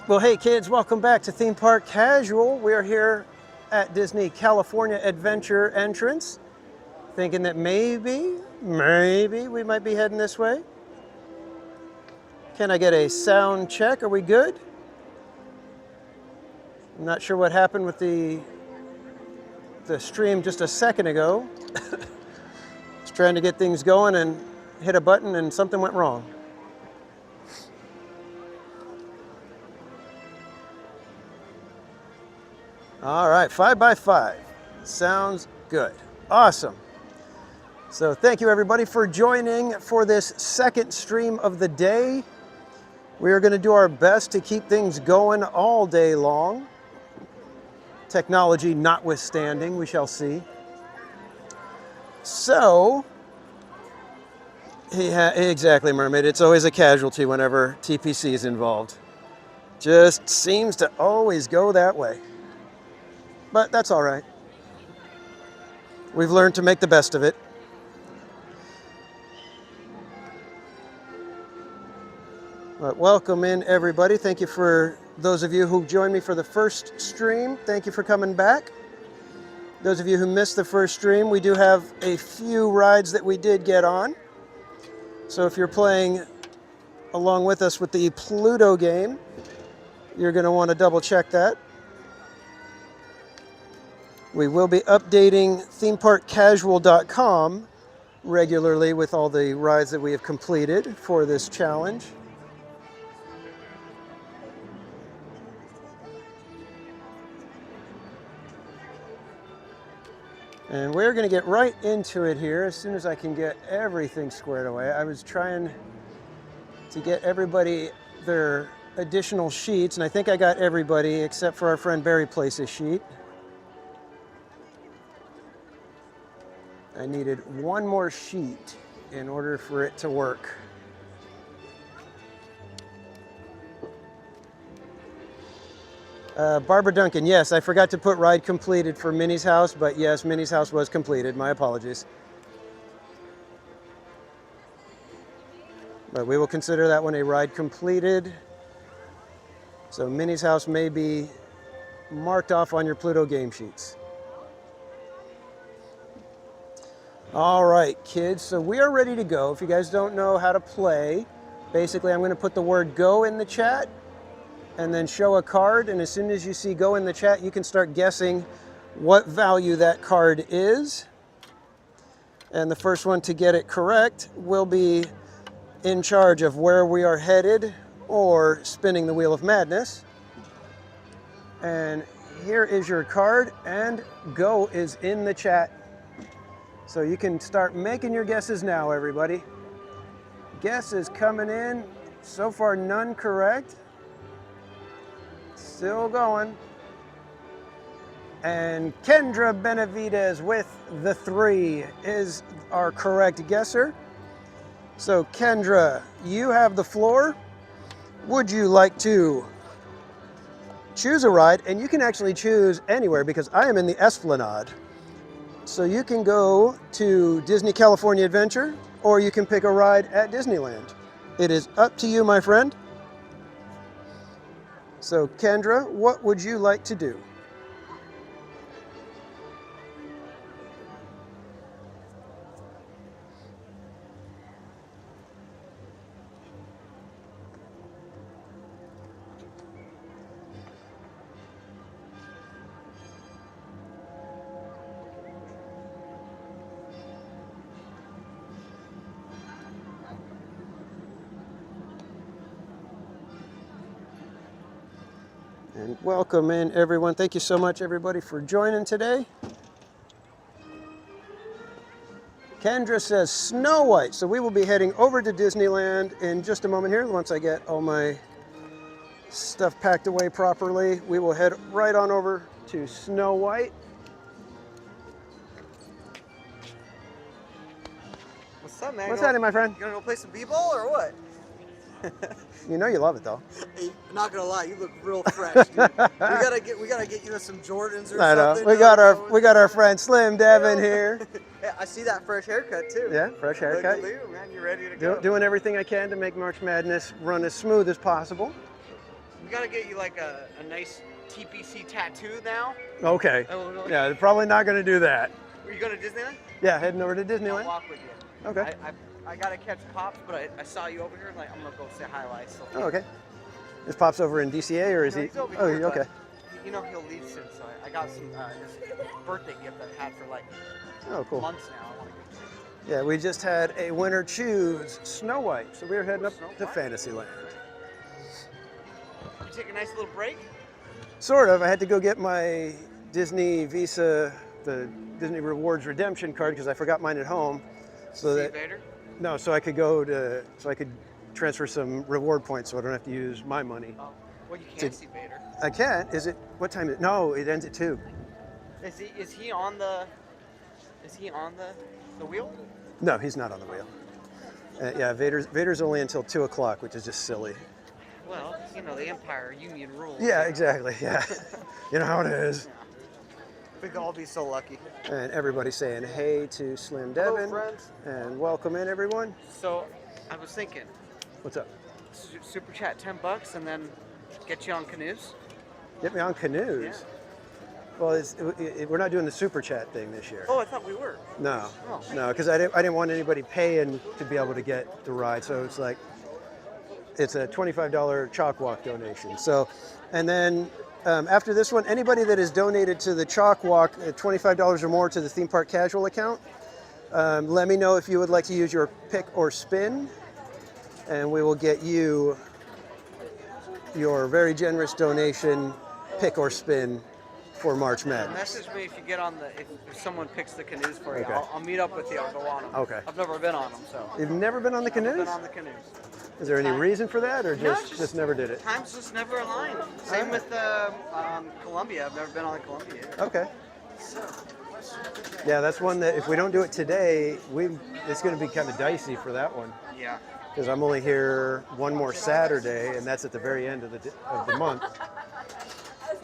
Well, hey kids, welcome back to Theme Park Casual. We're here at Disney California Adventure entrance, thinking that maybe we might be heading this way. Can I get a sound check? Are we good? I'm not sure what happened with the stream just a second ago. Was trying to get things going and hit a button and something went wrong. All right, 5x5. Sounds good. Awesome. So thank you everybody for joining for this second stream of the day. We are going to do our best to keep things going all day long. Technology notwithstanding, we shall see. So, yeah, exactly, Mermaid. It's always a casualty whenever TPC is involved. Just seems to always go that way. But that's all right. We've learned to make the best of it. But welcome in, everybody. Thank you for those of you who joined me for the first stream. Thank you for coming back. Those of you who missed the first stream, we do have a few rides that we did get on. So if you're playing along with us with the Pluto game, you're going to want to double check that. We will be updating themeparkcasual.com regularly with all the rides that we have completed for this challenge. And we're going to get right into it here as soon as I can get everything squared away. I was trying to get everybody their additional sheets, and I think I got everybody except for our friend Barry Place's sheet. I needed one more sheet in order for it to work. Barbara Duncan, yes, I forgot to put ride completed for Minnie's house, but yes, Minnie's house was completed. My apologies. But we will consider that one a ride completed. So Minnie's house may be marked off on your Pluto game sheets. All right, kids, so we are ready to go. If you guys don't know how to play, basically I'm going to put the word go in the chat and then show a card, and as soon as you see go in the chat, you can start guessing what value that card is. And the first one to get it correct will be in charge of where we are headed or spinning the Wheel of Madness. And here is your card, and go is in the chat. So you can start making your guesses now, everybody. Guesses coming in. So far, none correct. Still going. And Kendra Benavidez with the 3 is our correct guesser. So Kendra, you have the floor. Would you like to choose a ride? And you can actually choose anywhere because I am in the Esplanade. So you can go to Disney California Adventure, or you can pick a ride at Disneyland. It is up to you, my friend. So Kendra, what would you like to do? And welcome in, everyone. Thank you so much, everybody, for joining today. Kendra says Snow White. So we will be heading over to Disneyland in just a moment here. Once I get all my stuff packed away properly, we will head right on over to Snow White. What's up, man? What's happening, my friend? You gonna go play some b-ball or what? You know you love it, though. Hey, not gonna lie, you look real fresh, dude. we gotta get you some Jordans or I know. something. We got our friend Slim Devin here. Hey, I see that fresh haircut too. Yeah, fresh haircut. Look at you, man. You ready to go? Doing everything I can to make March Madness run as smooth as possible. We gotta get you like a nice TPC tattoo now. Okay. Oh, Yeah, they're probably not going to do that. Were you going to Disneyland? Yeah, heading over to I'll Disneyland. walk with you. Okay. I gotta catch Pops, but I saw you over here. Like I'm gonna go say hi, like. So. Oh, okay. Is Pops over in DCA or is No, he? he's over Oh, here, okay. You know he'll leave soon, so I got some this birthday gift I've had for like Oh, cool. months now. I want to give to Yeah, we just had a winner choose Snow White, so we were heading up Snow to White? Fantasyland. you. Take a nice little break. Sort of. I had to go get my Disney Visa, the Disney Rewards redemption card because I forgot mine at home. So See that Vader. no, so I could transfer some reward points, so I don't have to use my money. Oh, well, you can't To- see Vader. I can't. Is it? What time is it? No, it ends at 2. Is he on the? Is he on the wheel? No, he's not on the wheel. Yeah, Vader's only until 2 o'clock, which is just silly. Well, you know the Empire Union rules. Yeah, exactly. Yeah, you know how it is. We could all be so lucky. And everybody saying hey to Slim Hello, Devin, friends. and welcome in everyone. So, I was thinking, What's up? super chat $10 and then get you on canoes. Get me on canoes. Yeah. Well, we're not doing the super chat thing this year. Oh, I thought we were. No, Oh. no, because I didn't want anybody paying to be able to get the ride. So it's like, it's a $25 chalk walk donation. So, and then after this one, anybody that has donated to the chalk walk $25 or more to the theme park casual account, let me know if you would like to use your pick or spin, and we will get you your very generous donation, pick or spin, for March Madness. Message me if you get on the if someone picks the canoes for you. Okay. I'll meet up with you. I'll go on them. Okay. I've never been on them, so. You've never been on the I've never canoes? been on the canoes. Is there any reason for that, or No, just never did it? Times just never aligned. Same with Columbia. I've never been on the Columbia. Okay. Yeah, that's one that if we don't do it today, it's going to be kind of dicey for that one. Yeah. Because I'm only here one more Saturday, and that's at the very end of the month.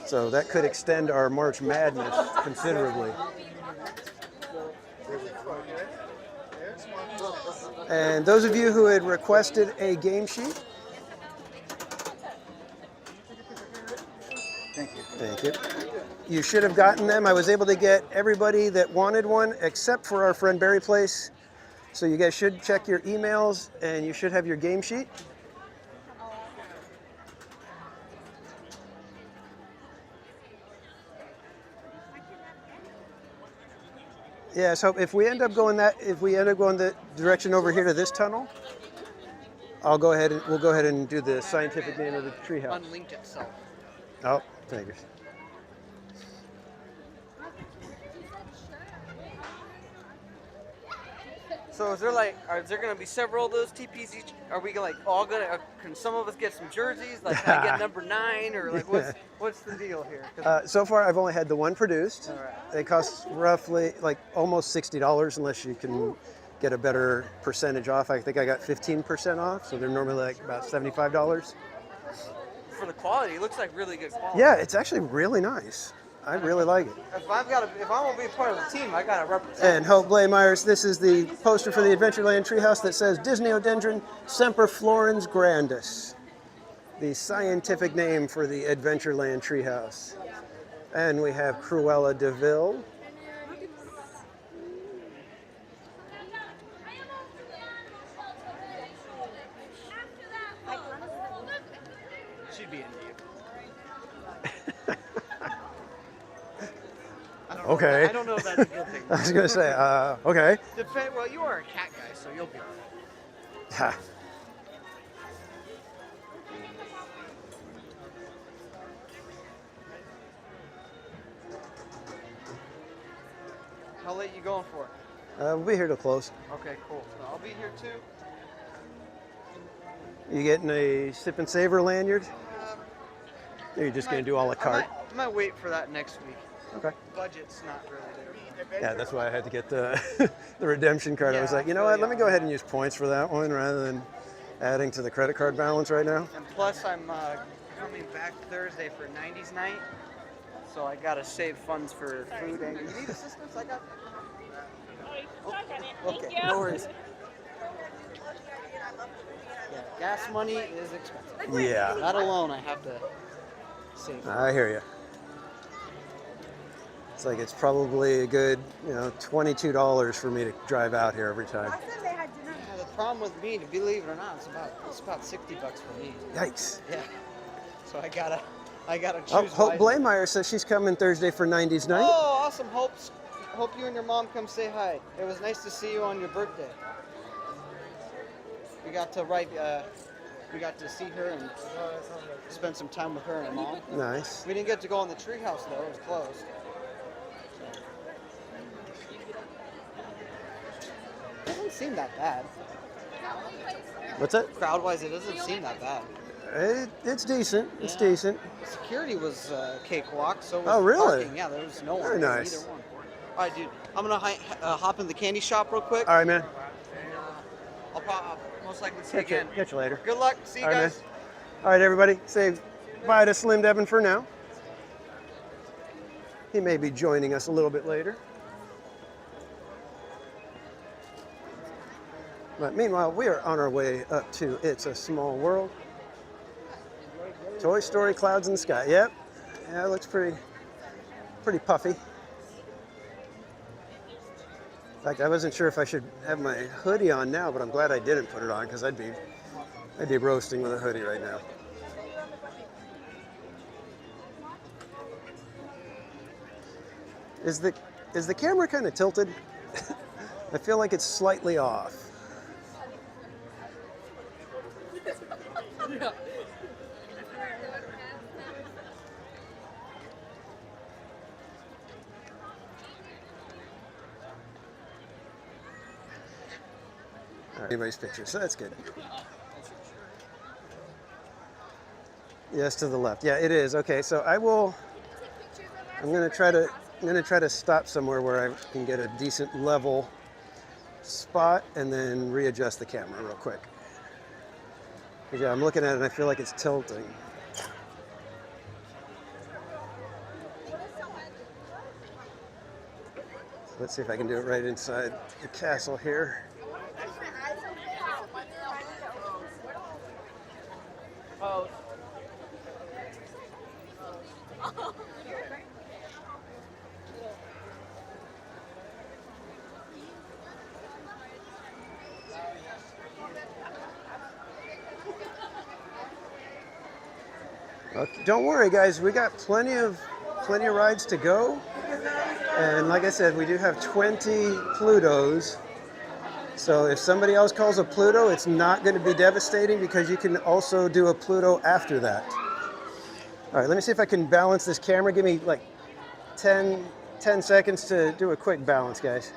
So that could extend our March Madness considerably. And those of you who had requested a game sheet, Thank you. thank you. You should have gotten them. I was able to get everybody that wanted one except for our friend Barry Place. So you guys should check your emails and you should have your game sheet. Yeah, so if we end up going the direction over here to this tunnel, we'll go ahead and do the scientific name of the treehouse. Unlinked itself. Oh, thank you. So is there going to be several of those TPs each? Are we all going to? Can some of us get some jerseys? Like, can I get number 9 or like what's the deal here? So far, I've only had the one produced. All right. They cost roughly almost $60 unless you can get a better percentage off. I think I got 15% off, so they're normally about $75. For the quality, it looks like really good quality. Yeah, it's actually really nice. I really like it. If I want to be a part of the team, I gotta represent. And Hope Blaymeyers, this is the poster for the Adventureland Treehouse that says Disneydendron Semper Florens Grandis, the scientific name for the Adventureland Treehouse. And we have Cruella de Vil. She'd be into you. Okay. I don't know if that's a good thing. I was going to say, okay. Well, you are a cat guy, so you'll be all right. Ha. How late you going for? We'll be here till close. Okay, cool. So I'll be here too. You getting a sip and savor lanyard? Or you're just going to do a la carte? I might wait for that next week. Okay. Budget's not really there. Yeah, that's why I had to get the the redemption card. I was Yeah, like, you know what? Let me go ahead and use points for that one rather than adding to the credit card balance right now. And plus, I'm coming back Thursday for 90s night, so I gotta save funds for food. And you need assistance? I got. Oh, okay, no worries. Yeah, gas money is expensive. Yeah. That alone, I have to save. I hear you. It's like it's probably a good, $22 for me to drive out here every time. Yeah, the problem with me, to believe it or not, it's about $60 for me. Yikes. Yeah. So I gotta Oh, choose. Hope wisely. Blameyer says she's coming Thursday for 90s night. Oh, awesome. Hope you and your mom come say hi. It was nice to see you on your birthday. We got to see her and spend some time with her and her mom. Nice. We didn't get to go in the treehouse though; it was closed. It doesn't seem that bad. What's that? Crowd-wise, it doesn't seem that bad. It's decent. It's Yeah. decent. Security was cakewalk, so was Oh, really? parking. Yeah, there was no one. Very in nice. Either one. All right, dude. I'm gonna hop in the candy shop real quick. All right, man. I'll most likely see you again. Catch you later. Good luck. See you All right, guys. man. All right, everybody. Say bye to Slim Devin for now. He may be joining us a little bit later. But meanwhile, we are on our way up to It's a Small World. Toy Story Clouds in the Sky. Yep. Yeah, it looks pretty puffy. In fact, I wasn't sure if I should have my hoodie on now, but I'm glad I didn't put it on because I'd be roasting with a hoodie right now. Is the camera kind of tilted? I feel like it's slightly off. All right, anybody's picture, so that's good. Yes, to the left. Yeah, it is. Okay, so I'm gonna try to stop somewhere where I can get a decent level spot and then readjust the camera real quick. Yeah, I'm looking at it and I feel like it's tilting. Let's see if I can do it right inside the castle here. Oh. Okay, don't worry, guys. We got plenty of rides to go, and like I said, we do have 20 Plutos. So if somebody else calls a Pluto, it's not going to be devastating because you can also do a Pluto after that. All right, let me see if I can balance this camera. Give me like 10 seconds to do a quick balance, guys.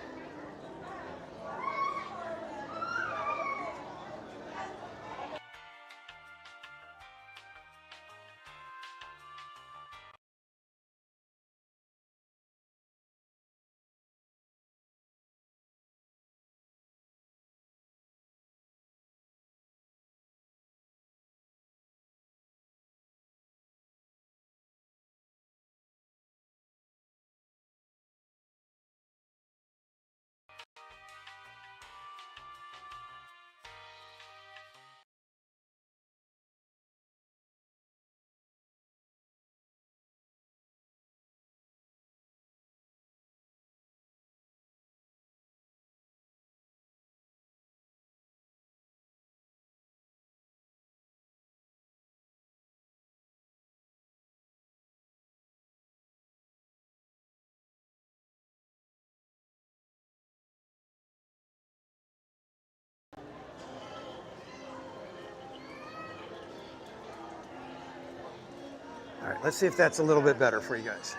All right, let's see if that's a little bit better for you guys.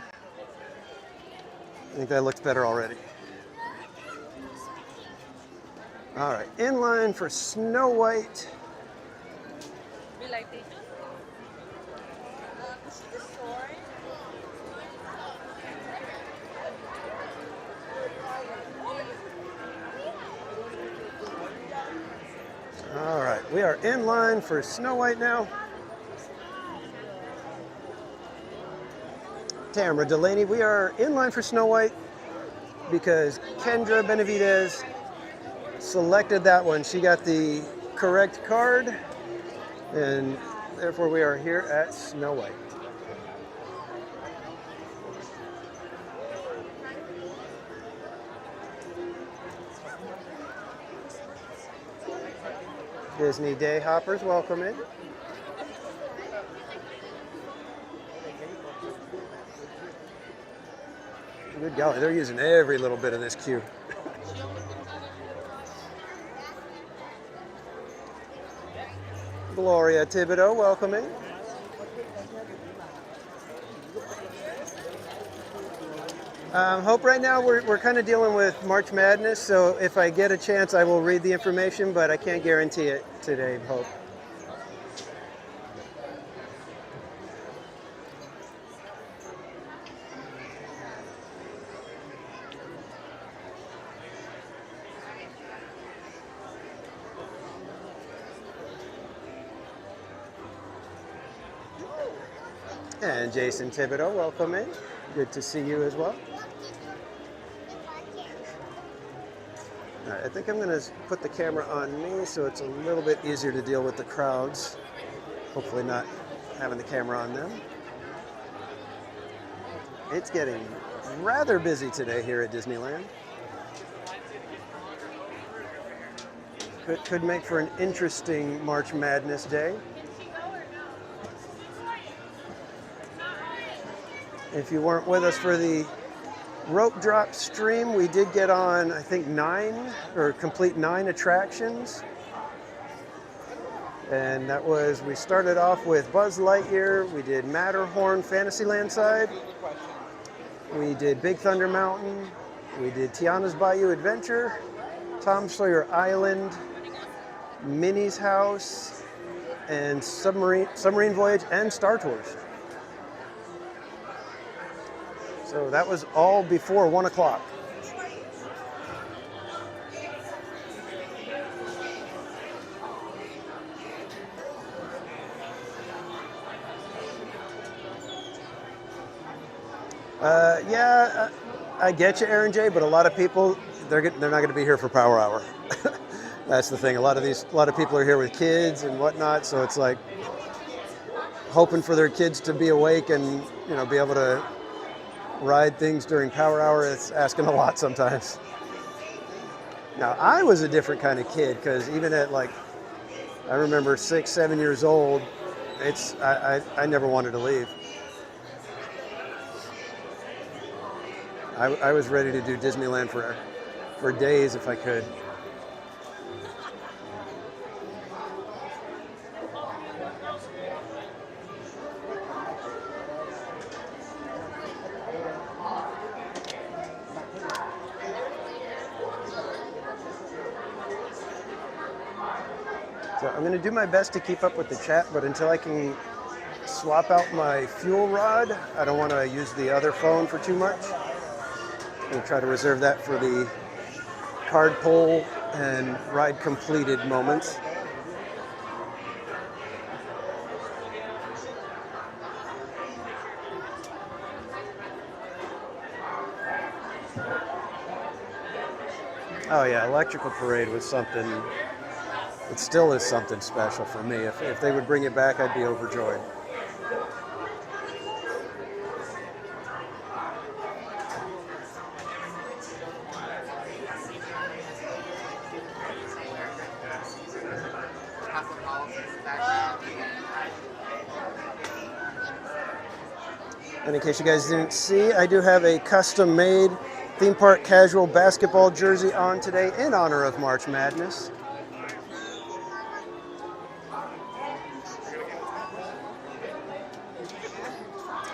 I think that looks better already. All right, in line for Snow White. All right, we are in line for Snow White now. Tamara Delaney, we are in line for Snow White because Kendra Benavidez selected that one. She got the correct card. And therefore we are here at Snow White. Disney Day Hoppers, welcome in. Good golly, they're using every little bit of this queue. Gloria Thibodeau, welcome in. Hope right now we're kind of dealing with March Madness, so if I get a chance I will read the information, but I can't guarantee it today, Hope. And Jason Thibodeau, welcome in. Good to see you as well. All right, I think I'm going to put the camera on me so it's a little bit easier to deal with the crowds. Hopefully not having the camera on them. It's getting rather busy today here at Disneyland. Could make for an interesting March Madness day. If you weren't with us for the rope drop stream, we did get on, I think, complete 9 attractions. And that was, we started off with Buzz Lightyear, we did Matterhorn Fantasyland side, we did Big Thunder Mountain, we did Tiana's Bayou Adventure, Tom Sawyer Island, Minnie's House, and Submarine Voyage and Star Tours. So that was all before 1 o'clock. Yeah, I get you, Aaron J, but a lot of people, they're not going to be here for Power Hour. That's the thing. A lot of people are here with kids and whatnot, so it's like hoping for their kids to be awake and, you know, be able to ride things during Power Hour. It's asking a lot sometimes. Now, I was a different kind of kid because even at I remember 6, 7 years old, I never wanted to leave. I was ready to do Disneyland for days if I could. So I'm going to do my best to keep up with the chat, but until I can swap out my fuel rod, I don't want to use the other phone for too much. I'm going to try to reserve that for the card pull and ride completed moments. Oh yeah, Electrical Parade was something, it still is something special for me. If they would bring it back, I'd be overjoyed. And in case you guys didn't see, I do have a custom-made theme park casual basketball jersey on today in honor of March Madness.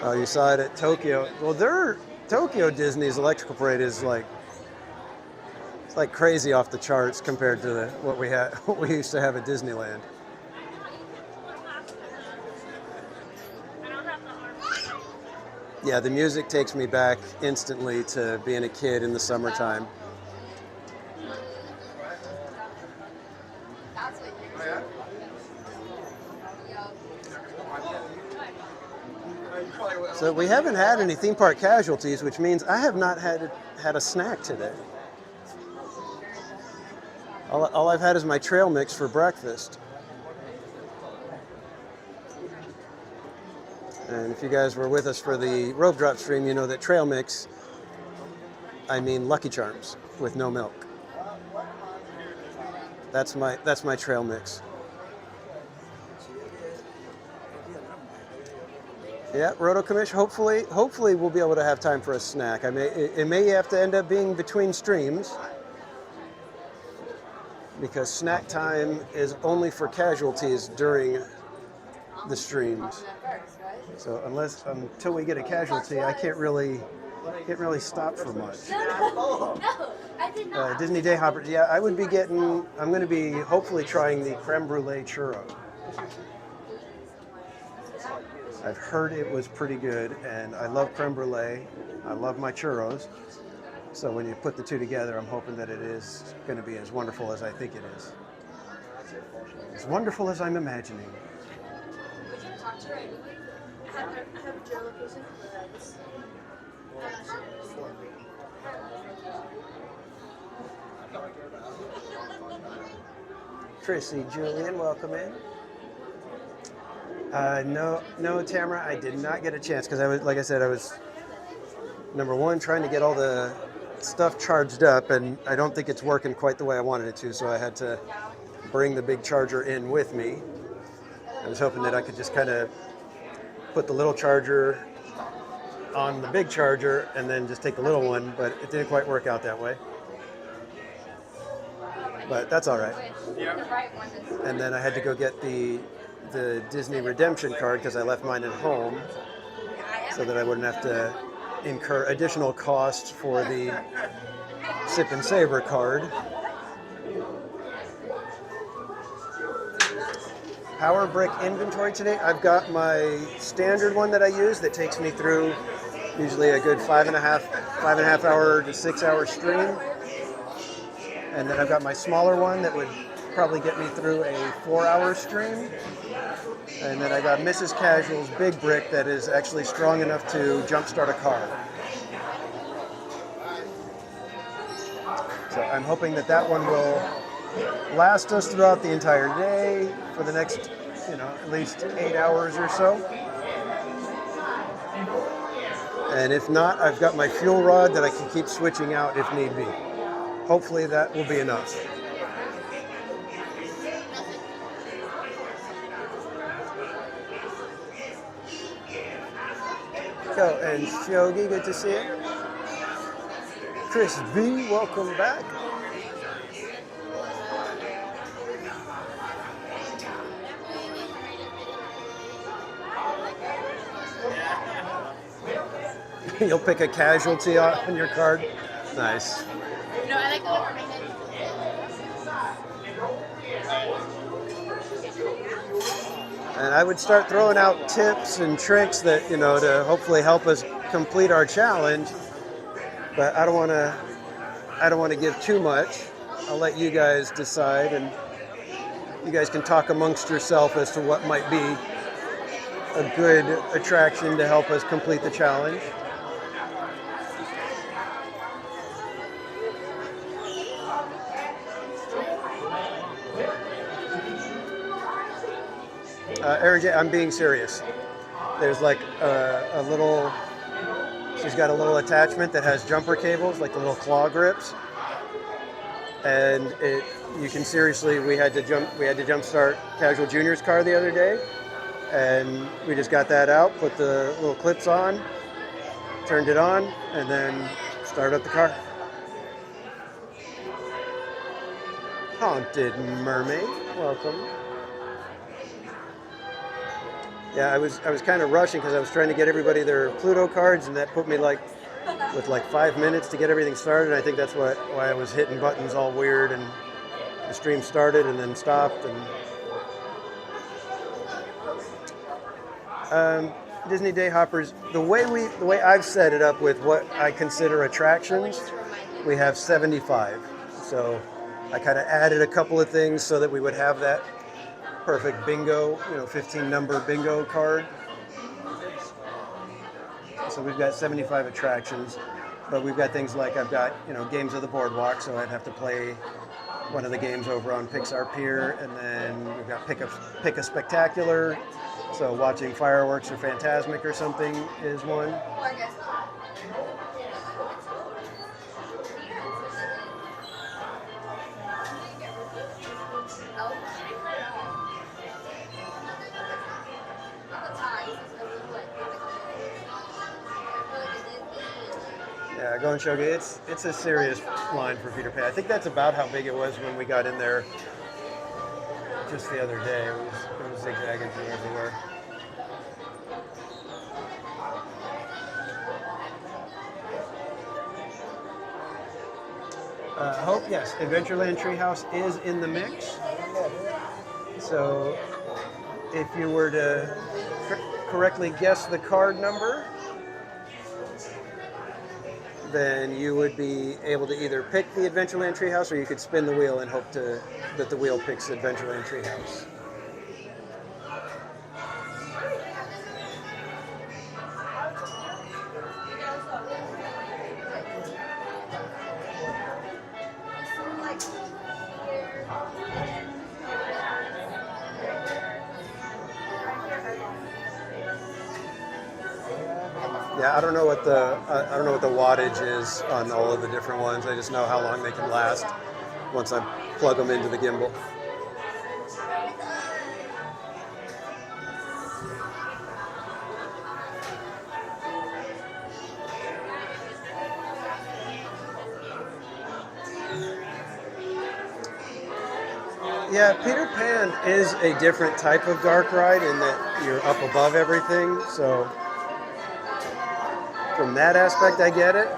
Oh, you saw it at Tokyo. Well, Tokyo Disney's Electrical Parade is it's like crazy off the charts compared to what we used to have at Disneyland. Yeah, the music takes me back instantly to being a kid in the summertime. So we haven't had any theme park casualties, which means I have not had a snack today. All I've had is my trail mix for breakfast. And if you guys were with us for the rope drop stream, you know that trail mix, I mean Lucky Charms with no milk. That's my trail mix. Yeah, Roto Commish. Hopefully we'll be able to have time for a snack. It may have to end up being between streams because snack time is only for casualties during the streams. So until we get a casualty, I can't really stop for much. No, I did not. Disney Day Hoppers. Yeah, I'm going to be hopefully trying the creme brulee churro. I've heard it was pretty good, and I love creme brulee. I love my churros. So when you put the two together, I'm hoping that it is going to be as wonderful as I think it is. As wonderful as I'm imagining. Would you talk to her anyway? I have a jail location for this. Chrissy, Julian, welcome in. No, Tamara, I did not get a chance because I was number one trying to get all the stuff charged up, and I don't think it's working quite the way I wanted it to, so I had to bring the big charger in with me. I was hoping that I could just kind of put the little charger on the big charger and then just take the little one, but it didn't quite work out that way. But that's all right. And then I had to go get the Disney redemption card because I left mine at home so that I wouldn't have to incur additional costs for the Sip and Savor card. Power brick inventory today. I've got my standard one that I use that takes me through usually a good 5.5 hour to 6 hour stream. And then I've got my smaller one that would probably get me through a 4-hour stream. And then I got Mrs. Casual's big brick that is actually strong enough to jumpstart a car. So I'm hoping that one will last us throughout the entire day for the next, at least 8 hours or so. And if not, I've got my fuel rod that I can keep switching out if need be. Hopefully that will be enough. So, and Shogi, good to see you. Chris B, welcome back. You'll pick a casualty on your card. Nice. No, I like the one for maintenance. And I would start throwing out tips and tricks that, to hopefully help us complete our challenge. But I don't want to give too much. I'll let you guys decide, and you guys can talk amongst yourself as to what might be a good attraction to help us complete the challenge. Aaron J, I'm being serious. There's like she's got a little attachment that has jumper cables, like the little claw grips. And we had to jump start Casual Junior's car the other day. And we just got that out, put the little clips on, turned it on, and then started up the car. Haunted Mermaid, welcome. Yeah, I was kind of rushing because I was trying to get everybody their Pluto cards, and that put me with 5 minutes to get everything started. I think that's why I was hitting buttons all weird, and the stream started and then stopped. And Disney Day Hoppers, the way I've set it up with what I consider attractions, we have 75. So I kind of added a couple of things so that we would have that perfect bingo, 15 number bingo card. So we've got 75 attractions, but we've got things like I've got, games of the boardwalk, so I'd have to play one of the games over on Pixar Pier, and then we've got pick a spectacular, So watching fireworks or Phantasmic or something is one. Yeah, go and Shogi. It's a serious line for Peter Pan. I think that's about how big it was when we got in there just the other day. It was zigzagging from everywhere. Hope, yes, Adventureland Treehouse is in the mix. So if you were to correctly guess the card number, then you would be able to either pick the Adventureland Treehouse or you could spin the wheel and hope that the wheel picks Adventureland Treehouse. Yeah, I don't know what the wattage is on all of the different ones. I just know how long they can last once I plug them into the gimbal. Yeah, Peter Pan is a different type of dark ride in that you're up above everything, so from that aspect, I get it.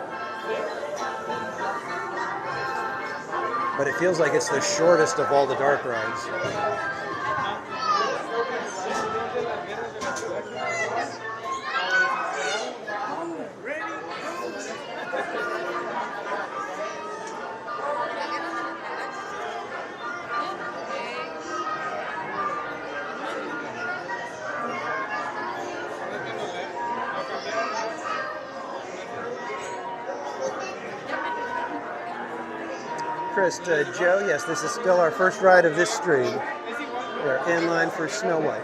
But it feels like it's the shortest of all the dark rides. Chris, Joe, yes, this is still our first ride of this stream. We're in line for Snow White.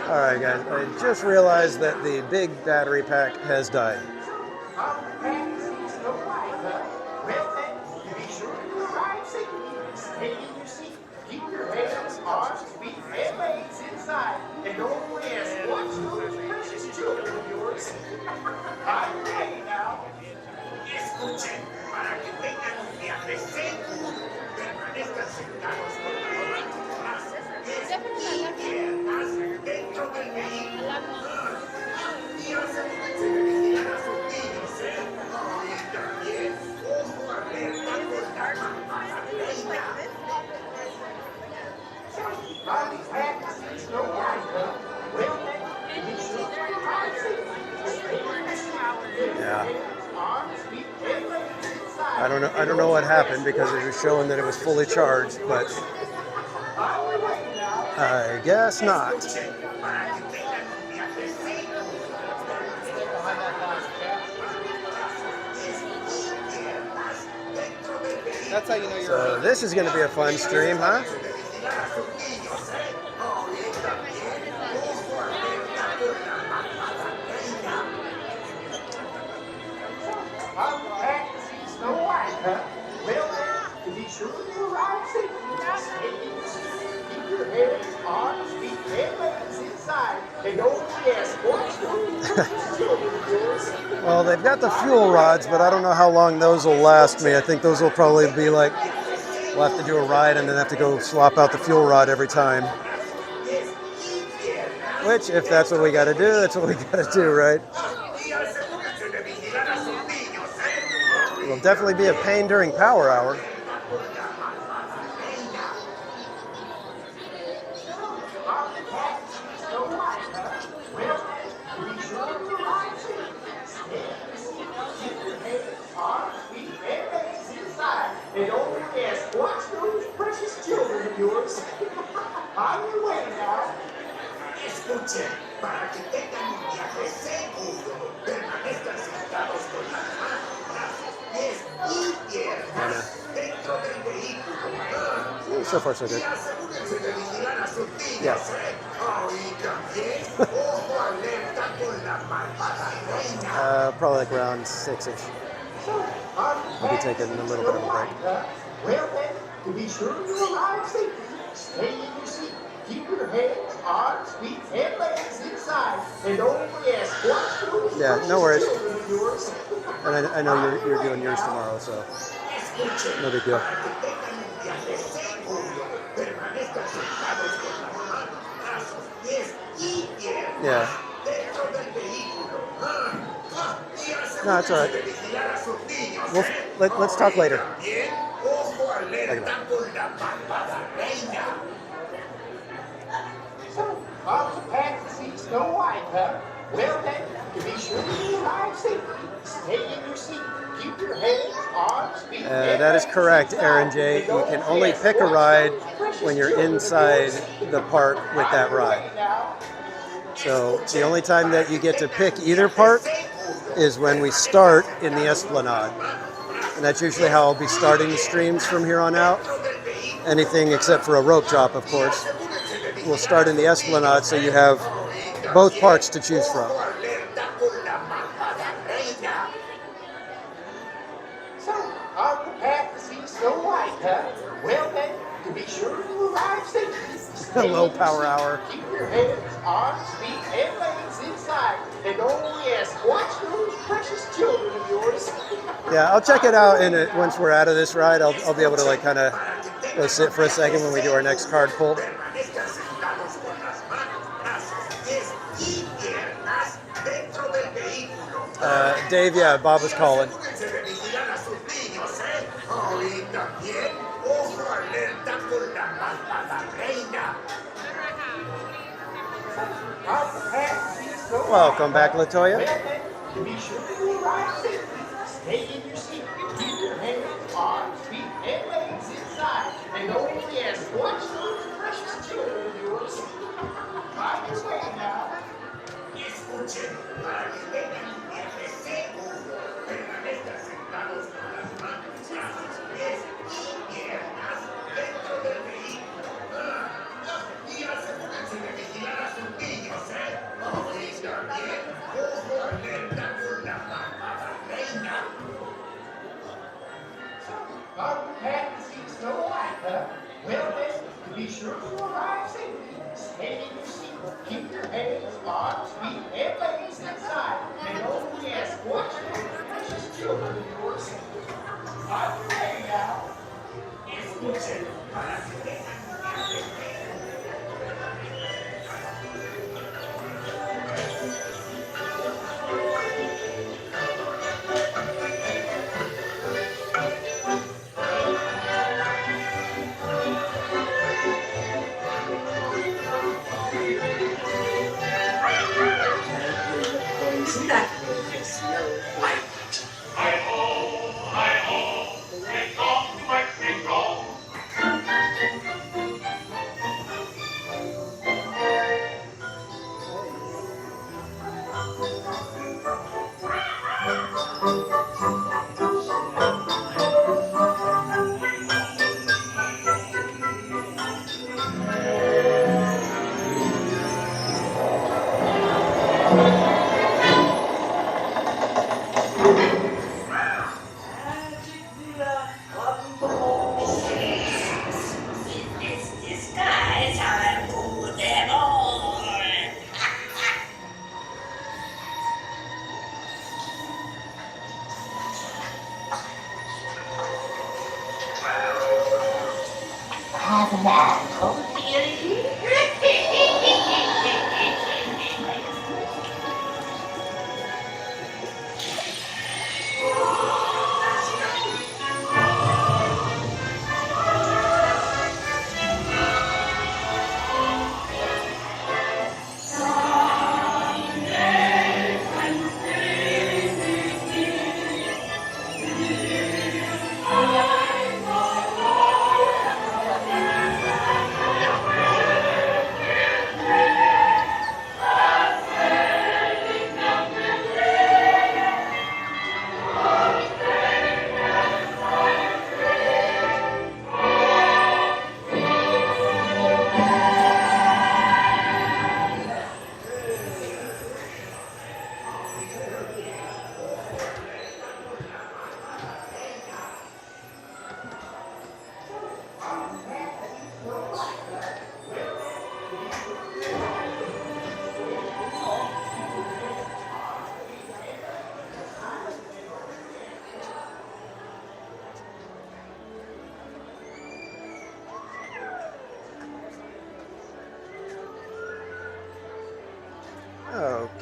All right, guys, I just realized that the big battery pack has died. Yeah. I don't know what happened because it was showing that it was fully charged, but I guess not. That's how you know you're. So this is going to be a fun stream, huh? Well, they've got the fuel rods, but I don't know how long those will last me. I think those will probably be like, we'll have to do a ride and then have to go swap out the fuel rod every time. Which, if that's what we got to do, that's what we got to do, right? It'll definitely be a pain during power hour. So far, so good. Yeah. Probably like around 6-ish. I'll be taking a little bit of a break. Well then, to be sure you arrive safely, stay in your seat. Keep your hands, arms, feet, and legs inside. And only ask what Yeah, no worries. And I know you're doing yours tomorrow, so no big deal. Yeah. No, it's all right. Let's talk later. So, off the path to see Snow White, huh? Well then, to be sure you arrive safely, stay in your seat. Keep your hands, arms, feet, That is correct, Aaron J. You can only pick a ride when you're inside the park with that ride. So the only time that you get to pick either park is when we start in the Esplanade. And that's usually how I'll be starting the streams from here on out. Anything except for a rope drop, of course. We'll start in the Esplanade so you have both parks to choose from. So, on the path to see Snow White, huh? Well then, to be sure you arrive safely. Low power hour. Keep your hands, arms, feet, and legs inside. And only ask, watch those precious children of yours. Yeah, I'll check it out once we're out of this ride. I'll be able to like kind of go sit for a second when we do our next card pull. Dave, yeah, Bob was calling. Welcome back, Latoya. To be sure you arrive safely, stay in your seat. Keep your hands, arms, feet, and legs inside. And only ask, watch those precious children of yours. On your way now. Escuchen, para que tengan un viaje seguro. Permanezcan sentados con las manos tras sus pies y piernas dentro del vehículo. Y asegúrense de vigilar a sus niños, ¿eh? Oigan bien, ojo alerta con la mamada reina. On the path to see Snow White, huh? Well then, to be sure you arrive safely, stay in your seat. Keep your hands, arms, feet, and legs inside. And only ask, watch those precious children of yours. On your way now. Escuchen, para que tengan un viaje Isn't that slow?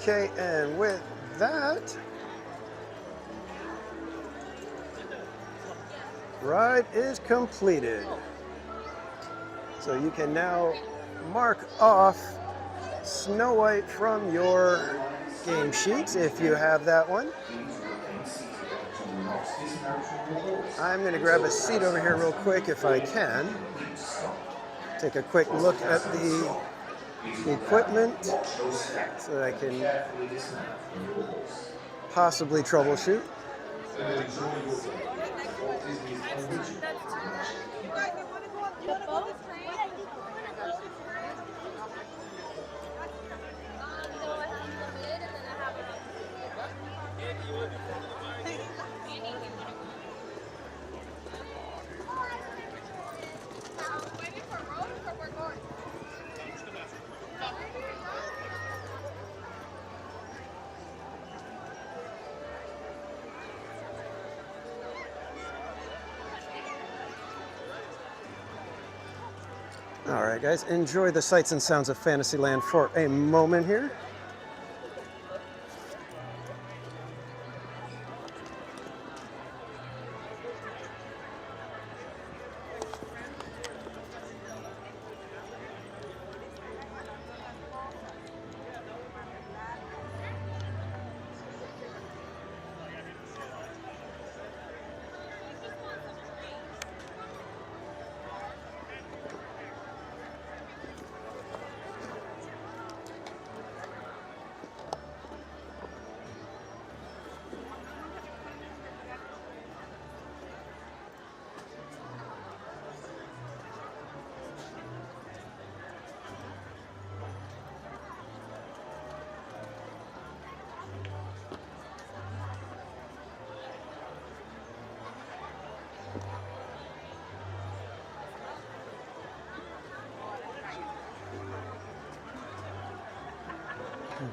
Okay, and with that, ride is completed. So you can now mark off Snow White from your game sheets if you have that one. I'm going to grab a seat over here real quick if I can. Take a quick look at the equipment so that I can possibly troubleshoot. All right, guys, enjoy the sights and sounds of Fantasyland for a moment here.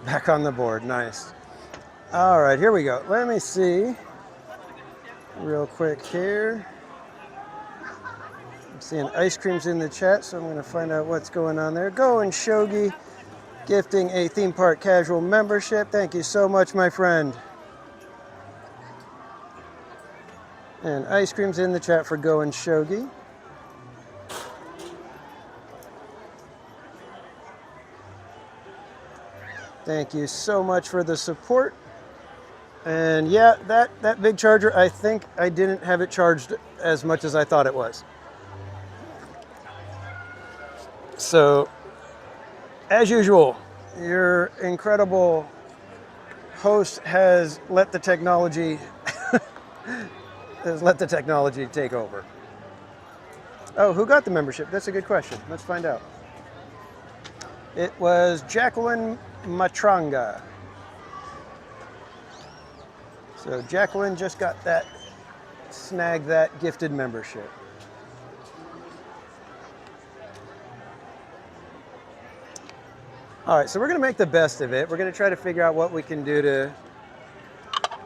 Back on the board, nice. All right, here we go. Let me see real quick here. I'm seeing ice creams in the chat, so I'm going to find out what's going on there. Go and Shogi gifting a theme park casual membership. Thank you so much, my friend. And ice creams in the chat for Go and Shogi. Thank you so much for the support. And yeah, that big charger, I think I didn't have it charged as much as I thought it was. So, as usual, your incredible host has let the technology take over. Oh, who got the membership? That's a good question. Let's find out. It was Jacqueline Matranga. So Jacqueline just got that, snagged that gifted membership. All right, so we're gonna make the best of it. We're gonna try to figure out what we can do to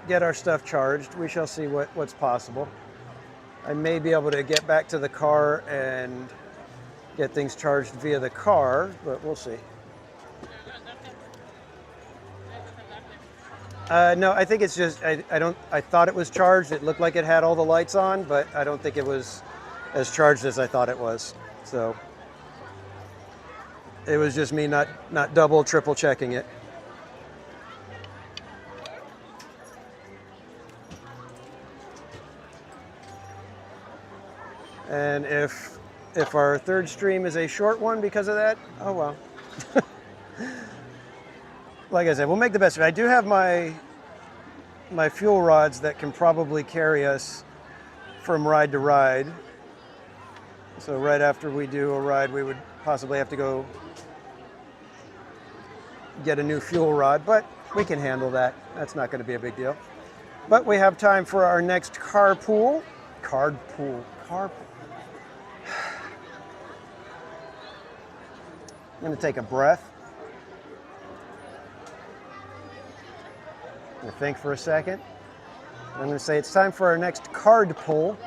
get our stuff charged. We shall see what's possible. I may be able to get back to the car and get things charged via the car, but we'll see. No, I think it's just, I thought it was charged. It looked like it had all the lights on, but I don't think it was as charged as I thought it was. So it was just me not double, triple checking it. And if our third stream is a short one because of that, oh well. Like I said, we'll make the best of it. I do have my fuel rods that can probably carry us from ride to ride. So right after we do a ride, we would possibly have to go get a new fuel rod, but we can handle that. That's not going to be a big deal. But we have time for our next carpool. Carpool. I'm going to take a breath. I'm going to think for a second. I'm going to say it's time for our next card pull.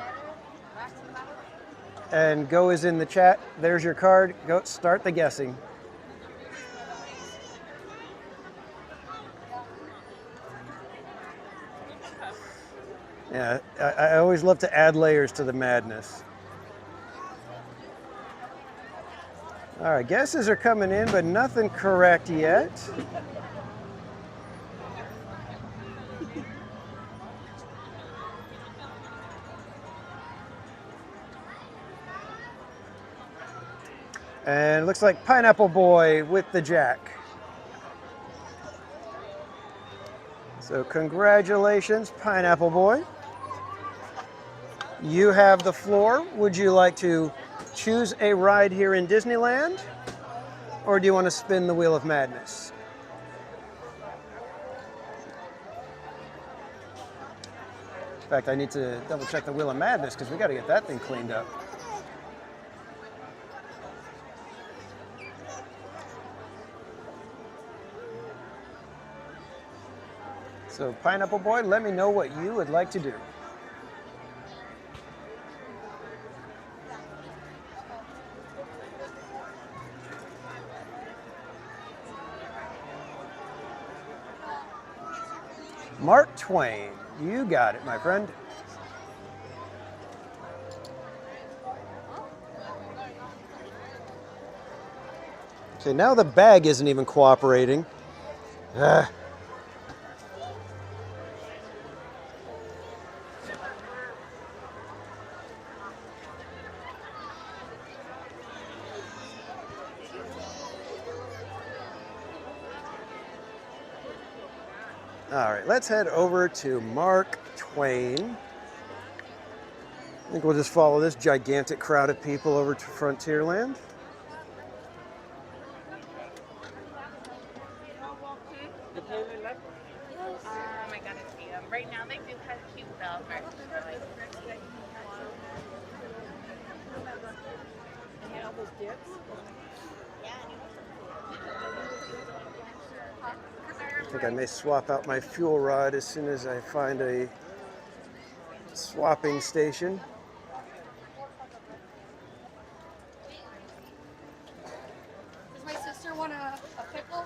And go is in the chat. There's your card. Go start the guessing. Yeah, I always love to add layers to the madness. All right, guesses are coming in, but nothing correct yet. And it looks like Pineapple Boy with the jack. So congratulations, Pineapple Boy. You have the floor. Would you like to choose a ride here in Disneyland, or do you want to spin the Wheel of Madness? In fact, I need to double check the Wheel of Madness because we got to get that thing cleaned up. So Pineapple Boy, let me know what you would like to do. Mark Twain, you got it, my friend. Okay, now the bag isn't even cooperating. Ugh. All right, let's head over to Mark Twain. I think we'll just follow this gigantic crowd of people over to Frontierland. I gotta see them. Right now they do have cute bells. I think I may swap out my fuel rod as soon as I find a swapping station. Does my sister want a pickle?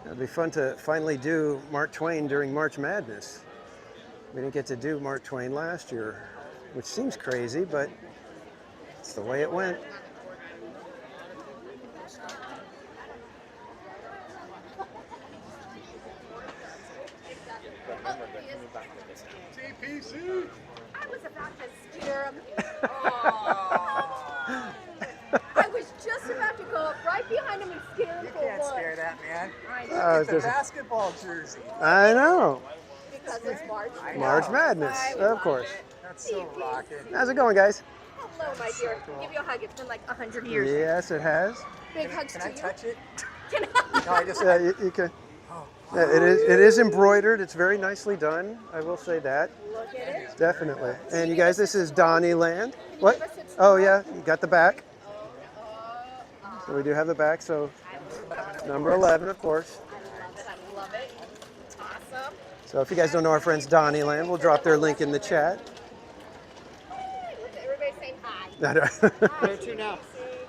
It'll be fun to finally do Mark Twain during March Madness. We didn't get to do Mark Twain last year, which seems crazy, but it's the way it went. TPC. I was about to scare him. I was just about to go up right behind him and scare him You for can't one. scare that man. It's It's a just- basketball jersey. I know. Because it's March. I March know. Madness, of course. That's so rocking. How's it going, guys? Hello, my dear. Give you a hug. It's been like 100 years. Yes, it has. Big hugs Can to I you. touch it? Can I? No, I just. Yeah, you can. Yeah, it is embroidered. It's very nicely done. I will say that. Look at it. Definitely. And you guys, this is DISNEYLand. What? Oh yeah, you got the back. So we do have the back. So number 11, of course. I love it. It's awesome. So if you guys don't know our friends DISNEYLand, we'll drop their link in the chat. Where to now?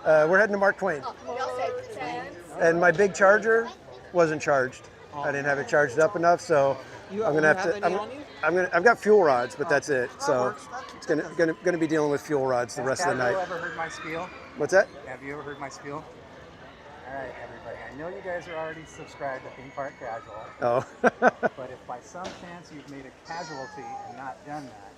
We're heading to Mark Twain. Y'all said 10. And my big charger wasn't charged. I didn't have it charged up enough, so I'm gonna have to. I've got fuel rods, but that's it. So it's gonna be dealing with fuel rods the rest of the night. Have you ever heard my spiel? What's that? Have you ever heard my spiel? All right, everybody. I know you guys are already subscribed to Theme Park Casual, Oh. but if by some chance you've made a casualty and not done that,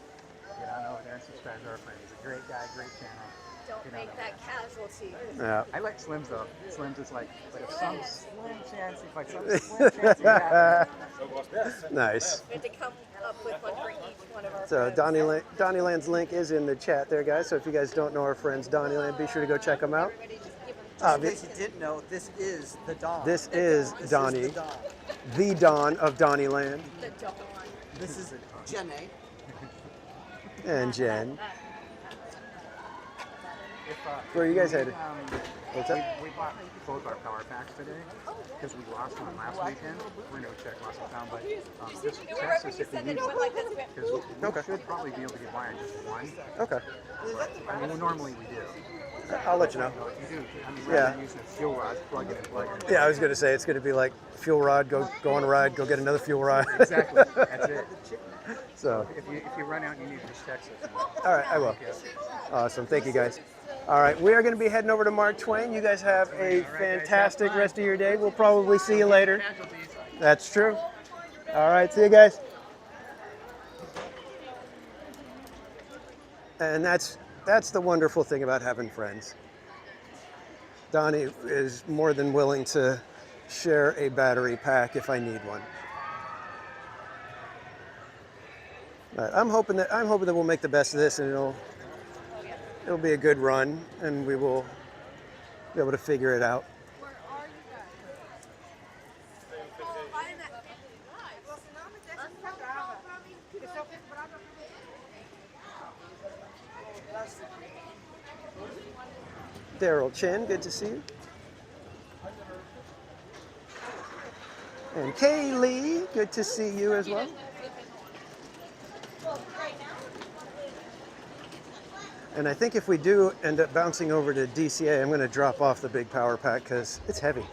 get on over there and subscribe to our friend. He's a great guy, great channel. Don't make that casualty. Yeah. I like Slim's though. Slim's is like, but if some slim chance, if by some slim chance you happen, Nice. We have to come up with one for each one of our So friends. Donnieland's link is in the chat there, guys. So if you guys don't know our friends Donnieland, be sure to go check them out. Everybody just give them Just in case you didn't know, this is the Dawn. This is This Donnie, is the Dawn. the Dawn of Donnieland, the dawn. This is Jenny. and Jen. if, Where are you guys headed? What's that? we bought both our power packs today because we lost one last weekend. We're no check lost and found, but just text us if you need one. Because we should probably be able to get by on just one. Okay. I mean, normally we do. I'll let you know. If you do, I mean, Yeah. rather than using fuel rods, plug it and plug it. Yeah, I was gonna say it's gonna be like fuel rod, go on a ride, go get another fuel rod. Exactly. That's it. So, If you run out and you need to just text us. all right, I will. Awesome, thank you guys. All right, we are gonna be heading over to Mark Twain. You guys have a fantastic rest of your day. We'll probably see you later. That's true. All right, see you guys. And that's the wonderful thing about having friends. Donnie is more than willing to share a battery pack if I need one. But I'm hoping that we'll make the best of this, and it'll be a good run, and we will be able to figure it out. Where are you guys? Oh, find that. Daryl Chen, good to see you. And Kaylee, good to see you as well. And I think if we do end up bouncing over to DCA, I'm going to drop off the big power pack because it's heavy.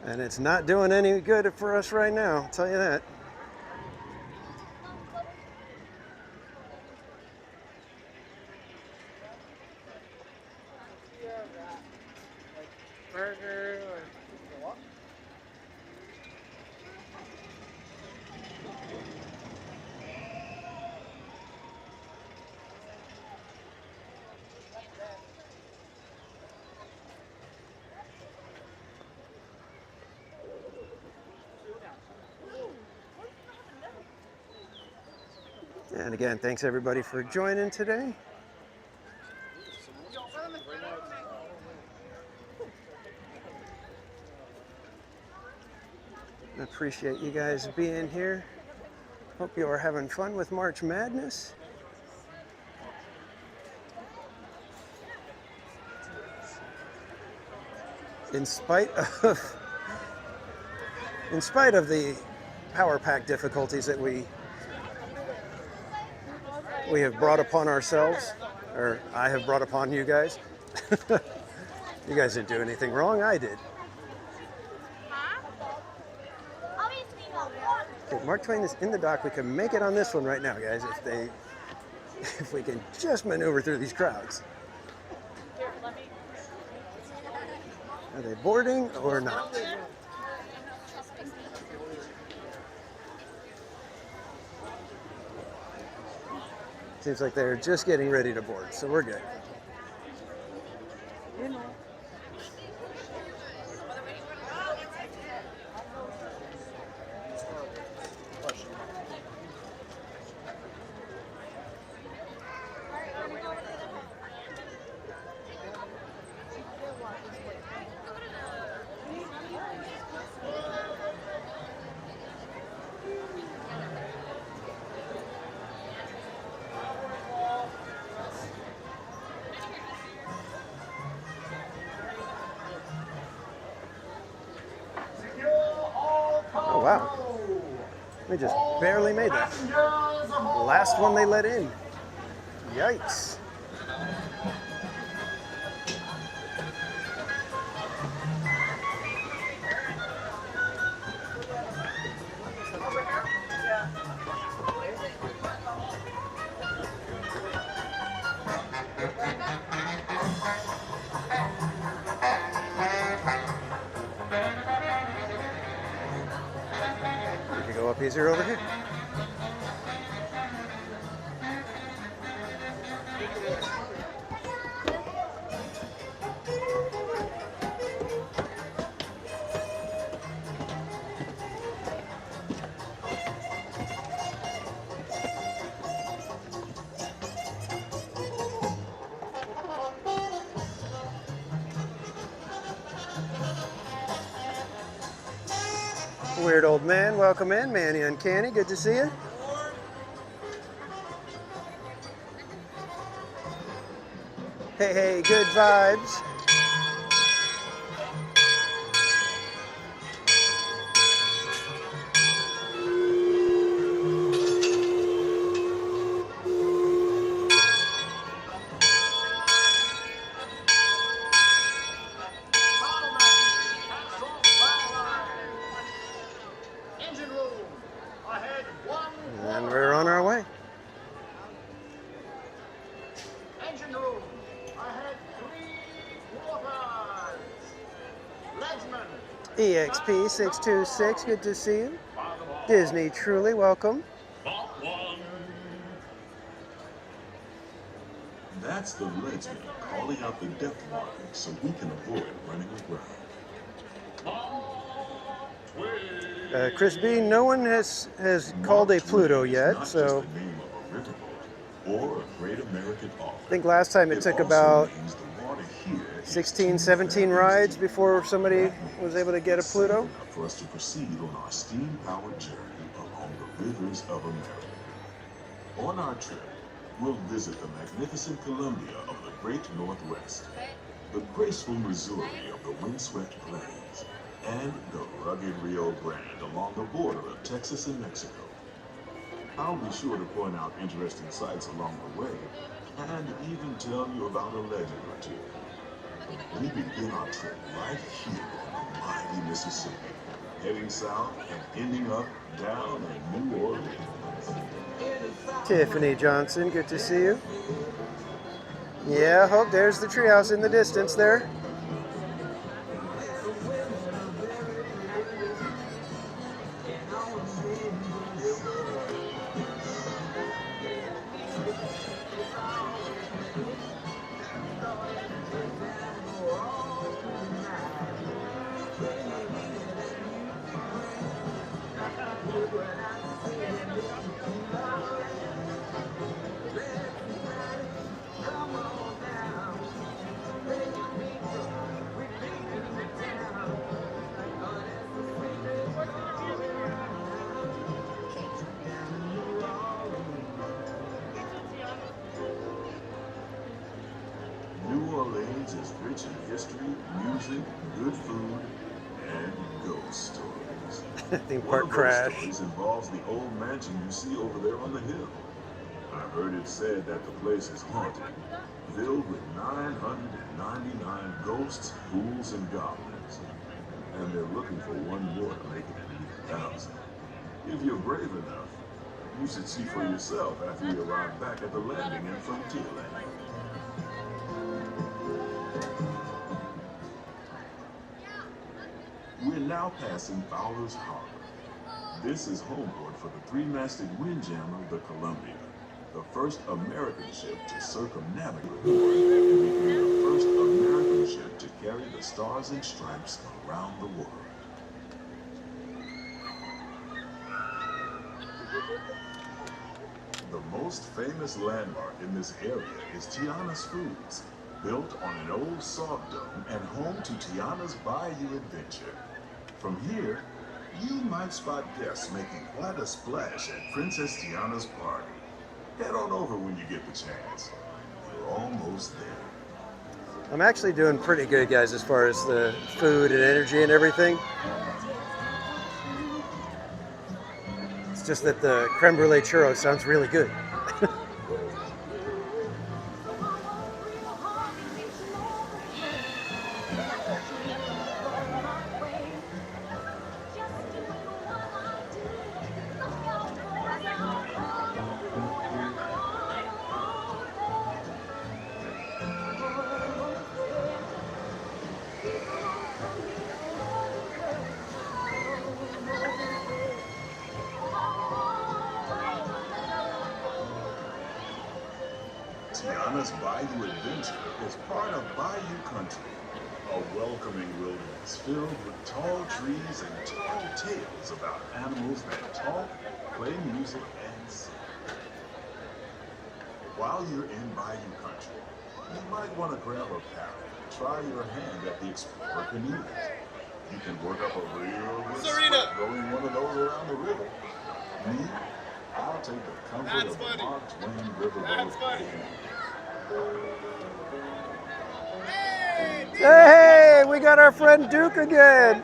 And it's not doing any good for us right now, I'll tell you that. Burger or And again, thanks everybody for joining today. I appreciate you guys being here. Hope you are having fun with March Madness. In spite of the power pack difficulties that we have brought upon ourselves, or I have brought upon you guys. You guys didn't do anything wrong, I did. Okay, Mark Twain is in the dock. We can make it on this one right now, guys, if we can just maneuver through these crowds. Are they boarding or not? Seems like they're just getting ready to board, so we're good. Oh, wow. We just barely made that. Last one they let in. Yikes. We can go up easier over here. Weird old man, welcome in. Manny Uncanny, good to see you. Hey, hey, good vibes. Engine room. Ahead 1. And we're on our way. Engine room. Ahead 3 quarters. Legsman. EXP626, good to see you. Disney Truly, welcome. That's the legsman calling out the depth marker so we can avoid running aground. Chris B, no one has called a Pluto yet, so It's not just the name of a riverboat or a great American author. I think last time it took also about means the water here is 16, 17 rides before somebody was able to get a Pluto. enough for us to proceed on our steam-powered journey along the rivers of America. On our trip, we'll visit the magnificent Columbia of the Great Northwest, the graceful Missouri of the windswept plains, and the rugged Rio Grande along the border of Texas and Mexico. I'll be sure to point out interesting sights along the way, and even tell you about a legend or two. We begin our trip right here on the mighty Mississippi, heading south and ending up down in New Orleans. Tiffany Johnson, good to see you. Yeah, hope there's the treehouse in the distance there. New Orleans is rich in history, music, good food, and ghost stories. Theme One park of those crash. stories involves the old mansion you see over there on the hill. I've heard it said that the place is haunted, filled with 999 ghosts, ghouls, and goblins. And they're looking for one more to make it 1,000. If you're brave enough, you should see for yourself after you arrive back at the landing in Frontierland. We're now passing Fowler's Harbor. This is homeport for the three-masted windjammer, the Columbia, the first American ship to circumnavigate the world and became the first American ship to carry the Stars and Stripes around the world. The most famous landmark in this area is Tiana's Foods, built on an old salt dome and home to Tiana's Bayou Adventure. From here, you might spot guests making quite a splash at Princess Tiana's party. Head on over when you get the chance. You're almost there. I'm actually doing pretty good, guys, as far as the food and energy and everything. It's just that the creme brulee churro sounds really good. Tiana's Bayou Adventure is part of Bayou Country, a welcoming wilderness filled with tall trees and tall tales about animals that talk, play music, and sing. While you're in Bayou Country, you might want to grab a paddle and try your hand at the Explorer canoes. You can work up a real good sweat rowing one of those around the river. Me, I'll take the comfort of the Mark Twain riverboat. Hey, we got our friend Duke again.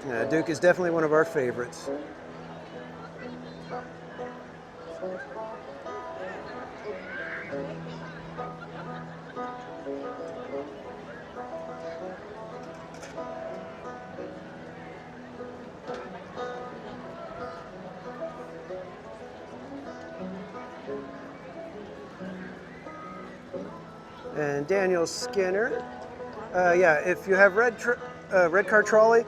Yeah, Duke is definitely one of our favorites. And Daniel Skinner. Yeah, if you have red car trolley,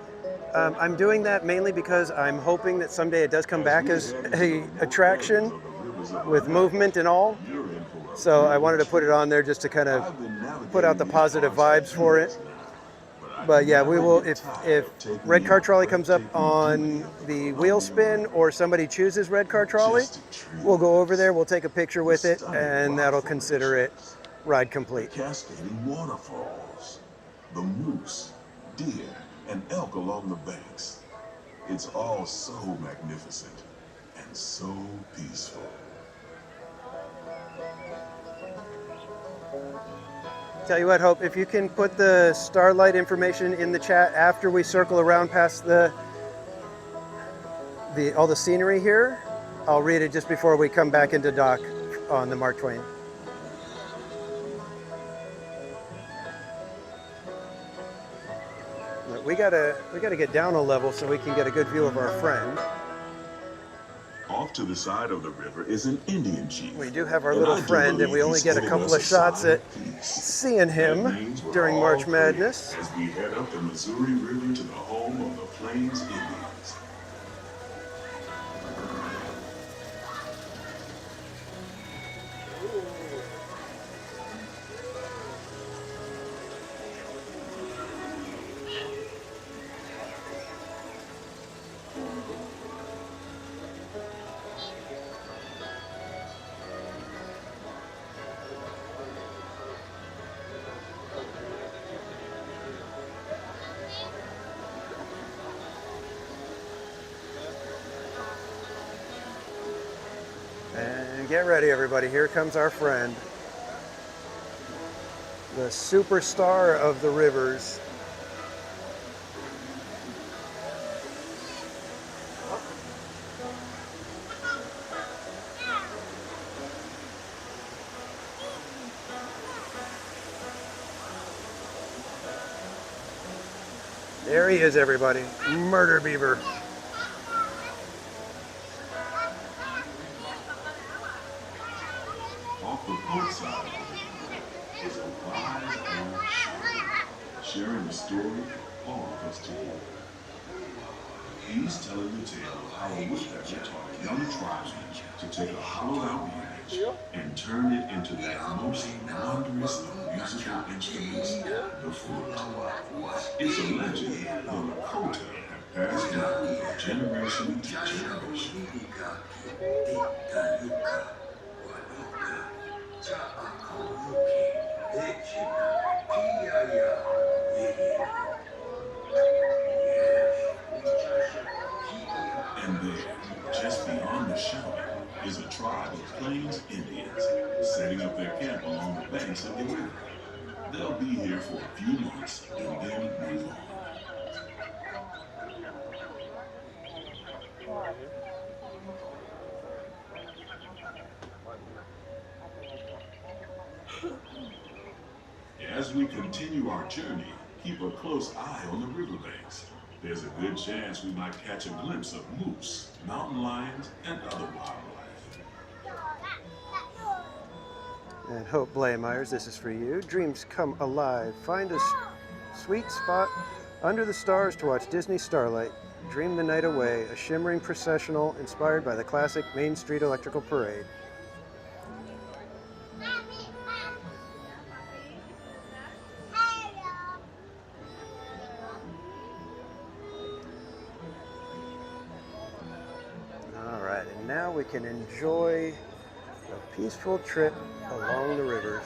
I'm doing that mainly because I'm hoping that someday it does come back as a attraction with movement and all. So I wanted to put it on there just to kind of put out the positive vibes for it. But yeah, we will, if red car trolley comes up on the wheel spin or somebody chooses red car trolley, we'll go over there, we'll take a picture with it, and that'll consider it ride complete. The cascading waterfalls, the moose, deer, and elk along the banks. It's all so magnificent and so peaceful. Tell you what, Hope, if you can put the Starlight information in the chat after we circle around past all the scenery here, I'll read it just before we come back into dock on the Mark Twain. But we gotta get down a level so we can get a good view of our friend. Off to the side of the river is an Indian chief. We do have our little friend, and we only get a couple of shots at seeing him during March Madness. As we head up the Missouri River to the home of the Plains Indians. And get ready, everybody. Here comes our friend, the superstar of the rivers. There he is, everybody. Murder Beaver. Off the boat side of the river is a wise old sheriff, sharing a story for all of us to hear. He's telling the tale of how a woodpecker taught young tribesmen to take a hollowed-out branch and turn it into that most wondrous of musical instruments, the flute. It's a legend the Lakota have passed down from generation to generation. And there, just beyond the shouting, is a tribe of Plains Indians setting up their camp along the banks of the river. They'll be here for a few months and then move on. As we continue our journey, keep a close eye on the riverbanks. There's a good chance we might catch a glimpse of moose, mountain lions, and other wildlife. And Hope Blaemeyers, this is for you. Dreams come alive. Find a sweet spot under the stars to watch Disney Starlight. Dream the night away, a shimmering processional inspired by the classic Main Street Electrical Parade. All right, and now we can enjoy a peaceful trip along the rivers.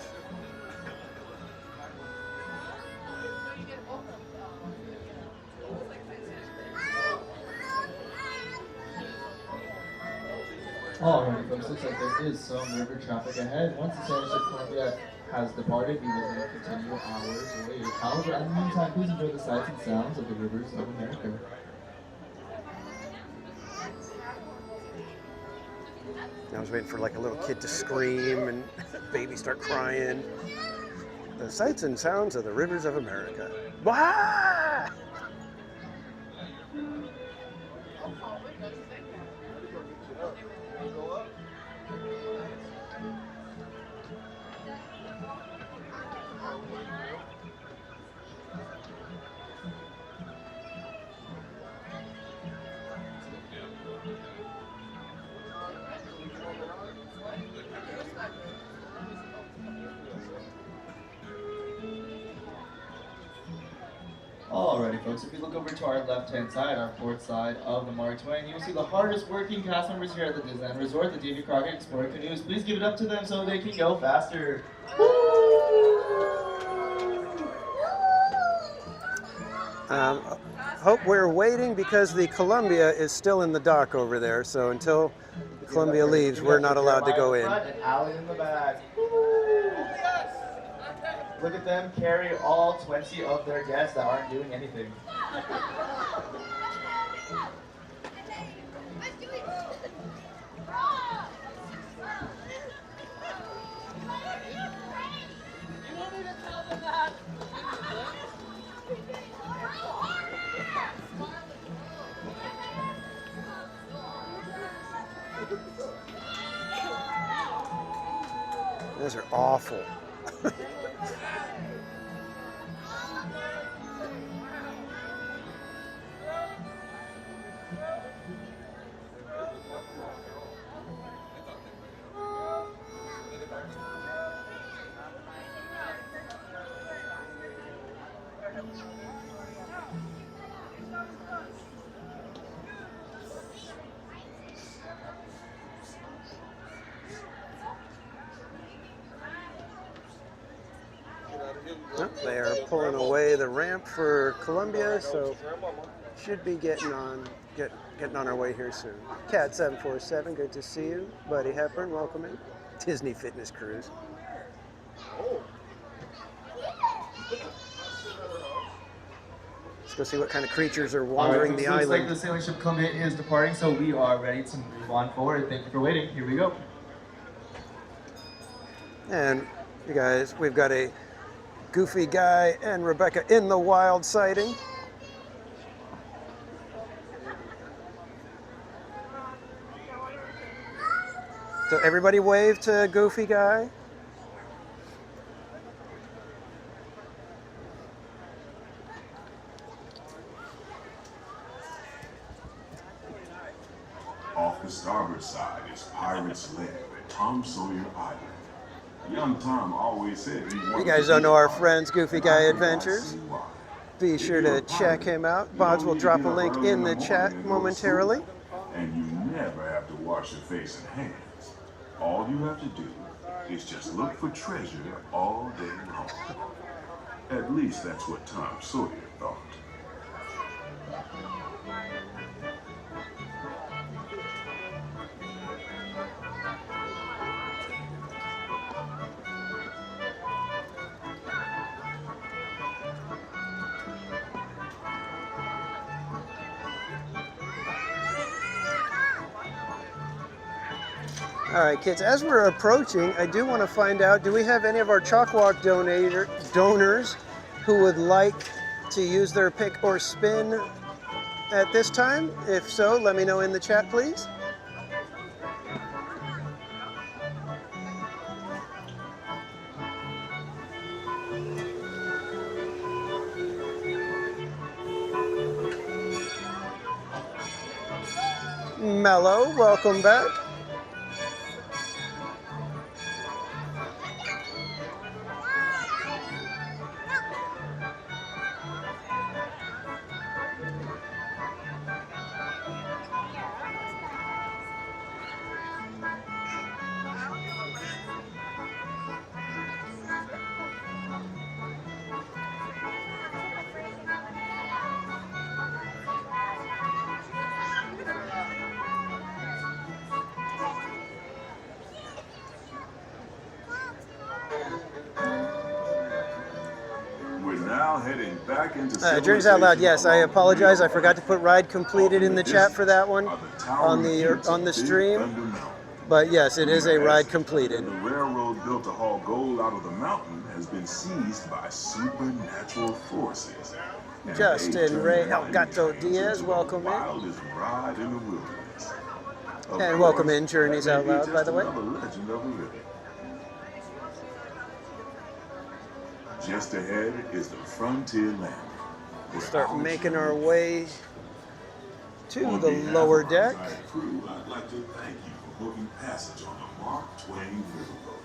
Alright folks, looks like there is some river traffic ahead. Once the sailor ship Columbia has departed, we will then continue our way. However, in the meantime, please enjoy the sights and sounds of the rivers of America. I was waiting for like a little kid to scream and baby start crying. The sights and sounds of the rivers of America. Wah! Alrighty folks, if you look over to our left-hand side, our port side of the Mark Twain, you will see the hardest working cast members here at the Disneyland Resort, the Davy Crockett Explorer Canoes. Please give it up to them so they can go faster. Hope we're waiting because the Columbia is still in the dock over there, so until the Columbia leaves, we're not allowed to go in. And Allie in the back. Look at them carry all 20 of their guests that aren't doing anything. Those are awful. They are pulling away the ramp for Columbia, so should be getting on our way here soon. Cat 747, good to see you. Buddy Hepburn, welcome in. Disney Fitness Cruise. Let's go see what kind of creatures are wandering the island. Looks like the sailing ship Columbia is departing, so we are ready to move on forward. Thank you for waiting. Here we go. And you guys, we've got a Goofy Guy and Rebecca in the Wild sighting. So everybody wave to Goofy Guy. Off the starboard side is Pirate's Lair at Tom Sawyer Island. Young Tom always said he wanted You guys to don't be know a our pirate, friends Goofy and Guy I think I Adventures? see why. Be If sure you're a to check pirate, him out. you Bods don't will need to drop get a up link early in the morning chat and go to momentarily. school. And you never have to wash your face and hands. All you have to do is just look for treasure all day long. At least that's what Tom Sawyer thought. All right, kids, as we're approaching, I do want to find out, do we have any of our Chalk Walk donors who would like to use their pick or spin at this time? If so, let me know in the chat, please. Mello, welcome back. We're now heading back into Journeys Out Loud, yes, I apologize. I forgot to put ride completed in the chat for that one on the stream. But yes, it is a ride completed. The railroad built to haul gold out of the mountain has been seized by supernatural forces. Justin Ray Elgato Diaz, welcome in. Wildest ride in the wilderness. And welcome in, Journeys Out Loud, by the way. Legend of a river. Just ahead is the frontier land. Start making our way to the lower deck. Crew, I'd like to thank you for booking passage on the Mark Twain Riverboat.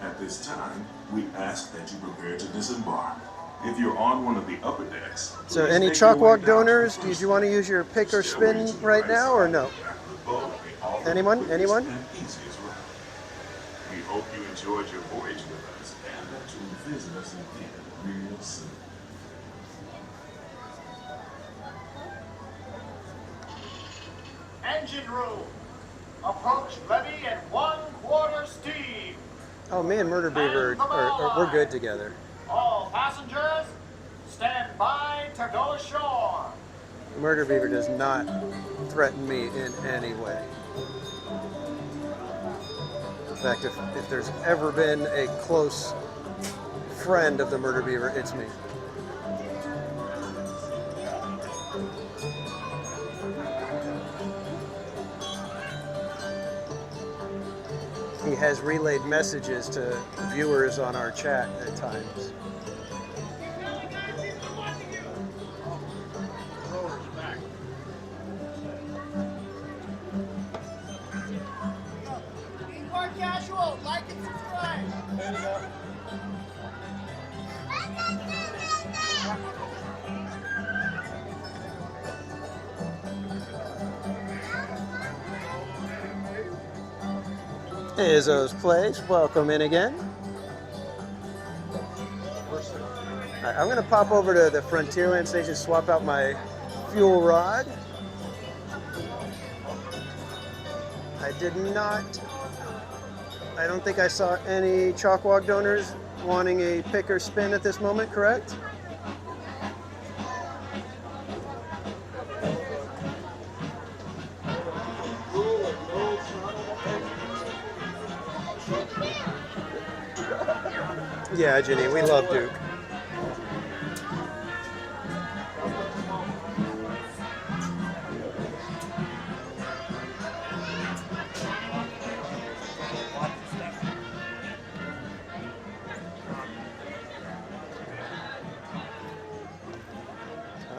At this time, we ask that you prepare to disembark. If you're on one of the upper decks, so any Chalk Walk donors, did you want to use your pick or spin right now or no? Anyone? Anyone? We hope you enjoyed your voyage with us and that you'll visit us again real soon. Engine room. Approach levy at 1/4 steam. Oh, me and Murder Beaver, we're good together. All passengers, stand by to go ashore. Murder Beaver does not threaten me in any way. In fact, if there's ever been a close friend of the Murder Beaver, it's me. He has relayed messages to viewers on our chat at times. More casual, like and subscribe. There you go. Izzo's Place, welcome in again. Right, I'm going to pop over to the Frontierland station, swap out my fuel rod. I don't think I saw any Chalk Walk donors wanting a pick or spin at this moment, correct? Yeah, Ginny, we love Duke.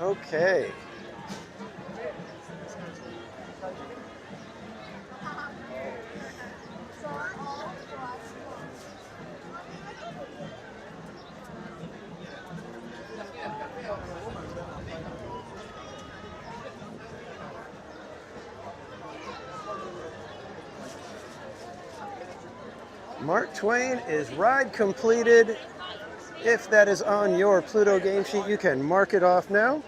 Okay. Mark Twain is ride completed. If that is on your Pluto game sheet, you can mark it off now.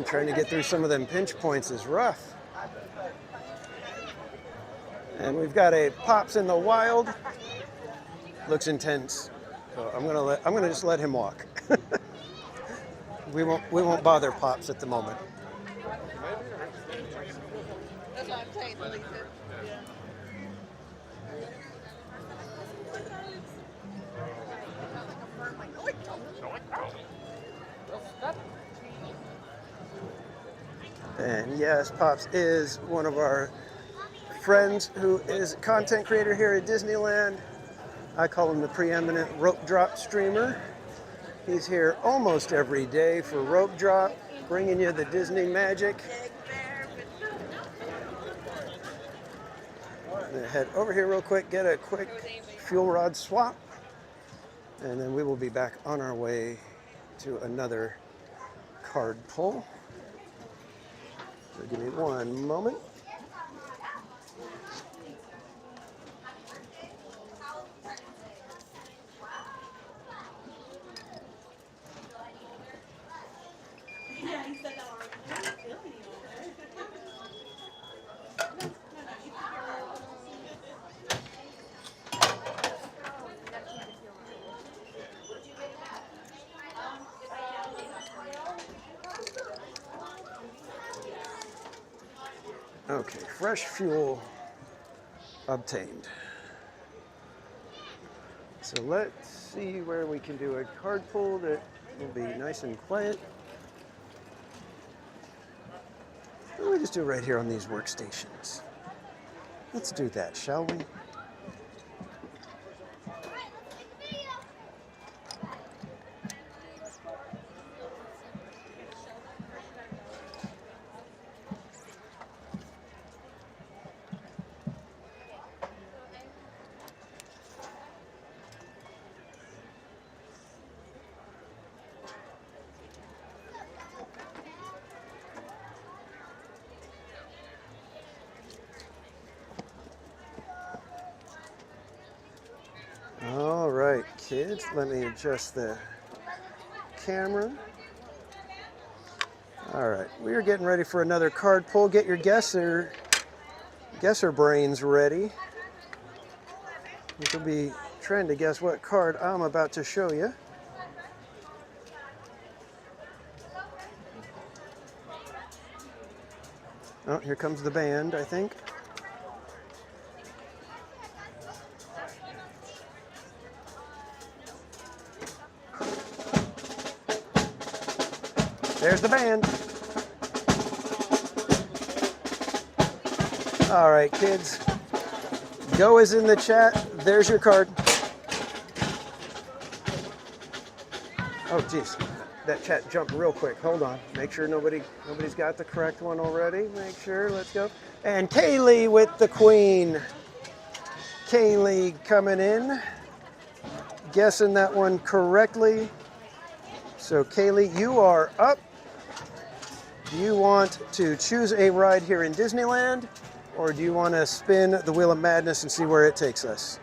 trying to get through some of them pinch points is rough. And we've got a Pops in the Wild. Looks intense. So I'm gonna just let him walk. we won't bother Pops at the moment. That's what I'm saying, Lisa. And yes, Pops is one of our friends who is a content creator here at Disneyland. I call him the preeminent rope drop streamer. He's here almost every day for rope drop, bringing you the Disney magic. I'm gonna head over here real quick, get a quick fuel rod swap, and then we will be back on our way to another card pull. So give me one moment. Okay, fresh fuel obtained. So let's see where we can do a card pull that will be nice and quiet. We'll just do it right here on these workstations. Let's do that, shall we? All right, kids, let me adjust the camera. All right, we are getting ready for another card pull. Get your guesser brains ready. You will be trying to guess what card I'm about to show you. Oh, here comes the band, I think. There's the band. All right, kids. Go is in the chat. There's your card. Oh, geez. That chat jumped real quick. Hold on. Make sure nobody's got the correct one already. Make sure. Let's go. And Kaylee with the queen. Kaylee coming in. Guessing that one correctly. So, Kaylee, you are up. Do you want to choose a ride here in Disneyland, or do you want to spin the Wheel of Madness and see where it takes us?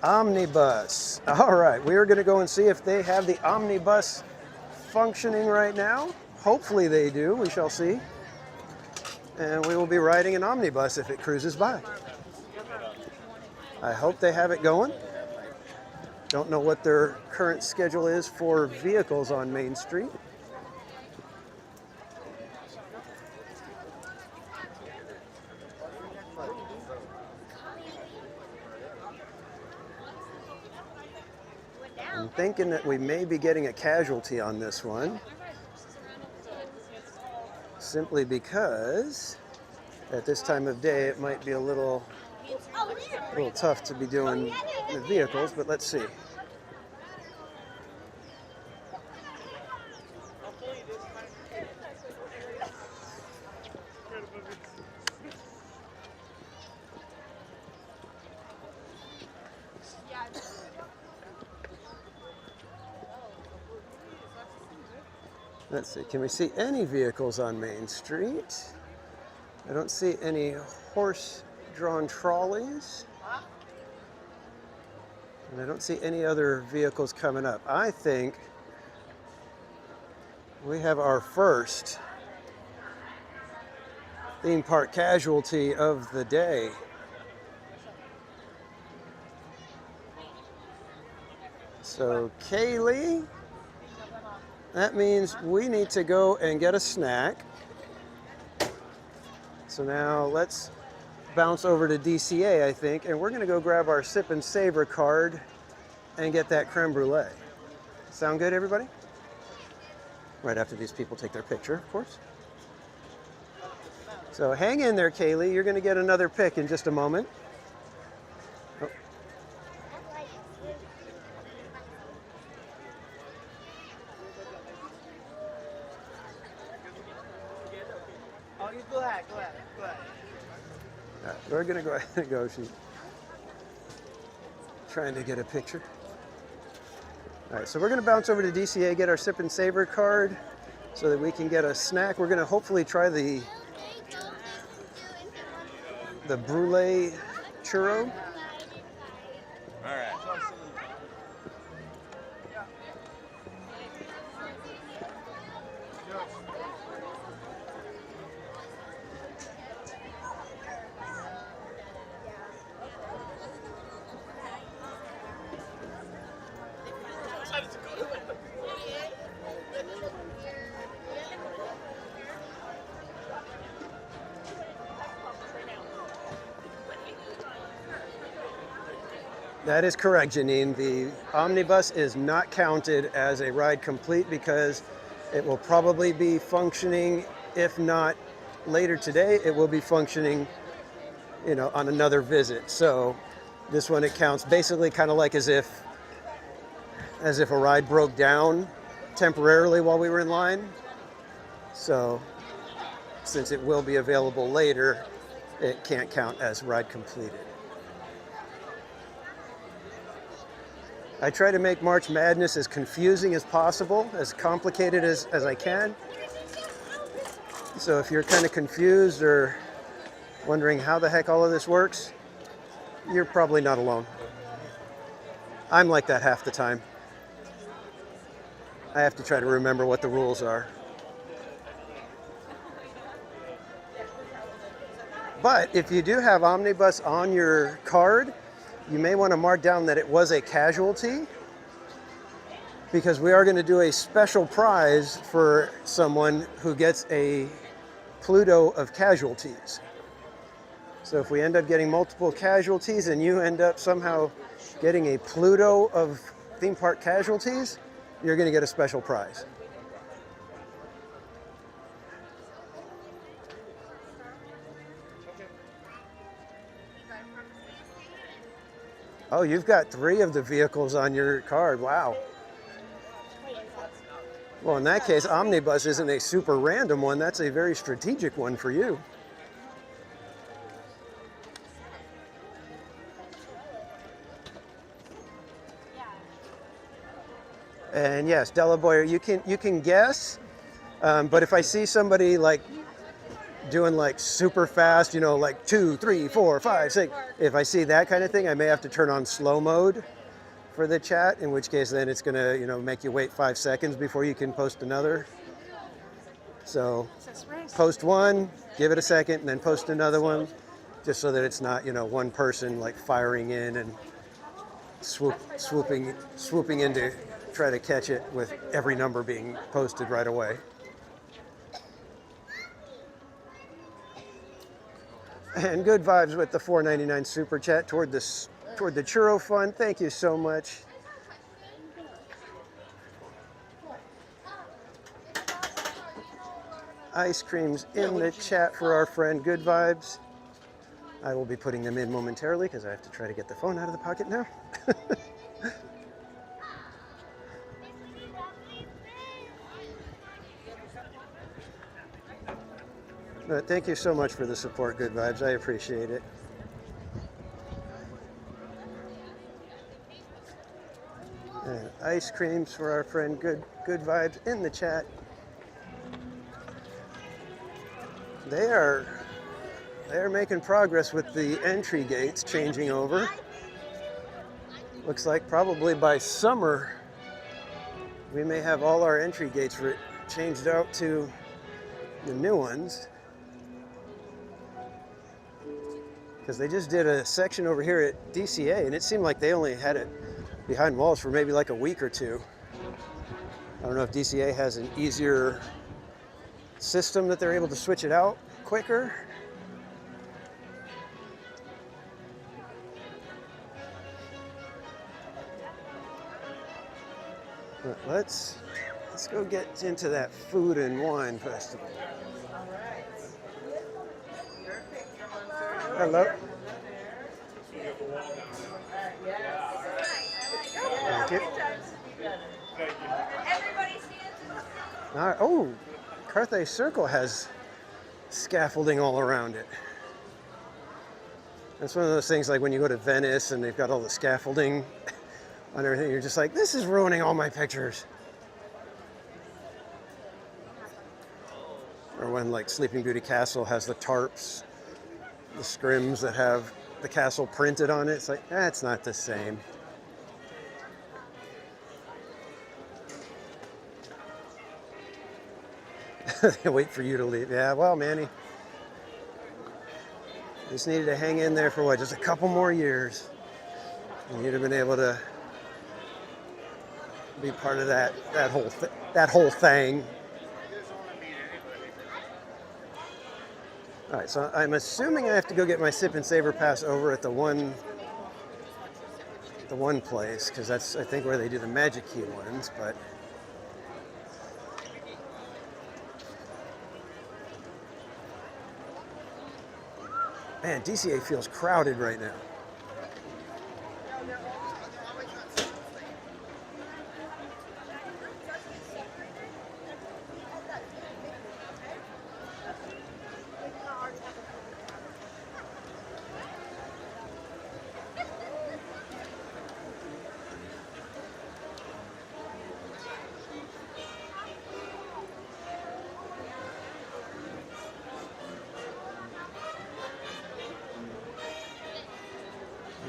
Omnibus. All right, we are going to go and see if they have the omnibus functioning right now. Hopefully they do. We shall see. And we will be riding an omnibus if it cruises by. I hope they have it going. Don't know what their current schedule is for vehicles on Main Street. I'm thinking that we may be getting a casualty on this one, simply because at this time of day it might be a little tough to be doing the vehicles, but let's see. Let's see, can we see any vehicles on Main Street? I don't see any horse-drawn trolleys. And I don't see any other vehicles coming up. I think we have our first theme park casualty of the day. So Kaylee, that means we need to go and get a snack. So now let's bounce over to DCA, I think, and we're gonna go grab our Sip and Savor card and get that creme brulee. Sound good, everybody? Right after these people take their picture, of course. So hang in there, Kaylee. You're gonna get another pick in just a moment. Oh. Oh, you go ahead. We're gonna go ahead and go. She's trying to get a picture. All right, so we're gonna bounce over to DCA, get our Sip and Savor card so that we can get a snack. We're gonna hopefully try the brulee churro. All right. That is correct, Janine. The omnibus is not counted as a ride complete because it will probably be functioning, if not later today, it will be functioning, you know, on another visit. So this one, it counts basically kind of like as if a ride broke down temporarily while we were in line. So since it will be available later, it can't count as ride completed. I try to make March Madness as confusing as possible, as complicated as I can. So if you're kind of confused or wondering how the heck all of this works, you're probably not alone. I'm like that half the time. I have to try to remember what the rules are. But if you do have Omnibus on your card, you may want to mark down that it was a casualty, because we are going to do a special prize for someone who gets a Pluto of casualties. So if we end up getting multiple casualties and you end up somehow getting a Pluto of theme park casualties, you're going to get a special prize. Oh, you've got 3 of the vehicles on your card. Wow. Well, in that case, Omnibus isn't a super random one. That's a very strategic one for you. And yes, Della Boyer, you can guess, but if I see somebody like doing like super fast, you know, like 2, 3, 4, 5, 6. If I see that kind of thing, I may have to turn on slow mode for the chat, in which case then it's gonna, you know, make you wait 5 seconds before you can post another. So post one, give it a second, and then post another one, just so that it's not, you know, one person like firing in and swooping in to try to catch it with every number being posted right away. And good vibes with the $4.99 super chat toward the churro fund. Thank you so much. Ice creams in the chat for our friend Good Vibes. I will be putting them in momentarily because I have to try to get the phone out of the pocket now. But thank you so much for the support, Good Vibes. I appreciate it. And ice creams for our friend Good Vibes in the chat. They're making progress with the entry gates changing over. Looks like probably by summer, we may have all our entry gates changed out to the new ones. Because they just did a section over here at DCA, and it seemed like they only had it behind walls for maybe like a week or two. I don't know if DCA has an easier system that they're able to switch it out quicker. But let's go get into that food and wine festival. Hello. Thank you. All right. Oh, Carthay Circle has scaffolding all around it. That's one of those things like when you go to Venice and they've got all the scaffolding on everything, you're just like, this is ruining all my pictures. Or when like Sleeping Beauty Castle has the tarps, the scrims that have the castle printed on it. It's like, that's not the same. They wait for you to leave. Yeah, well, Manny, just needed to hang in there for what, just a couple more years. And you'd have been able to be part of that whole thing. All right, so I'm assuming I have to go get my Sip and Savor pass over at the one place, because that's, I think, where they do the Magic Key ones, but man, DCA feels crowded right now.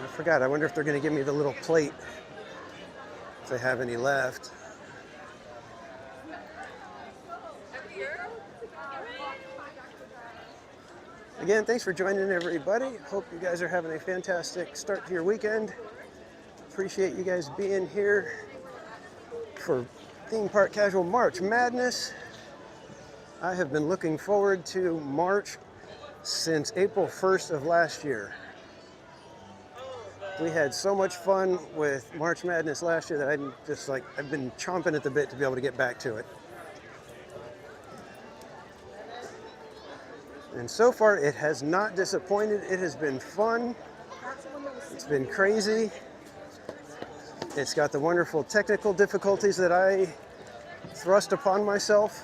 I forgot. I wonder if they're going to give me the little plate, if they have any left. Again, thanks for joining, everybody. Hope you guys are having a fantastic start to your weekend. Appreciate you guys being here for Theme Park Casual March Madness. I have been looking forward to March since April 1st of last year. We had so much fun with March Madness last year that I'm just like, I've been chomping at the bit to be able to get back to it. And so far, it has not disappointed. It has been fun. It's been crazy. It's got the wonderful technical difficulties that I thrust upon myself.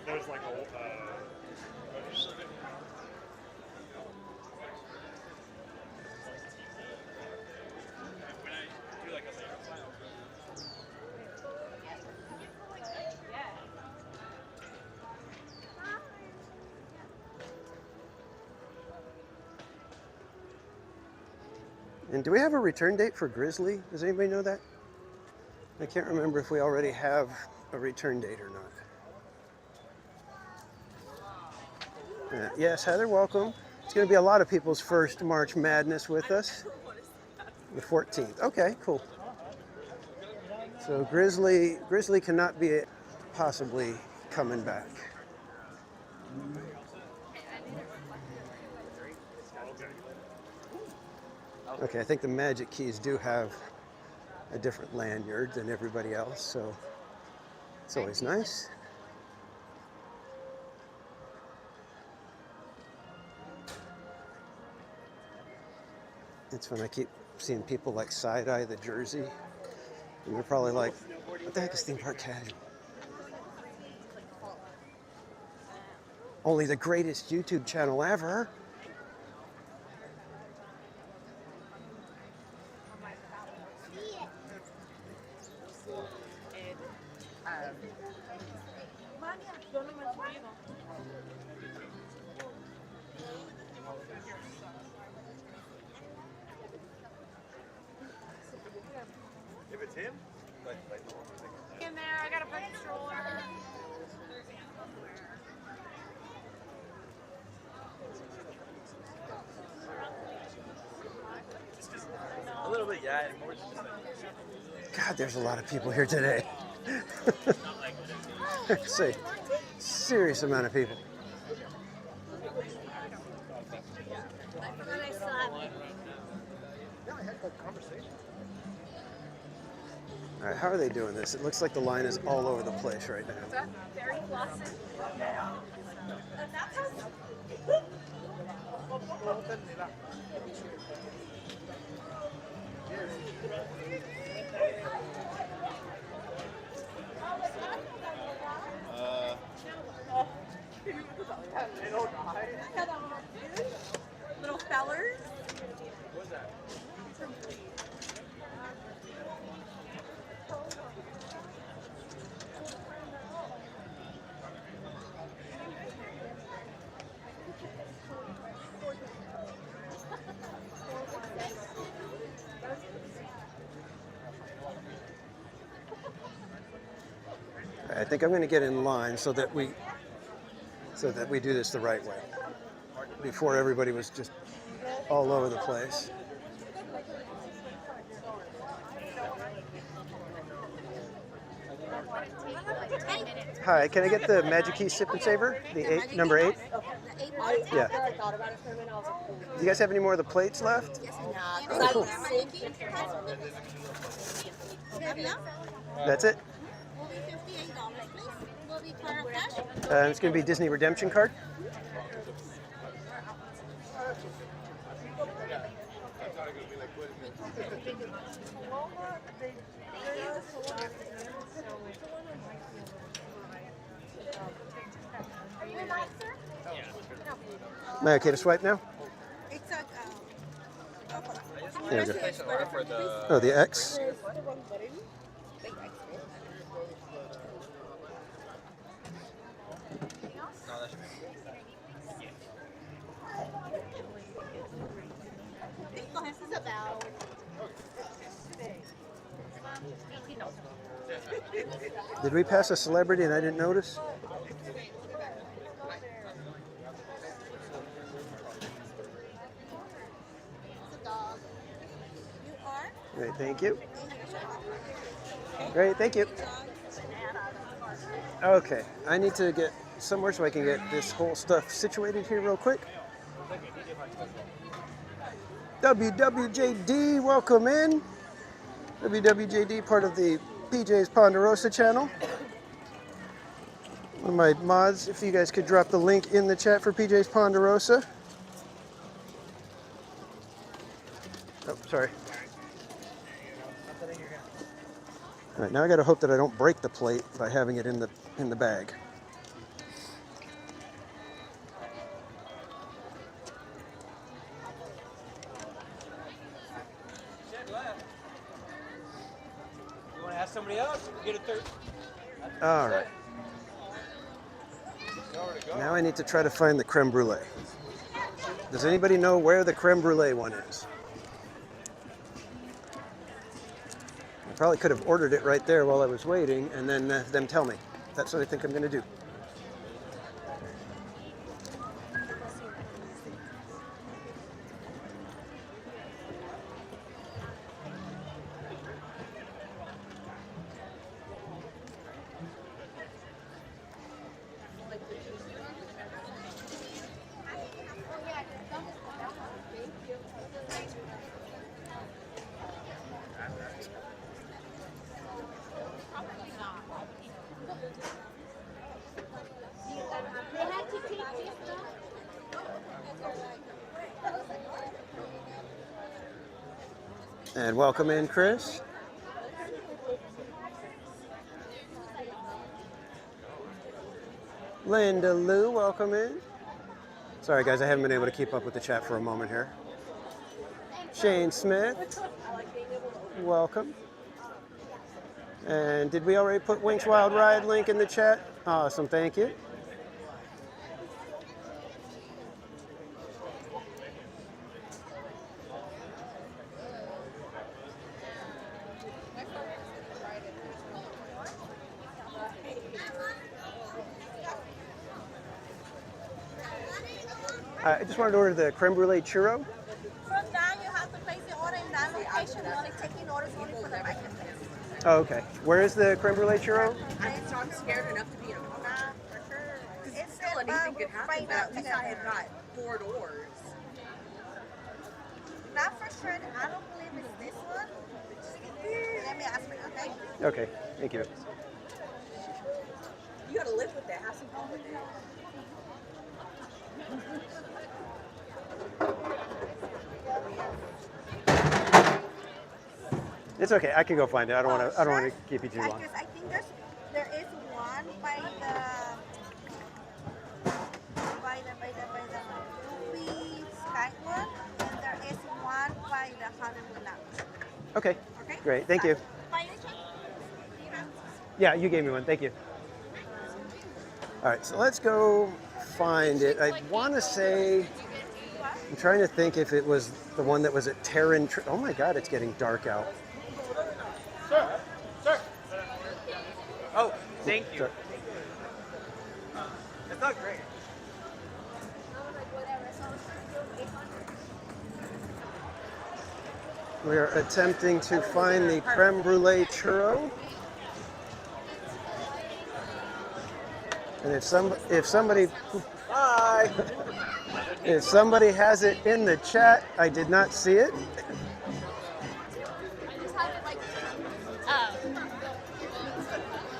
There's like a And do we have a return date for Grizzly? Does anybody know that? I can't remember if we already have a return date or not. Yes, Heather, welcome. It's going to be a lot of people's first March Madness with us. The 14th. Okay, cool. So Grizzly cannot be possibly coming back. Okay, I think the Magic Keys do have a different lanyard than everybody else, so it's always nice. It's when I keep seeing people like side-eye the jersey, and they're probably like, what the heck is Theme Park Casual? Only the greatest YouTube channel ever. In there, I gotta bring a stroller. A little bit, yeah. God, there's a lot of people here today. It's a serious amount of people. All right, how are they doing this? It looks like the line is all over the place right now. Very flossy. Little fellers. What's that? I think I'm going to get in line so that we do this the right way. Before everybody was just all over the place. Hi, can I get the Magic Key Sip and Savor? The number 8? Yeah. Do you guys have any more of the plates left? Oh, cool. That's it? It's going to be Disney Redemption card. Am I okay to swipe now? There we go. Oh, the X. Did we pass a celebrity and I didn't notice? Great, thank you. Great, thank you. Okay, I need to get somewhere so I can get this whole stuff situated here real quick. WWJD, welcome in. WWJD, part of the PJ's Ponderosa channel. One of my mods, if you guys could drop the link in the chat for PJ's Ponderosa. Oh, sorry. All right, now I got to hope that I don't break the plate by having it in the bag. You want to ask somebody else? Get a third. All right. Now I need to try to find the creme brulee. Does anybody know where the creme brulee one is? I probably could have ordered it right there while I was waiting and then them tell me. That's what I think I'm going to do. And welcome in, Chris. Linda Lou, welcome in. Sorry guys, I haven't been able to keep up with the chat for a moment here. Shane Smith, welcome. And did we already put Wink's Wild Ride link in the chat? Awesome, thank you. I just wanted to order the creme brulee churro. From now, you have to place the order in that location. We're only taking orders only for the marketplace. Oh, okay. Where is the creme brulee churro? So I'm scared enough to be in a home. For sure. It's Still anything could happen, right but now at least I have got 4 doors. Not for sure. I don't believe it's this one. Let me ask you, okay? Okay, thank you. You gotta live with that. Have some fun with it. It's okay. I can go find it. I don't want to. I don't want to keep you too long. Because I think there is one by the movie Sky one, and there is one by the Hollywood Lounge. Okay. Okay. Great. Thank you. By any chance, do you have? Yeah, you gave me one. Thank you. All right. So let's go find it. I want to say. I'm trying to think if it was the one that was at Terran. Oh my God! It's getting dark out. Sir, sir. Oh, thank you. Sorry. It's not great. We are attempting to find the creme brulee churro. And if somebody Bye. if somebody has it in the chat, I did not see it.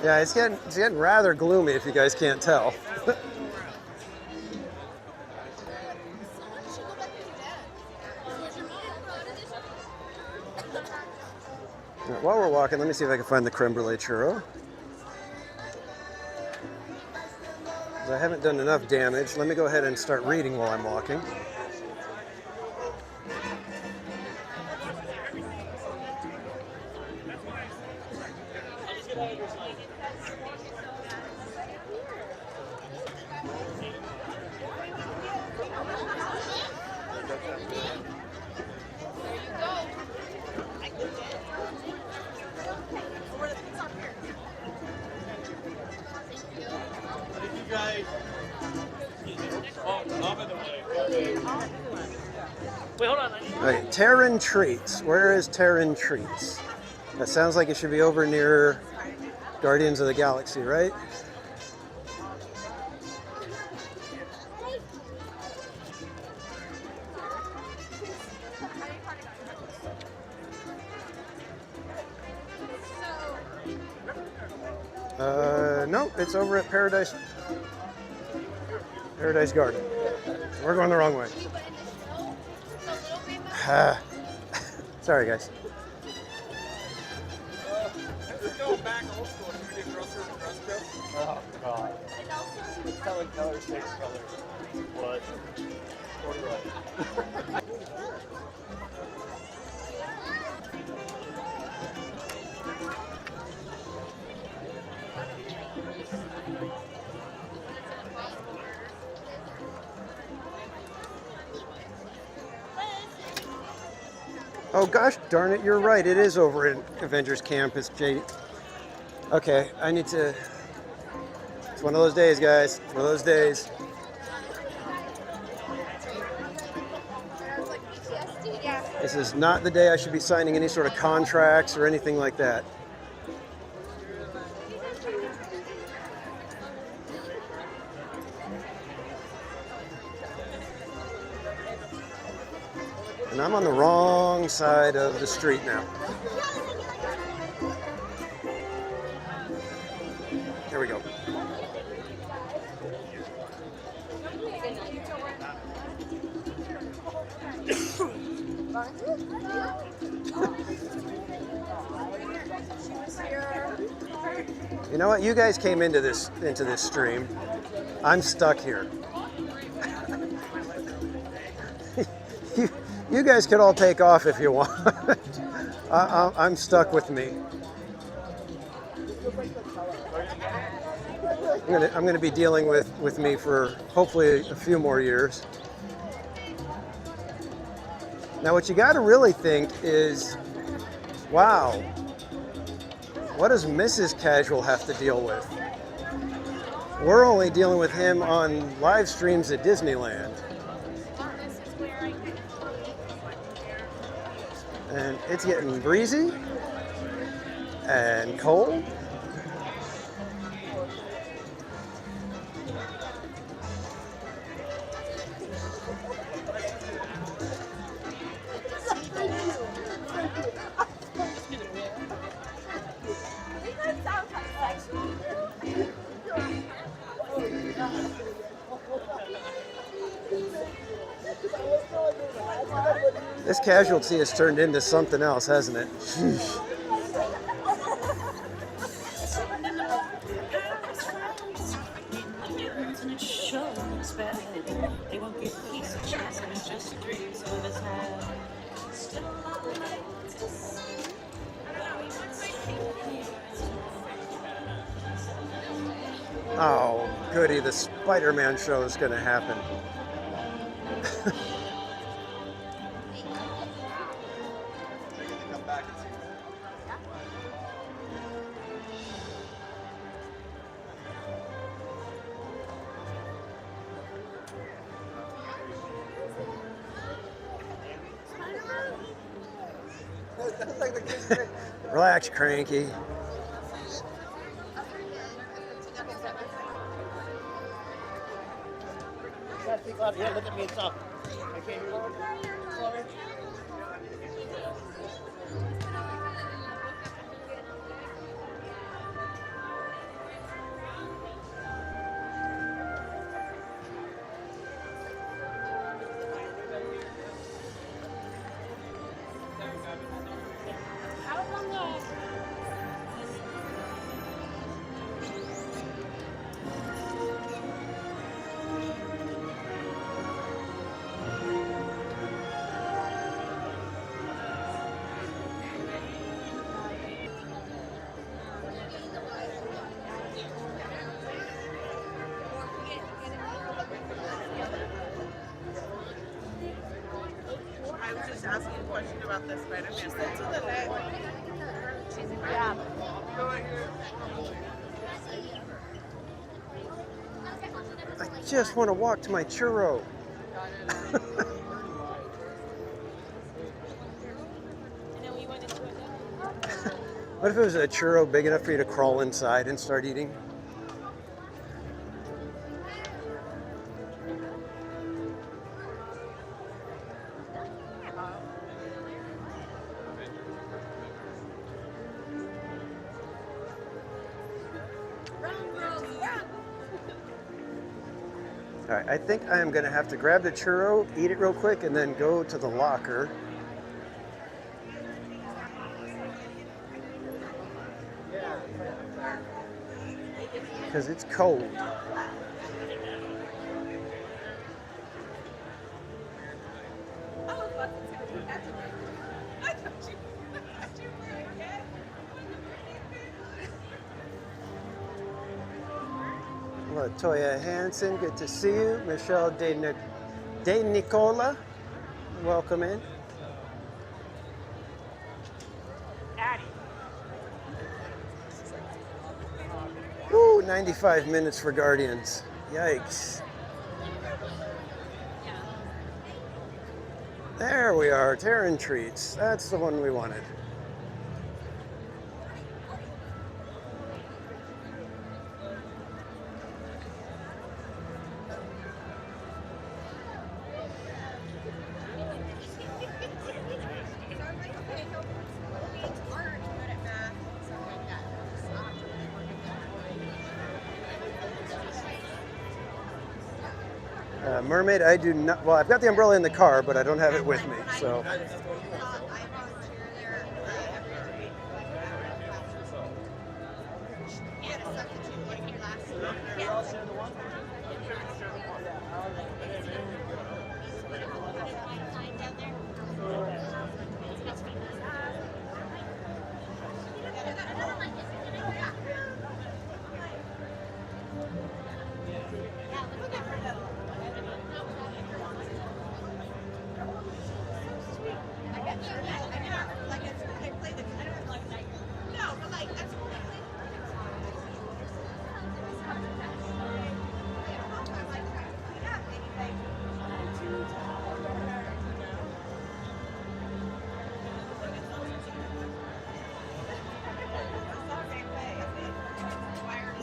Yeah, it's getting rather gloomy if you guys can't tell. Right, while we're walking, let me see if I can find the creme brulee churro. I haven't done enough damage. Let me go ahead and start reading while I'm walking. Wait, hold on. Right, Terran Treats. Where is Terran Treats? That sounds like it should be over near Guardians of the Galaxy, right? No, it's over at Paradise Garden. We're going the wrong way. Sorry, guys. Let's go back old school. Can we do girl serving dress code? Oh, God. Telling colors, face colors. What? Oh gosh, darn it, you're right. It is over in Avengers Campus, JD. Okay, I need to... It's one of those days, guys. One of those days. This is not the day I should be signing any sort of contracts or anything like that. And I'm on the wrong side of the street now. Here we go. You know what? You guys came into this stream. I'm stuck here. You guys could all take off if you want. I'm stuck with me. I'm gonna be dealing with me for hopefully a few more years. Now, what you got to really think is, wow, what does Mrs. Casual have to deal with? We're only dealing with him on live streams at Disneyland. And it's getting breezy and cold. This casualty has turned into something else, hasn't it? Sheesh. Oh, goody, the Spider-Man show is going to happen. Relax, Cranky. Here, look at me, it's up. I can't hear you. Sorry. I was just asking a question about the Spider-Man. She said to the net. Yeah. I just want to walk to my churro. What if it was a churro big enough for you to crawl inside and start eating? All right, I think I am going to have to grab the churro, eat it real quick, and then go to the locker. Because it's cold. Latoya Hansen, good to see you. Michelle De Nicola, welcome in. Ooh, 95 minutes for Guardians. Yikes. There we are, Terran Treats. That's the one we wanted. Mermaid, I do not, well, I've got the umbrella in the car, but I don't have it with me, so.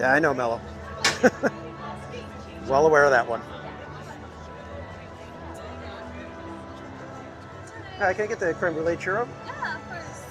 Yeah, I know, Mello. Well aware of that one. All right, can I get the creme brulee churro? Yeah, of course.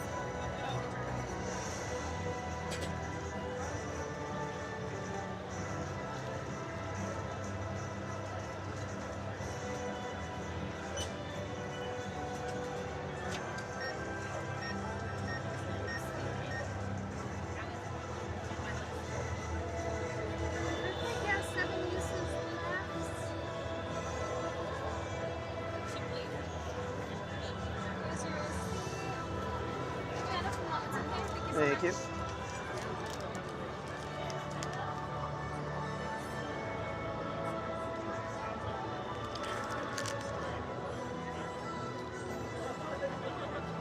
Thank you.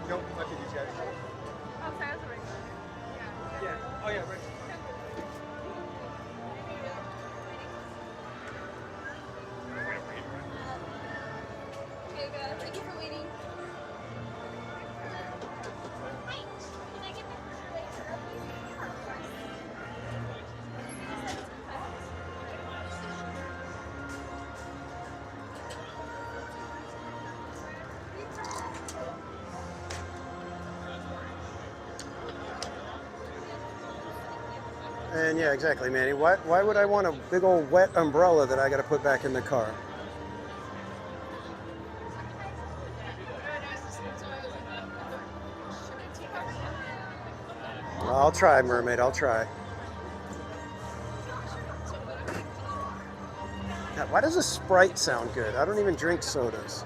Nope, I think he's got it. Oh, sorry, I was right. Yeah. Oh, yeah, right. Okay, good. Thank you for waiting. And yeah, exactly, Manny. Why would I want a big old wet umbrella that I got to put back in the car? I'll try, Mermaid. I'll try. God, why does a Sprite sound good? I don't even drink sodas.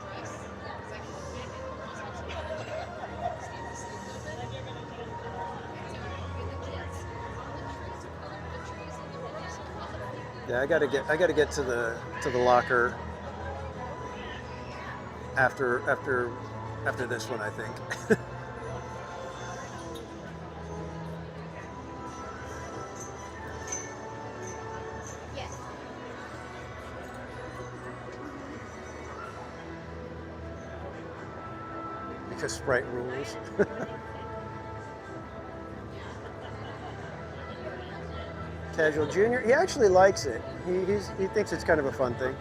Yeah, I gotta get to the locker after this one, I think. Yes. Because Sprite rules. Casual Junior, he actually likes it. He thinks it's kind of a fun thing.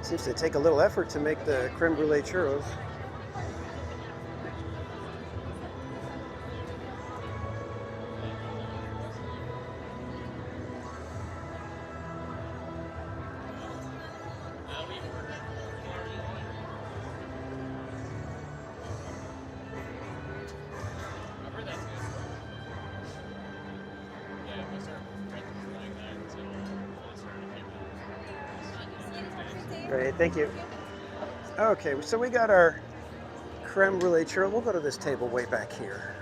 Seems to take a little effort to make the creme brulee churros. Great, thank you. Okay, so we got our creme brulee churro. We'll go to this table way back here.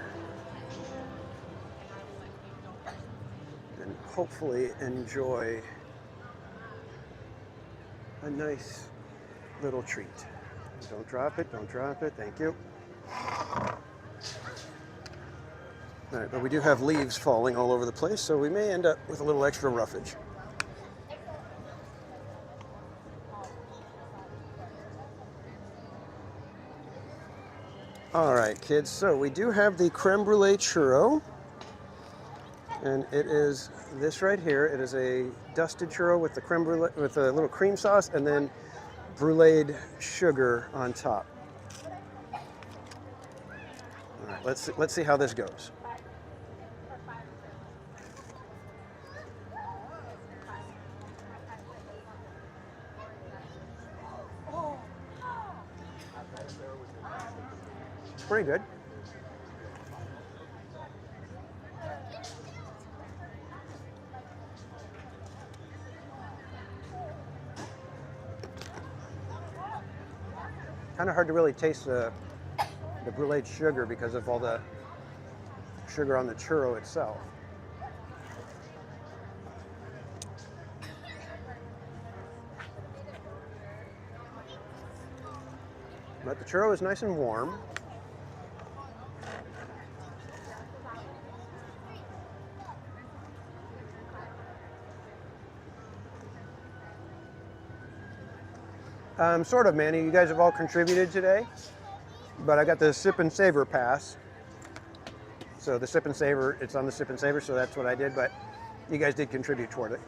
And hopefully enjoy a nice little treat. Don't drop it, thank you. All right, but we do have leaves falling all over the place, so we may end up with a little extra roughage. All right, kids, so we do have the creme brulee churro, and it is this right here. It is a dusted churro with the creme brulee, with a little cream sauce, and then bruleed sugar on top. All right, let's see how this goes. It's pretty good. Kind of hard to really taste the bruleed sugar because of all the sugar on the churro itself. But the churro is nice and warm. Sort of, Manny. You guys have all contributed today, but I got the Sip and Savor pass. So the Sip and Savor, it's on the Sip and Savor, so that's what I did, but you guys did contribute toward it.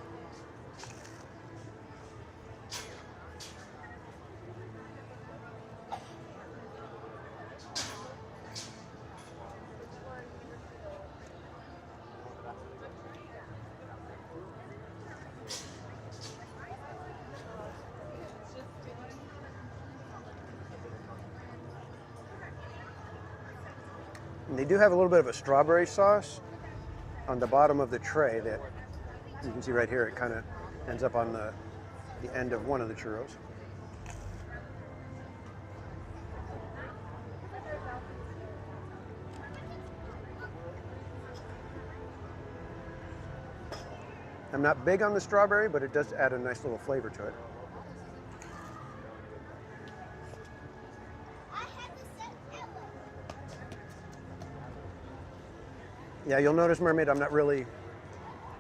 And they do have a little bit of a strawberry sauce on the bottom of the tray that you can see right here. It kind of ends up on the end of one of the churros. I'm not big on the strawberry, but it does add a nice little flavor to it. Yeah, you'll notice, Mermaid, I'm not really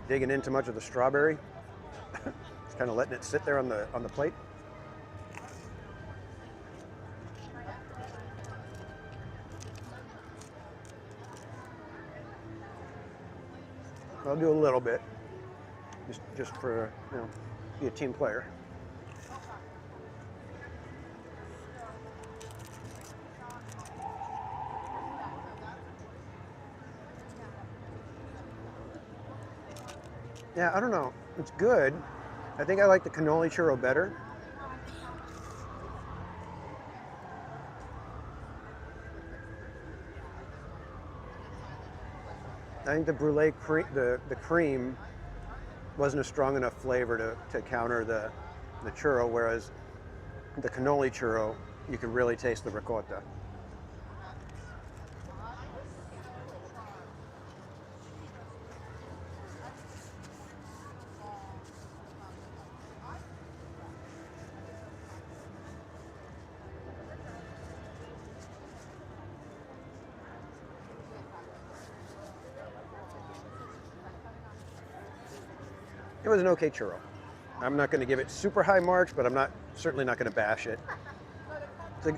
digging into much of the strawberry. Just kind of letting it sit there on the plate. I'll do a little bit, just for, you know, be a team player. Yeah, I don't know. It's good. I think I like the cannoli churro better. I think the brulee the cream wasn't a strong enough flavor to counter the churro, whereas the cannoli churro, you can really taste the ricotta. It was an okay churro. I'm not going to give it super high marks, but I'm certainly not going to bash it.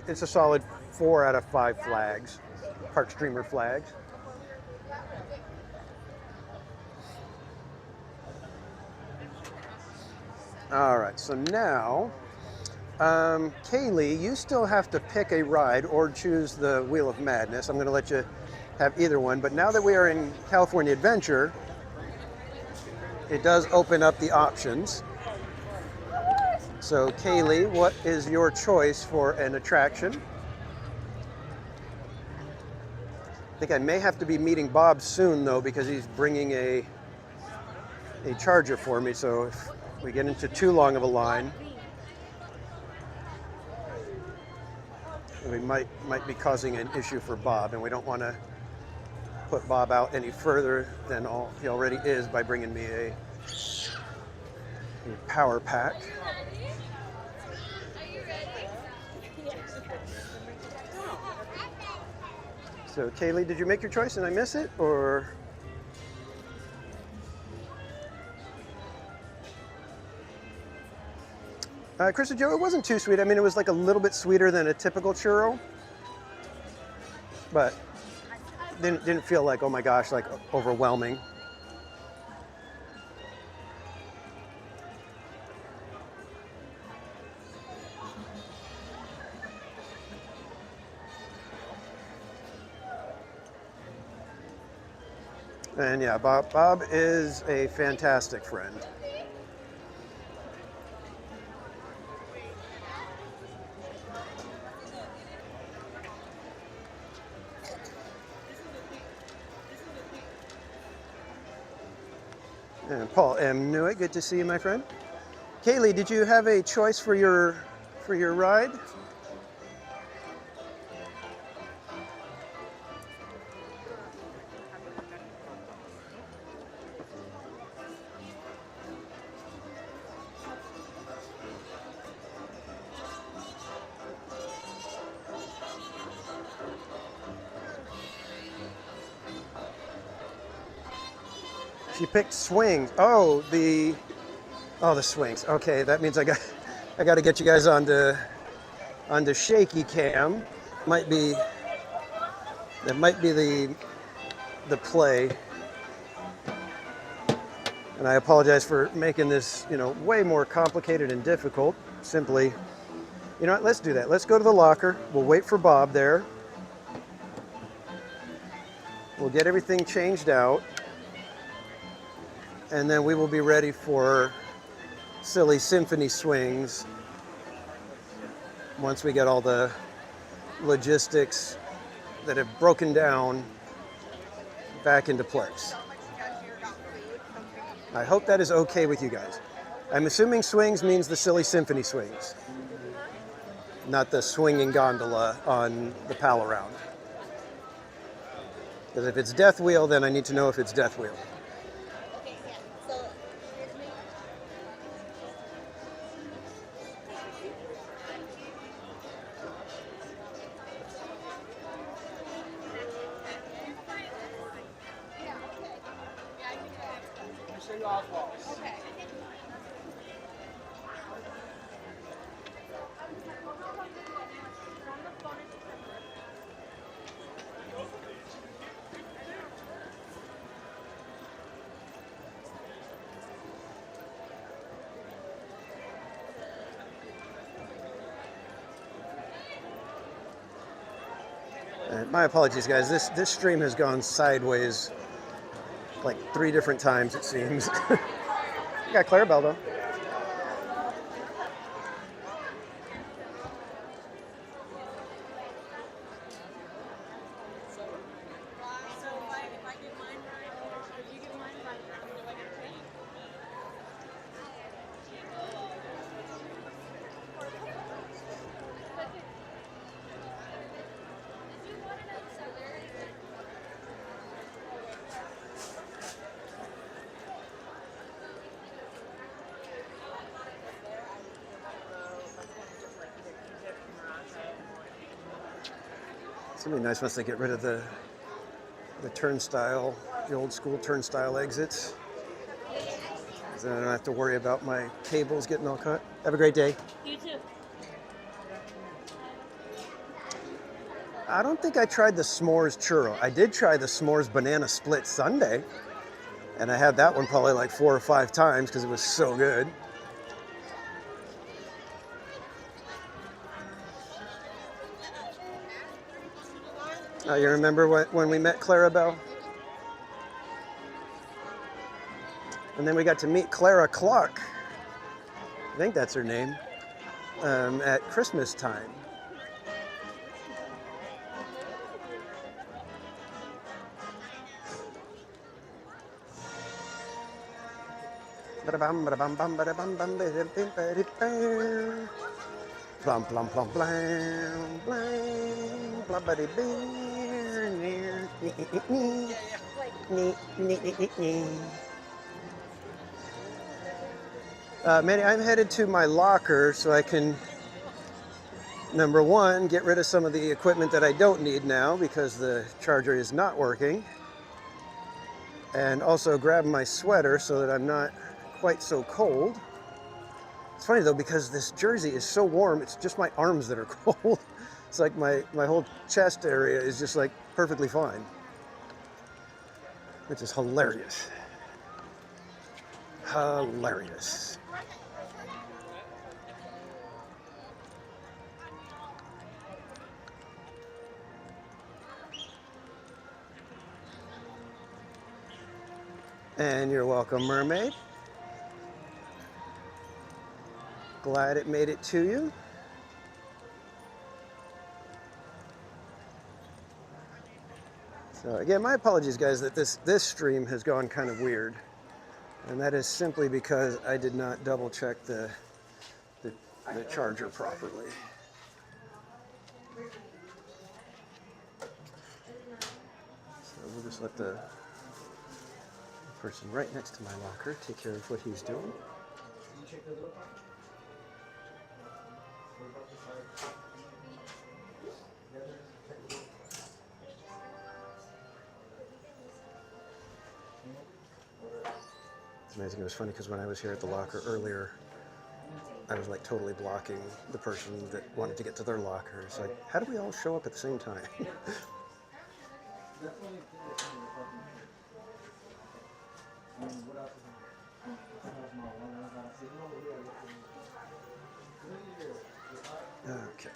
It's a solid 4 out of 5 flags, park streamer flags. All right, so now, Kaylee, you still have to pick a ride or choose the Wheel of Madness. I'm going to let you have either one, but now that we are in California Adventure, it does open up the options. So Kaylee, what is your choice for an attraction? I think I may have to be meeting Bob soon though, because he's bringing a charger for me. So if we get into too long of a line, we might be causing an issue for Bob, and we don't want to put Bob out any further than all he already is by bringing me a power pack. So Kaylee, did you make your choice and I miss it, or? Chris and Joe, it wasn't too sweet. I mean, it was like a little bit sweeter than a typical churro, but didn't feel like, oh my gosh, like overwhelming. And yeah, Bob is a fantastic friend. And Paul M. Newitt, good to see you, my friend. Kaylee, did you have a choice for your ride? She picked swings. Oh, the swings. Okay, that means I I got to get you guys onto shaky cam. Might be the play. And I apologize for making this, way more complicated and difficult. Simply, you know what, let's do that. Let's go to the locker. We'll wait for Bob there. We'll get everything changed out. And then we will be ready for silly symphony swings once we get all the logistics that have broken down back into place. I hope that is okay with you guys. I'm assuming swings means the silly symphony swings, not the swinging gondola on the pal around. Because if it's death wheel, then I need to know if it's death wheel. My apologies, guys. This stream has gone sideways like 3 different times, it seems. You got Clarabelle, though. It's gonna be nice once they get rid of the turnstile, the old school turnstile exits. Then I don't have to worry about my cables getting all cut. Have a great day. You too. I don't think I tried the s'mores churro. I did try the s'mores banana split sundae, and I had that one probably like 4 or 5 times because it was so good. You remember when we met Clarabelle? And then we got to meet Clara Clark. I think that's her name. At Christmas time. Plum plum plum blam blam blam buddy beer. Manny, I'm headed to my locker so I can, number one, get rid of some of the equipment that I don't need now because the charger is not working, and also grab my sweater so that I'm not quite so cold. It's funny though, because this jersey is so warm, it's just my arms that are cold. It's like my whole chest area is just like perfectly fine, which is hilarious. Hilarious. And you're welcome, mermaid. Glad it made it to you. So again, my apologies, guys, that this stream has gone kind of weird, and that is simply because I did not double check the charger properly. So we'll just let the person right next to my locker take care of what he's doing. It's amazing. It was funny because when I was here at the locker earlier, I was like totally blocking the person that wanted to get to their locker. It's like, how do we all show up at the same time? Okay.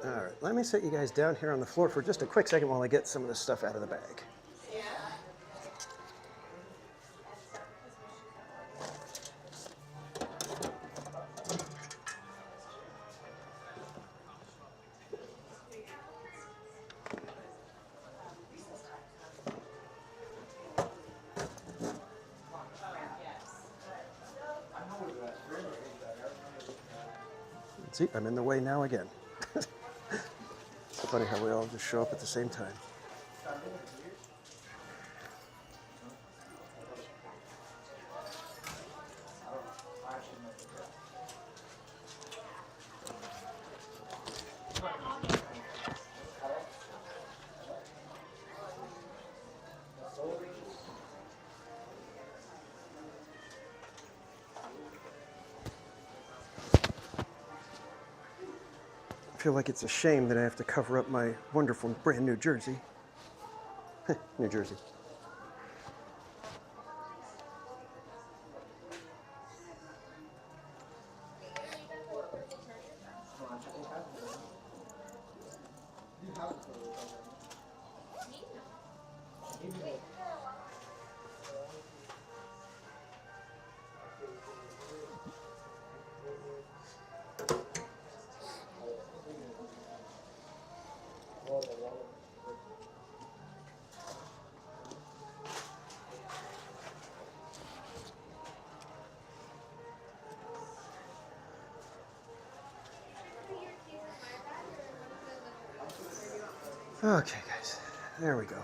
All right, let me set you guys down here on the floor for just a quick second while I get some of this stuff out of the bag. See, I'm in the way now again. It's funny how we all just show up at the same time. I feel like it's a shame that I have to cover up my wonderful brand new jersey. New Jersey. Okay, guys, there we go.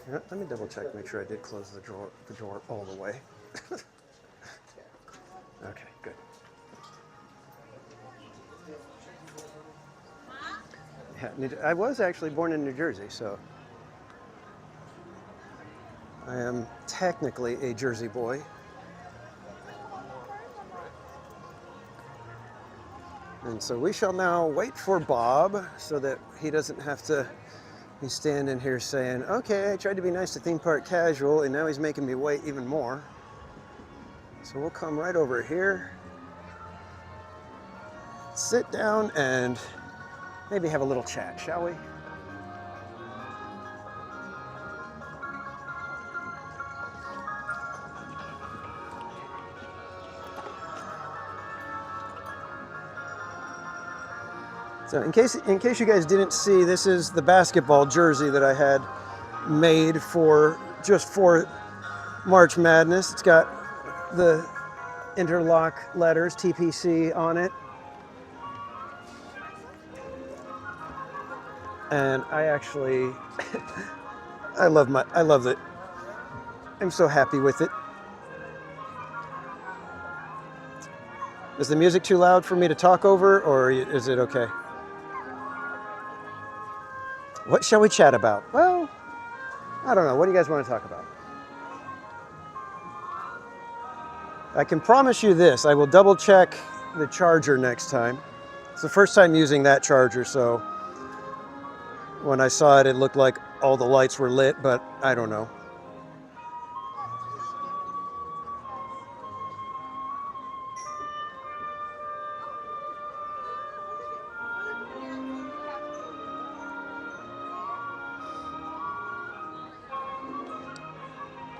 Let me double check, make sure I did close the drawer all the way. Okay, good. Yeah, I was actually born in New Jersey, so I am technically a Jersey boy. And so we shall now wait for Bob so that he doesn't have to be standing here saying, okay, I tried to be nice to Theme Park Casual and now he's making me wait even more. So we'll come right over here, sit down and maybe have a little chat, shall we? So in case you guys didn't see, this is the basketball jersey that I had made for March Madness. It's got the interlock letters TPC on it. And I actually I love it. I'm so happy with it. Is the music too loud for me to talk over, or is it okay? What shall we chat about? Well, I don't know. What do you guys want to talk about? I can promise you this. I will double check the charger next time. It's the first time using that charger, so when I saw it, it looked like all the lights were lit, but I don't know.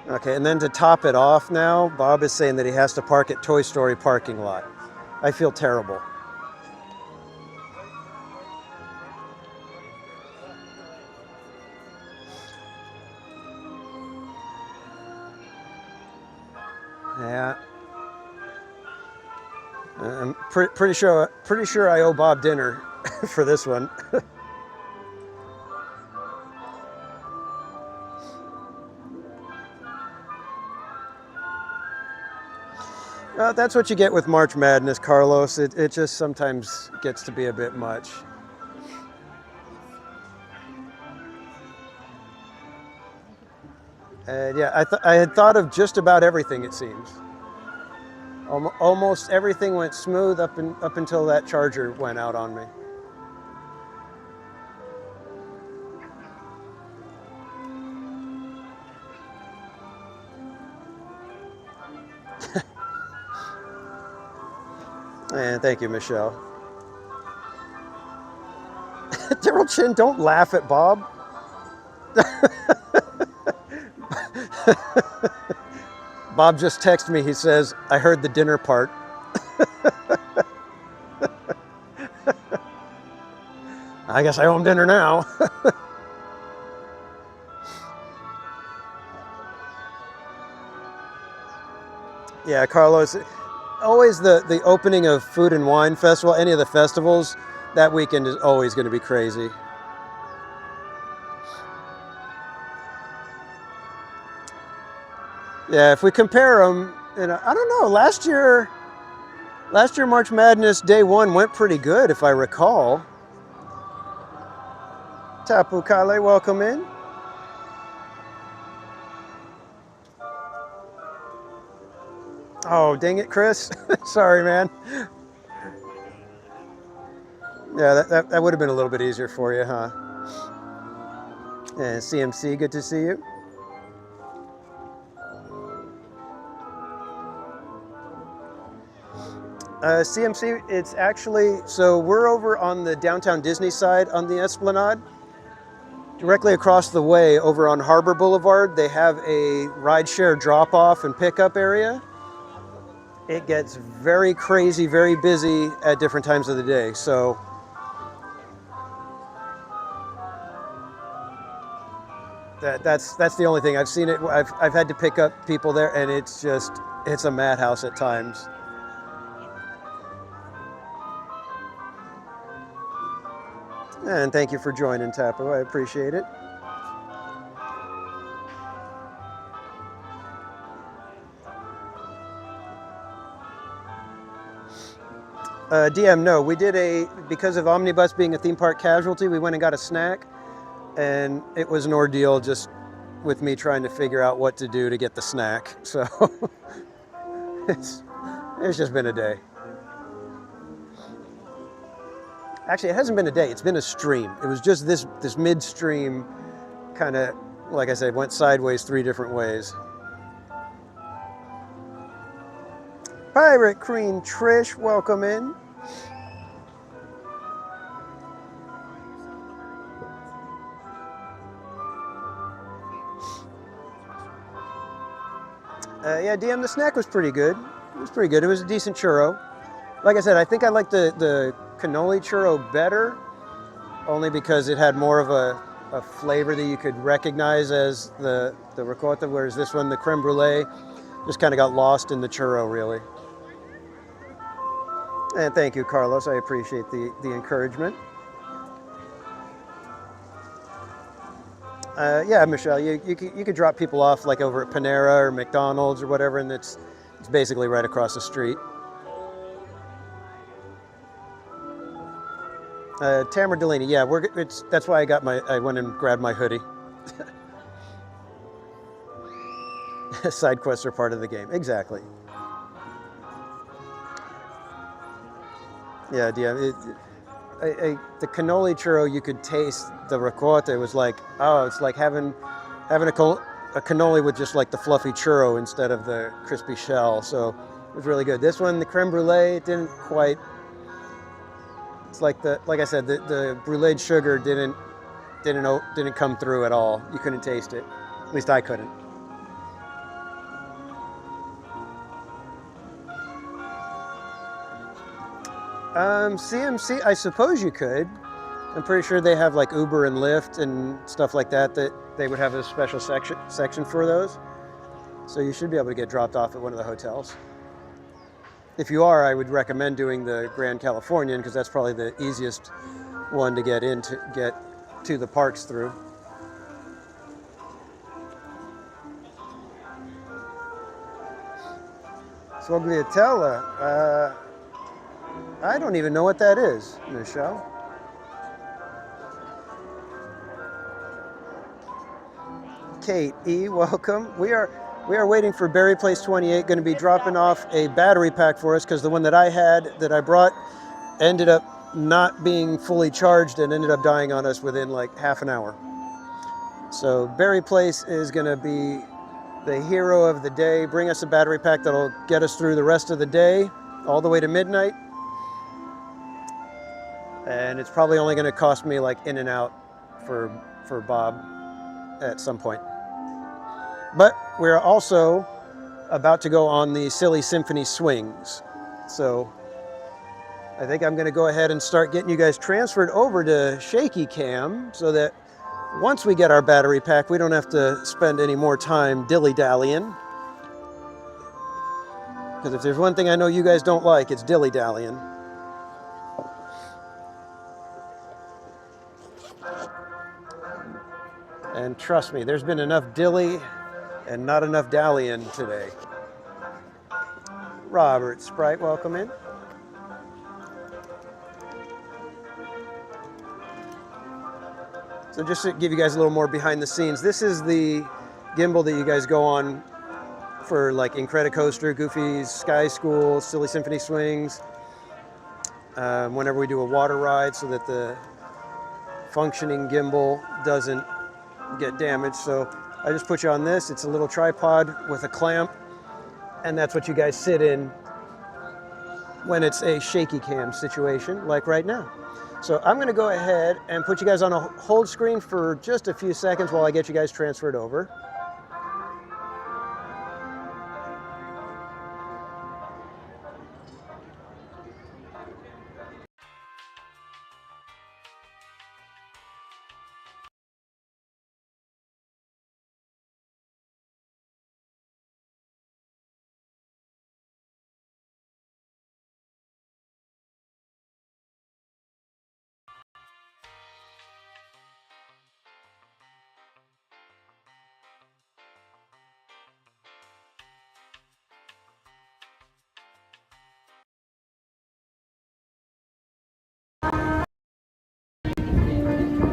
Okay, and then to top it off now, Bob is saying that he has to park at Toy Story parking lot. I feel terrible. Yeah. I'm pretty sure I owe Bob dinner for this one. That's what you get with March Madness, Carlos. It just sometimes gets to be a bit much. And yeah, I had thought of just about everything, it seems. Almost everything went smooth up until that charger went out on me. And thank you, Michelle. Daryl Chin, don't laugh at Bob. Bob just texted me. He says, I heard the dinner part. I guess I owe him dinner now. Yeah, Carlos, always the opening of Food and Wine Festival, any of the festivals, that weekend is always going to be crazy. Yeah, if we compare them, you know, I don't know, last year March Madness Day 1 went pretty good, if I recall. Tapu Kale, welcome in. Oh, dang it, Chris. Sorry, man. Yeah, that would have been a little bit easier for you, huh? And CMC, good to see you. CMC, it's actually, so we're over on the downtown Disney side on the Esplanade. Directly across the way over on Harbor Boulevard, they have a rideshare drop-off and pickup area. It gets very crazy, very busy at different times of the day. So that's the only thing. I've seen it. I've had to pick up people there, and it's a madhouse at times. And thank you for joining, Tapu. I appreciate it. DM, no, we did because of Omnibus being a theme park casualty, we went and got a snack, and it was an ordeal just with me trying to figure out what to do to get the snack. So it's just been a day. Actually, it hasn't been a day, it's been a stream. It was just this midstream kind of, like I said, went sideways 3 different ways. Pirate Queen Trish, welcome in. Yeah, DM, the snack was pretty good. It was pretty good. It was a decent churro. Like I said, I think I liked the cannoli churro better, only because it had more of a flavor that you could recognize as the ricotta, whereas this one, the creme brulee, just kind of got lost in the churro, really. And thank you, Carlos. I appreciate the encouragement. Yeah, Michelle, you could drop people off like over at Panera or McDonald's or whatever, and it's basically right across the street. Tamara Delaney, yeah, that's why I went and grabbed my hoodie. Side quests are part of the game, exactly. Yeah, the cannoli churro, you could taste the ricotta. It was like, oh, it's like having a cannoli with just like the fluffy churro instead of the crispy shell. So it was really good. This one, the creme brulee, it didn't quite. It's like I said, the bruleed sugar didn't come through at all. You couldn't taste it. At least I couldn't. CMC, I suppose you could. I'm pretty sure they have like Uber and Lyft and stuff like that they would have a special section for those. So you should be able to get dropped off at one of the hotels. If you are, I would recommend doing the Grand Californian because that's probably the easiest one to get to the parks through. Svogliatella, I don't even know what that is, Michelle. Kate E, welcome. We are waiting for Berry Place 28, going to be dropping off a battery pack for us because the one that I had, that I brought, ended up not being fully charged and ended up dying on us within like half an hour. So Berry Place is going to be the hero of the day, bring us a battery pack that'll get us through the rest of the day, all the way to midnight. And it's probably only going to cost me like in and out for Bob at some point. But we're also about to go on the Silly Symphony swings. So I think I'm going to go ahead and start getting you guys transferred over to Shaky Cam so that once we get our battery pack, we don't have to spend any more time dilly-dallying. Because if there's one thing I know you guys don't like, it's dilly-dallying. And trust me, there's been enough dilly and not enough dallying today. Robert Sprite, welcome in. So just to give you guys a little more behind the scenes, this is the gimbal that you guys go on for like Incredicoaster, Goofy's Sky School, Silly Symphony swings, whenever we do a water ride so that the functioning gimbal doesn't get damaged. So I just put you on this. It's a little tripod with a clamp, and that's what you guys sit in when it's a shaky cam situation like right now. So I'm going to go ahead and put you guys on a hold screen for just a few seconds while I get you guys transferred over.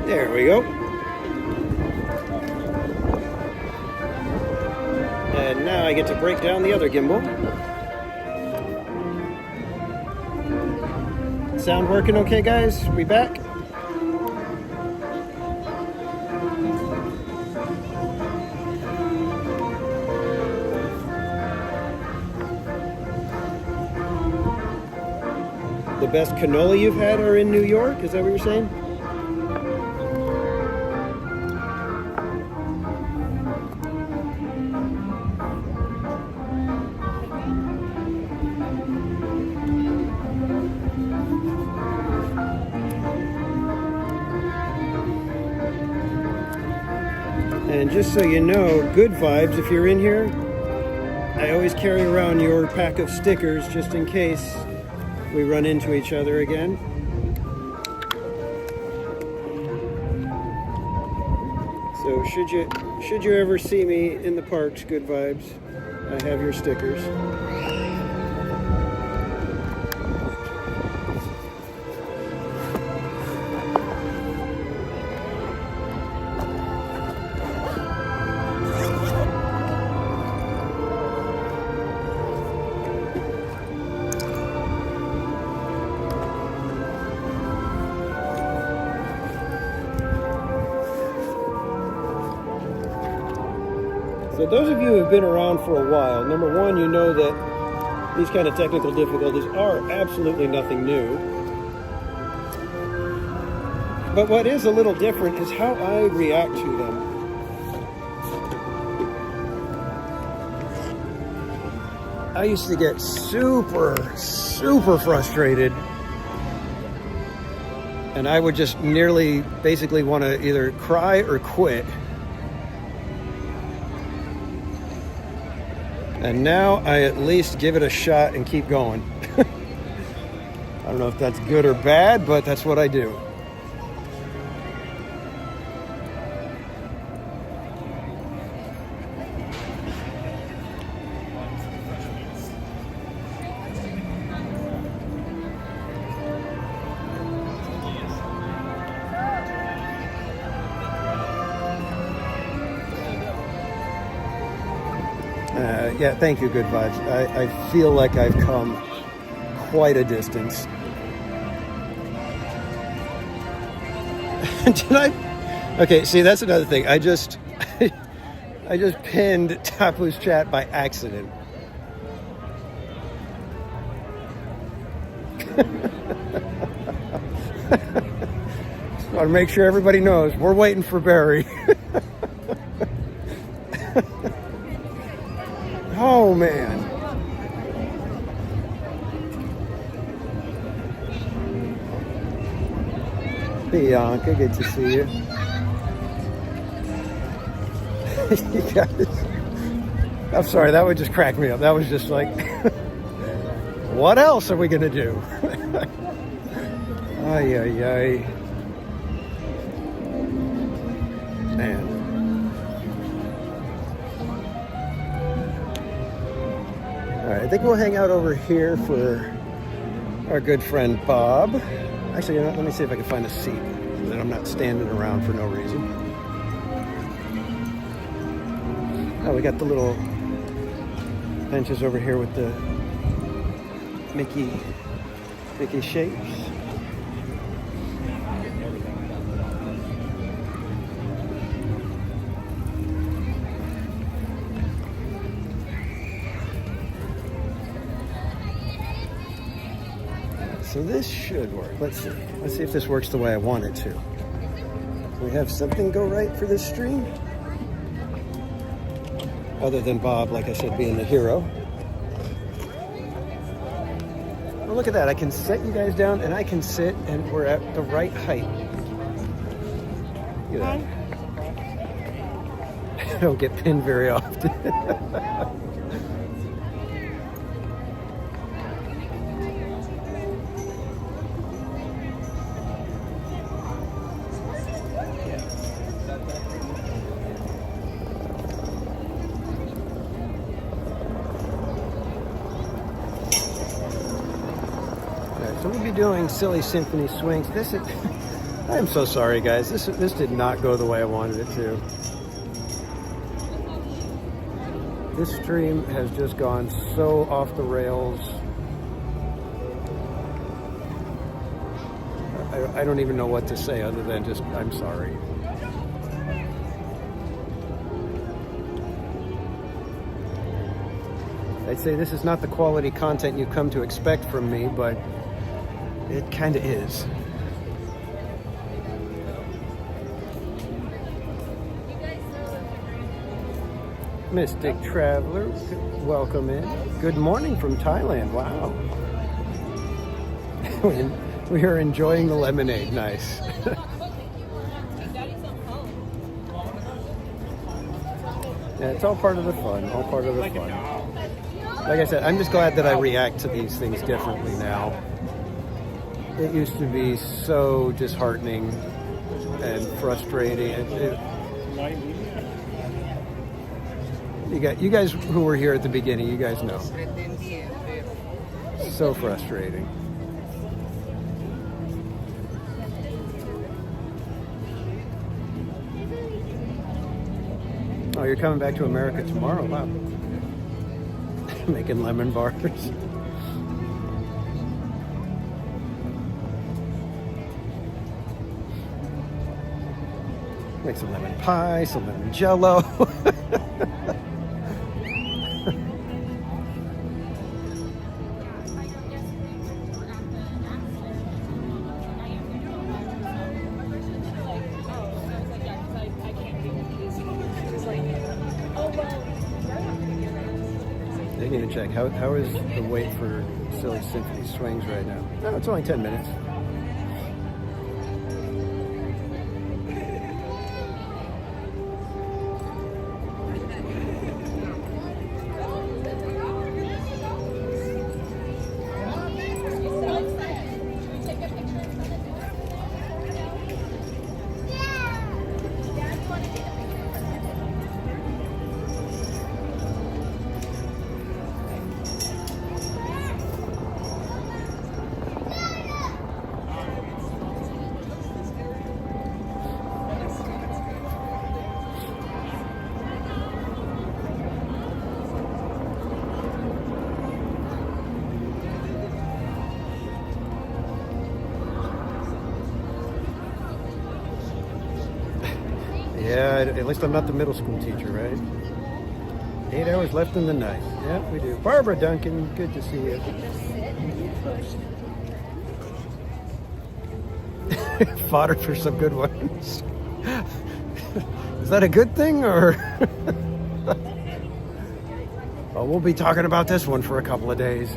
There we go. And now I get to break down the other gimbal. Sound working okay, guys? We back? The best cannoli you've had are in New York? Is that what you're saying? And just so you know, good vibes, if you're in here, I always carry around your pack of stickers just in case we run into each other again. So should you ever see me in the parks, good vibes, I have your stickers. So those of you who have been around for a while, number one, you know that these kind of technical difficulties are absolutely nothing new. But what is a little different is how I react to them. I used to get super frustrated, and I would just nearly basically want to either cry or quit. And now I at least give it a shot and keep going. I don't know if that's good or bad, but that's what I do. Yeah, thank you, Good Vibes. I feel like I've come quite a distance. Did I? Okay, see, that's another thing. I just pinned Tapu's chat by accident. Just want to make sure everybody knows we're waiting for Barry. Oh, man. Bianca, good to see you. You guys. I'm sorry, that would just crack me up. That was just like, what else are we going to do? Ay, ay, ay. Man. All right, I think we'll hang out over here for our good friend Bob. Actually, you know, let me see if I can find a seat so that I'm not standing around for no reason. Oh, we got the little benches over here with the Mickey shapes. So this should work. Let's see. Let's see if this works the way I want it to. Do we have something go right for this stream? Other than Bob, like I said, being the hero. Well, look at that. I can set you guys down and I can sit and we're at the right height. Look at that. I don't get pinned very often. So we'll be doing silly symphony swings. This is, I'm so sorry guys, this did not go the way I wanted it to. This stream has just gone so off the rails. I don't even know what to say other than just, I'm sorry. I'd say this is not the quality content you come to expect from me, but it kind of is. Mystic Traveler, welcome in. Good morning from Thailand. Wow. We are enjoying the lemonade. Nice. Yeah, it's all part of the fun. All part of the fun. Like I said, I'm just glad that I react to these things differently now. It used to be so disheartening and frustrating. You guys who were here at the beginning, you guys know. So frustrating. Oh, you're coming back to America tomorrow? Wow. Making lemon bars. Make some lemon pie, some lemon jello. I need to check. How is the wait for Silly Symphony Swings right now? No, it's only 10 minutes. Yeah, at least I'm not the middle school teacher, right? 8 hours left in the night. Yeah, we do. Barbara Duncan, good to see you. Fodder for some good ones. Is that a good thing, or? Oh, we'll be talking about this one for a couple of days.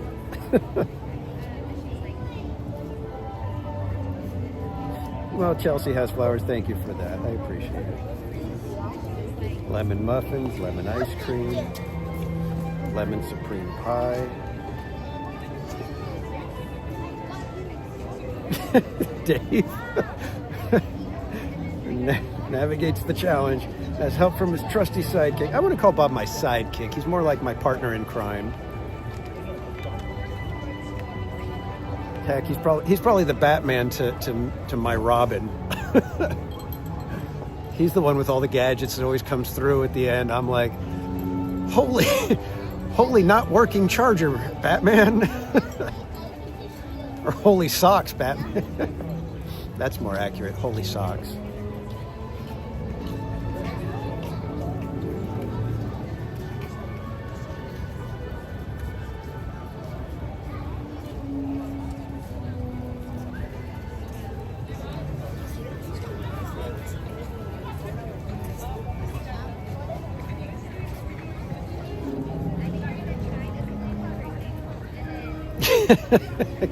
Well, Chelsea has flowers. Thank you for that. I appreciate it. Lemon muffins, lemon ice cream, lemon supreme pie. Dave navigates the challenge, has help from his trusty sidekick. I wouldn't call Bob my sidekick. He's more like my partner in crime. Heck, he's probably the Batman to my Robin. He's the one with all the gadgets that always comes through at the end. I'm like, holy not working charger, Batman. Or holy socks, Batman. That's more accurate, holy socks.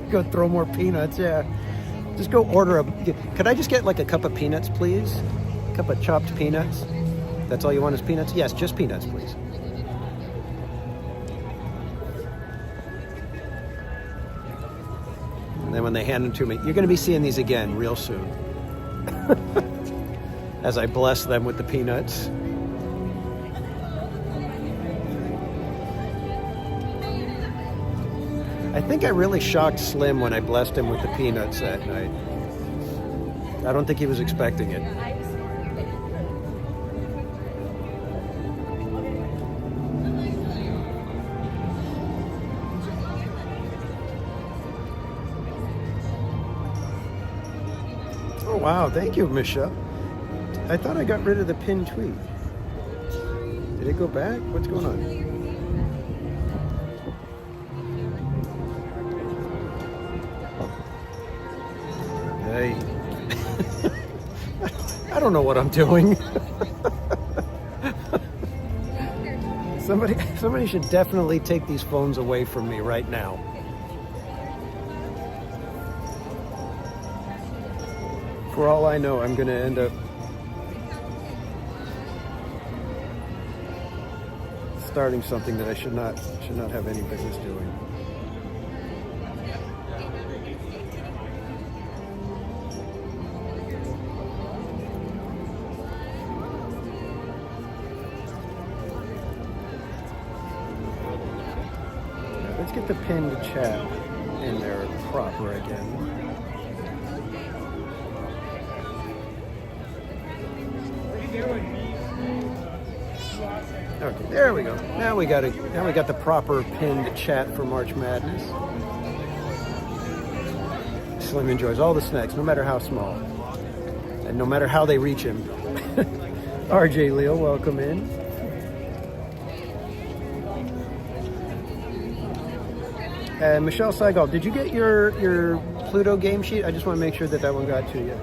Go throw more peanuts, yeah. Just go order could I just get like a cup of peanuts, please? A cup of chopped peanuts? That's all you want is peanuts? Yes, just peanuts, please. And then when they hand them to me, you're going to be seeing these again real soon. As I bless them with the peanuts. I think I really shocked Slim when I blessed him with the peanuts that night. I don't think he was expecting it. Oh wow, thank you, Michelle. I thought I got rid of the pinned tweet. Did it go back? What's going on? I don't know what I'm doing. Somebody should definitely take these phones away from me right now. For all I know, I'm going to end up starting something that I should not have any business doing. Let's get the pinned chat in there proper again. Okay, there we go. Now we got the proper pinned chat for March Madness. Slim enjoys all the snacks, no matter how small, and no matter how they reach him. RJ Leo, welcome in. Michelle Saigal, did you get your Pluto game sheet? I just want to make sure that one got to you.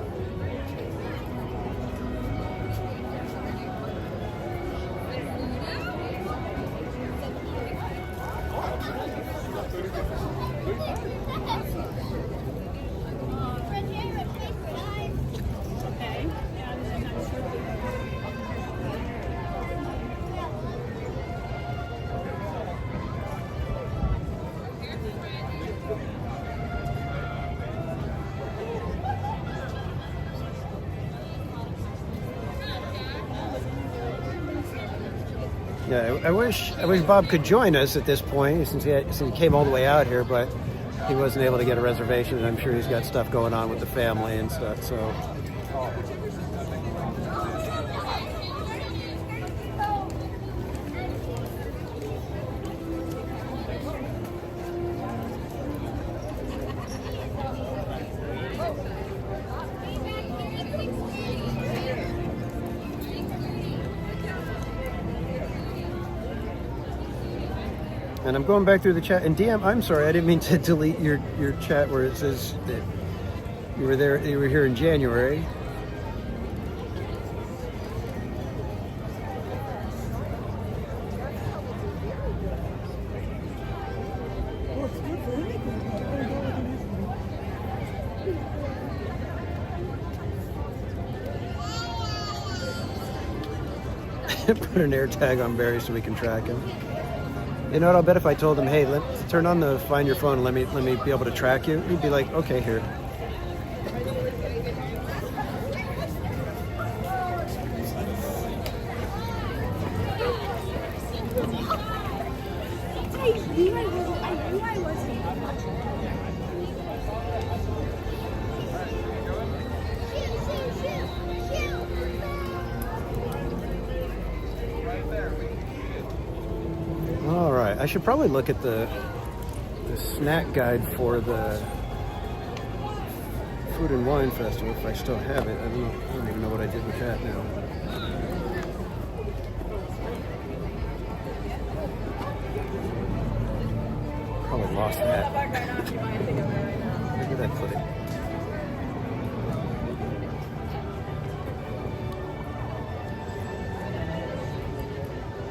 Yeah, I wish Bob could join us at this point since he came all the way out here, but he wasn't able to get a reservation, and I'm sure he's got stuff going on with the family and stuff. So. And I'm going back through the chat. And DM, I'm sorry, I didn't mean to delete your chat where it says that you were there. You were here in January. Put an air tag on Barry so we can track him. You know what? I'll bet if I told him, "Hey, turn on the Find Your Phone and let me be able to track you," he'd be like, "Okay, here." All right, I should probably look at the snack guide for the Food and Wine Festival if I still have it. I don't even know what I did with that now. Probably lost that. Where did I put it?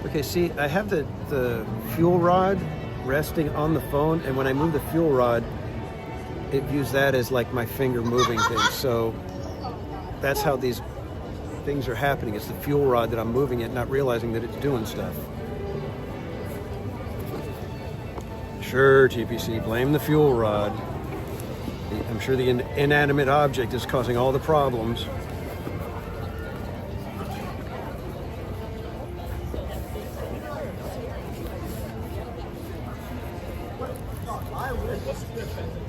Okay, see, I have the fuel rod resting on the phone, and when I move the fuel rod, it views that as like my finger moving thing. So that's how these things are happening. It's the fuel rod that I'm moving it, not realizing that it's doing stuff. Sure, TPC, blame the fuel rod. I'm sure the inanimate object is causing all the problems.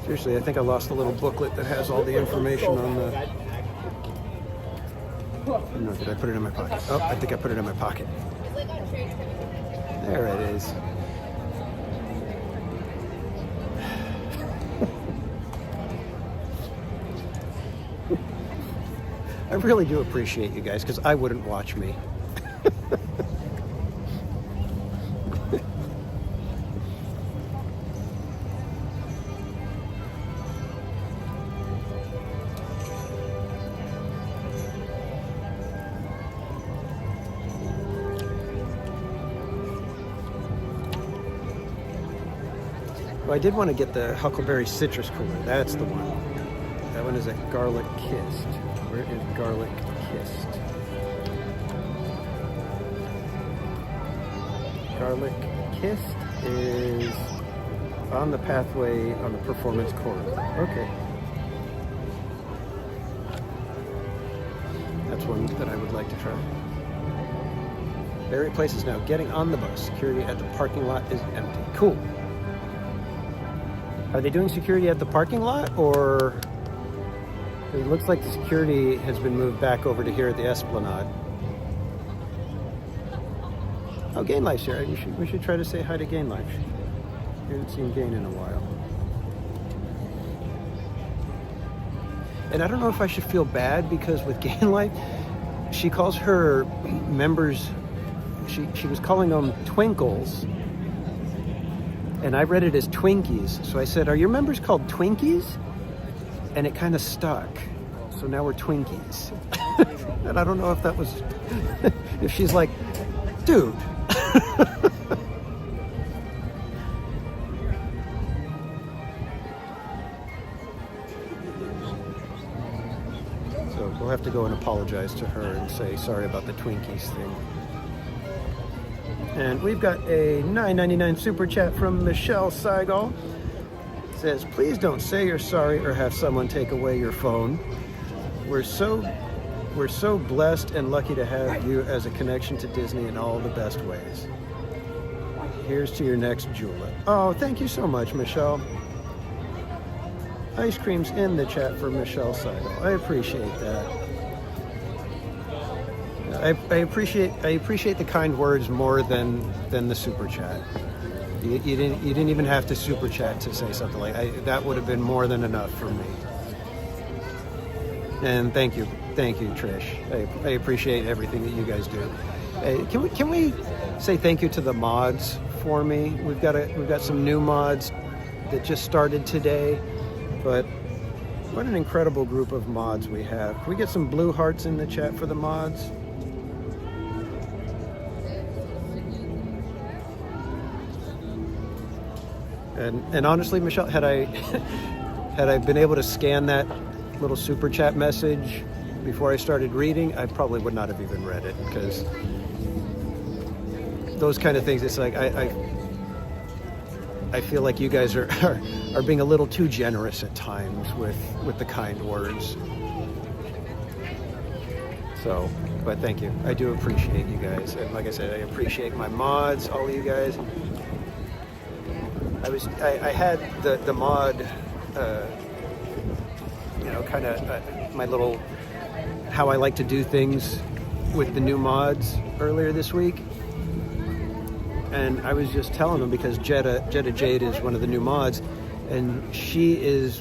Seriously, I think I lost the little booklet that has all the information on the... No, did I put it in my pocket? Oh, I think I put it in my pocket. There it is. I really do appreciate you guys, because I wouldn't watch me. Well, I did want to get the Huckleberry Citrus Cooler. That's the one. That one is a Garlic Kissed. Where is Garlic Kissed? Garlic Kissed is on the pathway on the Performance Corridor. Okay. That's one that I would like to try. Barry Place is now getting on the bus. Security at the parking lot is empty. Cool. Are they doing security at the parking lot, or it looks like the security has been moved back over to here at the Esplanade? Oh, Gain Life's here. We should try to say hi to Gain Life. We haven't seen Gain in a while. And I don't know if I should feel bad, because with Gain Life, she calls her members, she was calling them Twinkles. And I read it as Twinkies. So I said, "Are your members called Twinkies?" And it kind of stuck. So now we're Twinkies. And I don't know if that was, if she's like, dude. So we'll have to go and apologize to her and say sorry about the Twinkies thing. And we've got a $9.99 super chat from Michelle Seigel. It says, "Please don't say you're sorry or have someone take away your phone. We're so blessed and lucky to have you as a connection to Disney in all the best ways. Here's to your next julep." Oh, thank you so much, Michelle. Ice cream's in the chat for Michelle Seigel. I appreciate that. I appreciate the kind words more than the super chat. You didn't even have to super chat to say something like that. Would have been more than enough for me. And thank you, Trish. I appreciate everything that you guys do. Can we say thank you to the mods for me. We've got some new mods that just started today, but what an incredible group of mods we have. Can we get some blue hearts in the chat for the mods? And honestly, Michelle, had I been able to scan that little super chat message before I started reading, I probably would not have even read it, because those kind of things, it's like I feel like you guys are being a little too generous at times with the kind words. So, but thank you. I do appreciate you guys. And like I said, I appreciate my mods, all of you guys. I had the mod, kind of my little, how I like to do things with the new mods earlier this week. And I was just telling them, because Jetta Jade is one of the new mods, and she is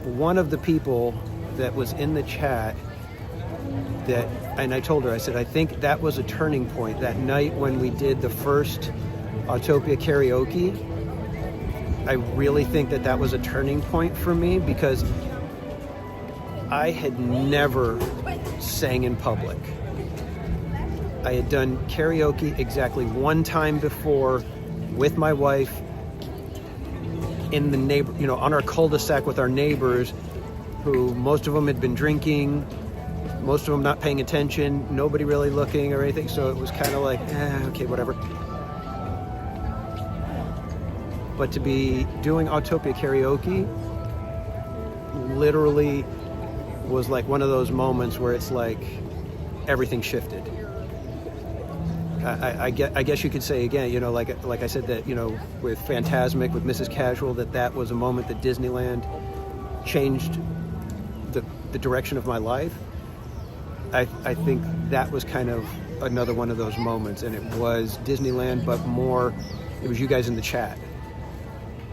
one of the people that was in the chat and I told her, I said, I think that was a turning point that night when we did the first Autopia karaoke. I really think that was a turning point for me, because I had never sang in public. I had done karaoke exactly one time before with my wife in the neighbor, on our cul-de-sac with our neighbors, who most of them had been drinking, most of them not paying attention, nobody really looking or anything. So it was kind of like, okay, whatever. But to be doing Autopia karaoke literally was like one of those moments where it's like everything shifted. I guess you could say again, like I said, that, with Fantasmic, with Mrs. Casual, that was a moment that Disneyland changed the direction of my life. I think that was kind of another one of those moments, and it was Disneyland, but more, it was you guys in the chat.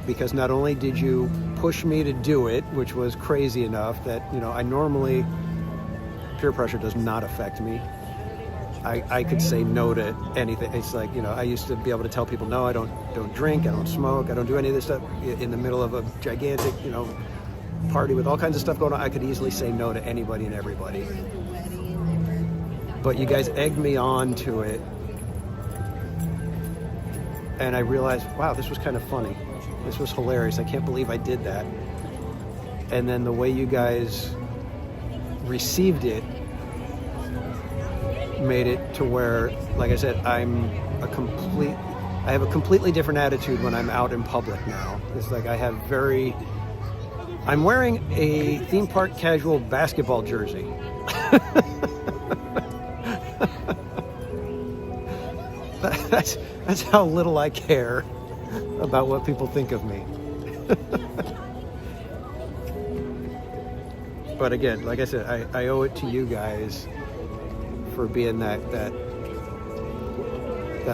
Because not only did you push me to do it, which was crazy enough that, I normally, peer pressure does not affect me. I could say no to anything. It's like, I used to be able to tell people, no, I don't drink, I don't smoke, I don't do any of this stuff. In the middle of a gigantic, party with all kinds of stuff going on, I could easily say no to anybody and everybody. But you guys egged me on to it. And I realized, wow, this was kind of funny. This was hilarious. I can't believe I did that. And then the way you guys received it made it to where, like I said, I have a completely different attitude when I'm out in public now. It's like I'm wearing a theme park casual basketball jersey. That's how little I care about what people think of me. But again, like I said, I owe it to you guys for being that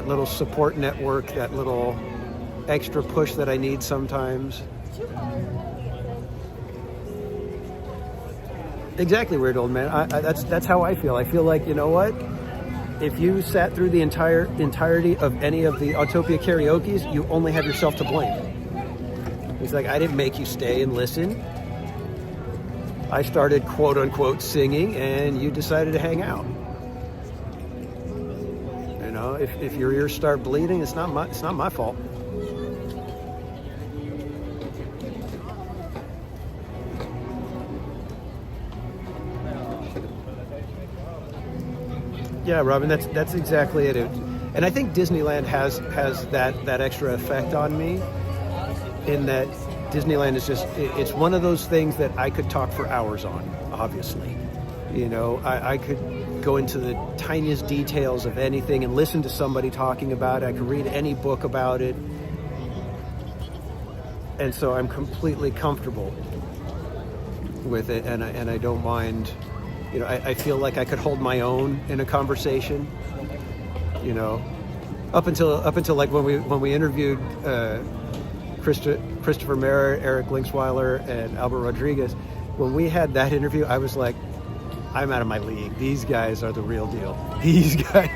little support network, that little extra push that I need sometimes. Exactly, Weird Old Man. That's how I feel. I feel like, you know what? If you sat through the entirety of any of the Autopia karaokes, you only have yourself to blame. It's like, I didn't make you stay and listen. I started quote unquote singing, and you decided to hang out. If your ears start bleeding, it's not my fault. Yeah, Robin, that's exactly it. And I think Disneyland has that extra effect on me, in that Disneyland is just, it's one of those things that I could talk for hours on, obviously. I could go into the tiniest details of anything and listen to somebody talking about it. I could read any book about it. And so I'm completely comfortable with it, and I don't mind. I feel like I could hold my own in a conversation. Up until like when we interviewed Christopher Merritt, Eric Linksweiler, and Albert Rodriguez. When we had that interview, I was like, I'm out of my league. These guys are the real deal. These guys,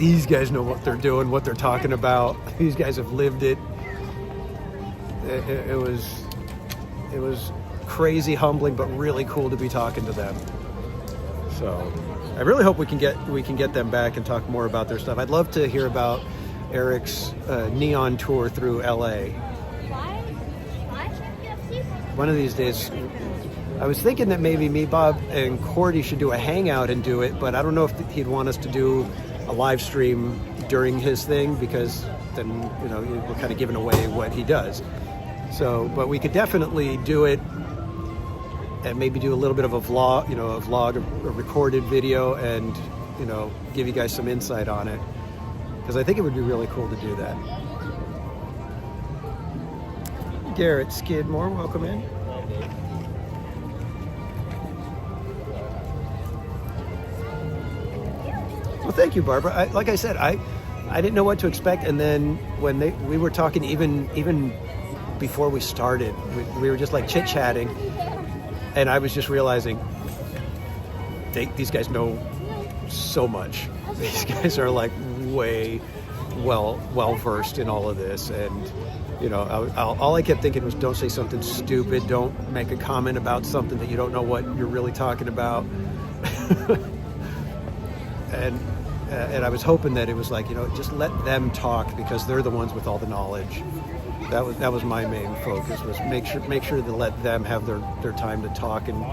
these guys know what they're doing, what they're talking about. These guys have lived it. It was crazy humbling, but really cool to be talking to them. So I really hope we can get them back and talk more about their stuff. I'd love to hear about Eric's neon tour through LA. One of these days, I was thinking that maybe me, Bob, and Cordy should do a hangout and do it, but I don't know if he'd want us to do a live stream during his thing, because then, you know, we're kind of giving away what he does. So, but we could definitely do it and maybe do a little bit of a vlog, you know, a recorded video, and, you know, give you guys some insight on it, because I think it would be really cool to do that. Garrett Skidmore, welcome in. Well, thank you, Barbara. Like I said, I didn't know what to expect, and then when we were talking, even before we started, we were just like chit-chatting, and I was just realizing these guys know so much. These guys are like way well versed in all of this, and you know, all I kept thinking was, don't say something stupid, don't make a comment about something that you don't know what you're really talking about. And I was hoping that it was like, you know, just let them talk, because they're the ones with all the knowledge. That was my main focus, was make sure to let them have their time to talk and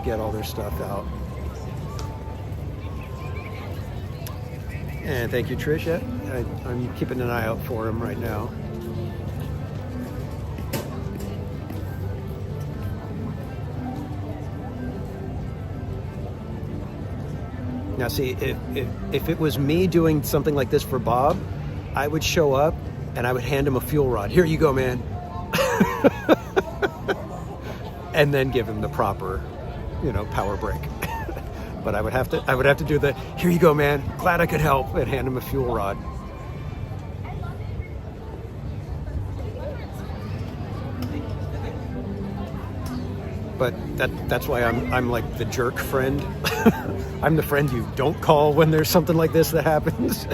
get all their stuff out. And thank you, Trish. I'm keeping an eye out for him right now. Now, see, if it was me doing something like this for Bob, I would show up and I would hand him a fuel rod. Here you go, man. And then give him the proper, you know, power brake. But I would have to do the, here you go, man. Glad I could help, and hand him a fuel rod. But that's why I'm like the jerk friend. I'm the friend you don't call when there's something like this that happens.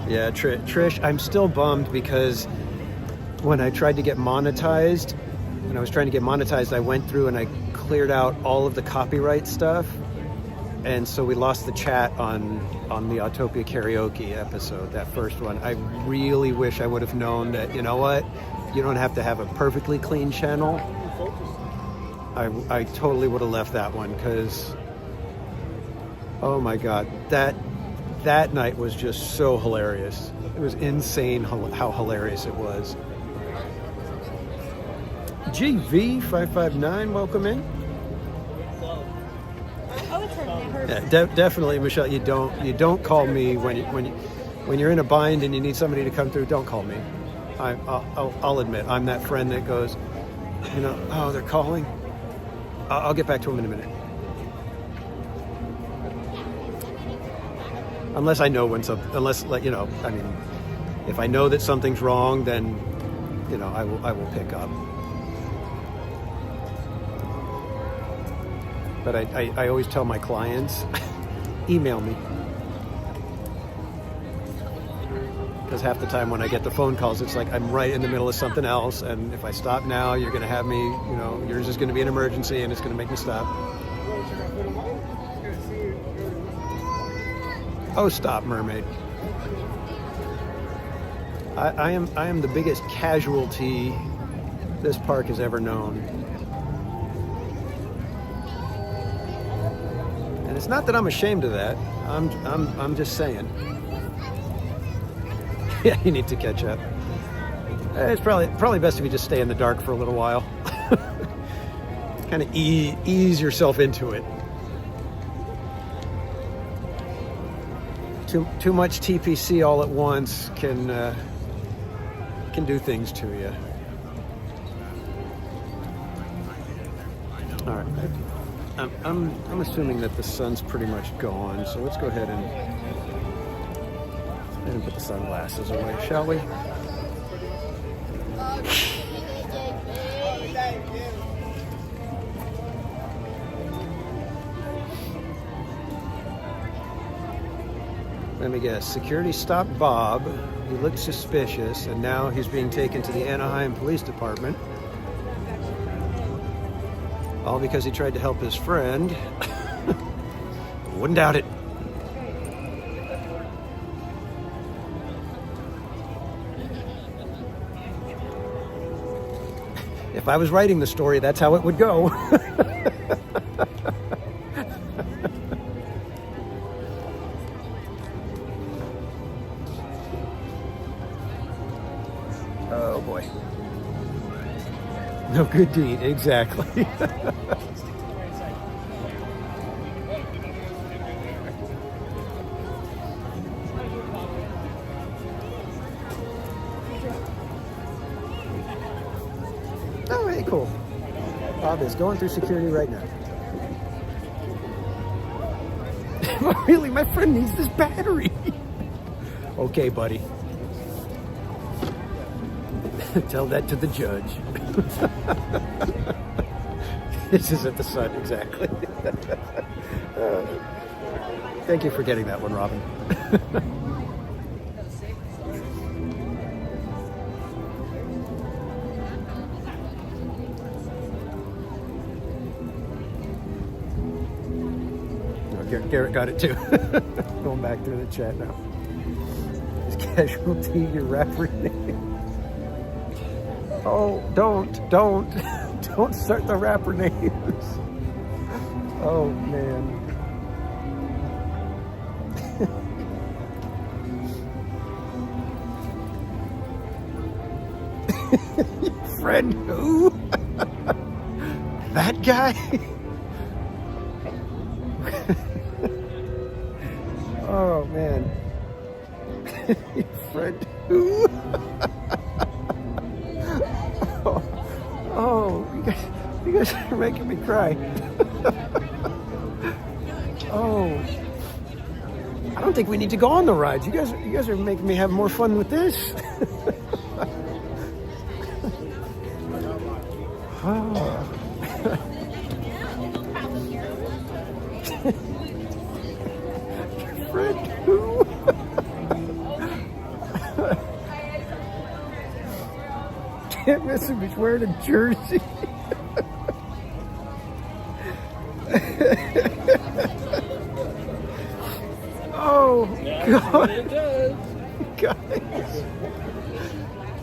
Yeah, Trish, I'm still bummed, because when I tried to get monetized, I went through and I cleared out all of the copyright stuff, and so we lost the chat on the Autopia Karaoke episode, that first one. I really wish I would have known that, you know what, you don't have to have a perfectly clean channel. I totally would have left that one, because, oh my God, that night was just so hilarious. It was insane how hilarious it was. GV559, welcome in. Yeah, definitely, Michelle. You don't call me when you're in a bind and you need somebody to come through. Don't call me. I'll admit, I'm that friend that goes, you know, oh, they're calling. I'll get back to them in a minute. Unless I know like, you know, I mean, if I know that something's wrong, then, you know, I will pick up. But I always tell my clients, email me. Because half the time when I get the phone calls, it's like I'm right in the middle of something else, and if I stop now, you're going to have me, you know, yours is going to be an emergency, and it's going to make me stop. Oh, stop, mermaid. I am the biggest casualty this park has ever known. And it's not that I'm ashamed of that. I'm just saying. Yeah, you need to catch up. It's probably best if you just stay in the dark for a little while. Kind of ease yourself into it. Too much TPC all at once can do things to you. All right. I'm assuming that the sun's pretty much gone, so let's go ahead and put the sunglasses away, shall we? Let me guess. Security stopped Bob. He looked suspicious, and now he's being taken to the Anaheim Police Department. All because he tried to help his friend. Wouldn't doubt it. If I was writing the story, that's how it would go. Oh boy. No good deed, exactly. Oh, hey, cool. Bob is going through security right now. Really, my friend needs this battery. Okay, buddy. Tell that to the judge. This isn't the sun, exactly. Thank you for getting that one, Robin. Garrett got it too. Going back through the chat now. Is casualty your rapper name? Oh, don't start the rapper names. Oh man. Friend who? That guy? Oh man. Friend who? Oh, you guys are making me cry. Oh, I don't think we need to go on the rides. You guys are making me have more fun with this. Oh. Friend who? Can't miss him. He's wearing a jersey. Oh God! Guys.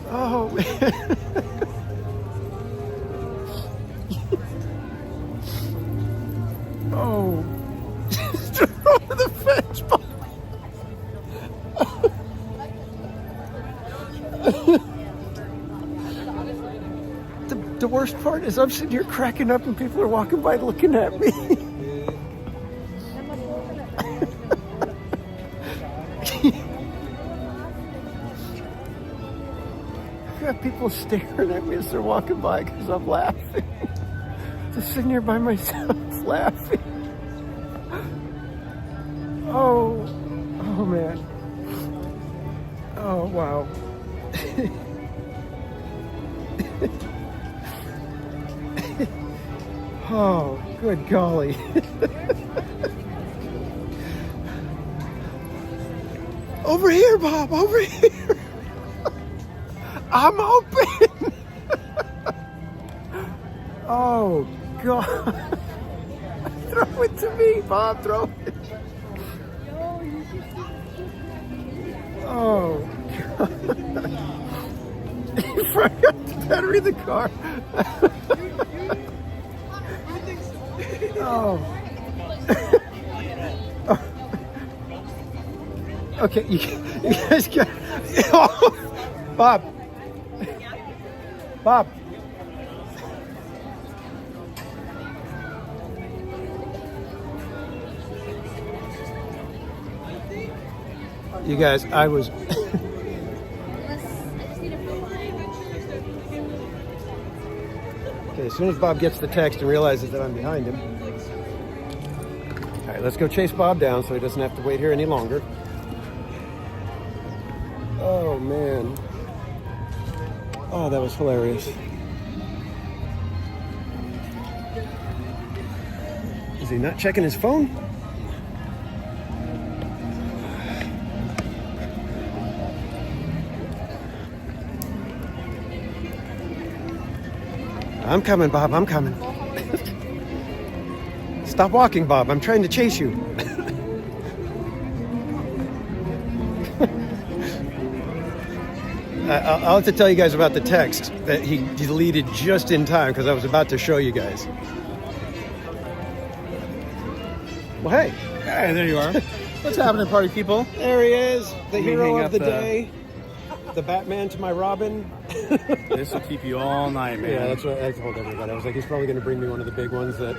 Oh man. Oh. Just over the fence. The worst part is I'm sitting here cracking up and people are walking by looking at me. I got people staring at me as they're walking by because I'm laughing. Just sitting here by myself laughing. Oh man. Oh wow. Oh, good golly. Over here, Bob, over here. I'm open. Oh, God. Throw it to me, Bob, throw it. Oh, God. You forgot the battery in the car. Oh. Oh. Okay, you guys got. Oh. Bob. Bob. You guys, I was. Okay, as soon as Bob gets the text and realizes that I'm behind him. All right, let's go chase Bob down so he doesn't have to wait here any longer. Oh, man. Oh, that was hilarious. Is he not checking his phone? I'm coming, Bob. I'm coming. Stop walking, Bob. I'm trying to chase you. I'll have to tell you guys about the text that he deleted just in time because I was about to show you guys. Well, hey. Hey, there you are. What's happening, party people? There he is, the hero hang of the up, day. The Batman to my Robin. This will keep you all night, man. Yeah, that's what I told everybody. I was like, he's probably going to bring me one of the big ones that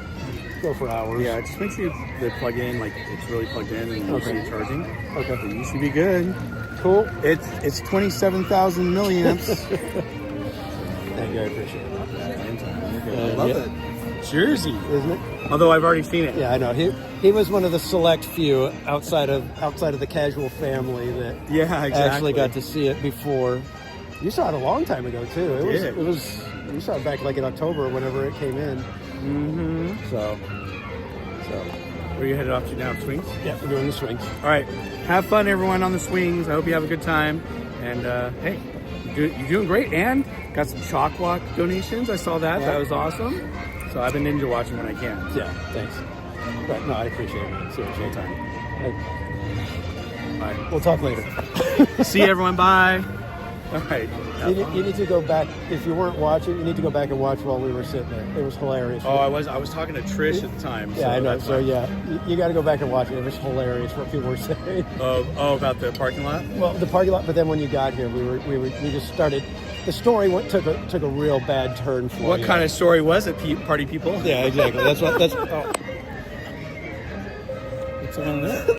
go for hours. Yeah, just make sure they plug in, like it's really plugged in and you see it charging. Okay. You should be good. Cool. It's 27,000 milliamps. Thank you, I appreciate it. I love it. Jersey, isn't it? Although I've already seen it. Yeah, I know. He was one of the select few outside of the casual family that actually got to see it before. You saw it a long time ago too. It was you saw it back like in October whenever it came in. Mm-hmm. So where are you headed off to now? Swings? Yeah, we're doing the swings. All right. Have fun, everyone, on the swings. I hope you have a good time. And hey, you're doing great. And got some chalk walk donations. I saw that. Yeah. That was awesome. So I've been ninja watching when I can. Yeah, thanks. But no, I appreciate it, man. Seriously. Anytime. All right, we'll talk later. See you, everyone. Bye. All right. You need to go back. If you weren't watching, you need to go back and watch while we were sitting there. It was hilarious. Oh, I was talking to Trish at the time. Yeah, I know. So yeah, you got to go back and watch it. It was hilarious what people were saying. Oh, about the parking lot? Well, the parking lot. But then when you got here, we just started. The story took a real bad turn for you. What kind of story was it, party people? Yeah, exactly. That's. Oh. What's on there?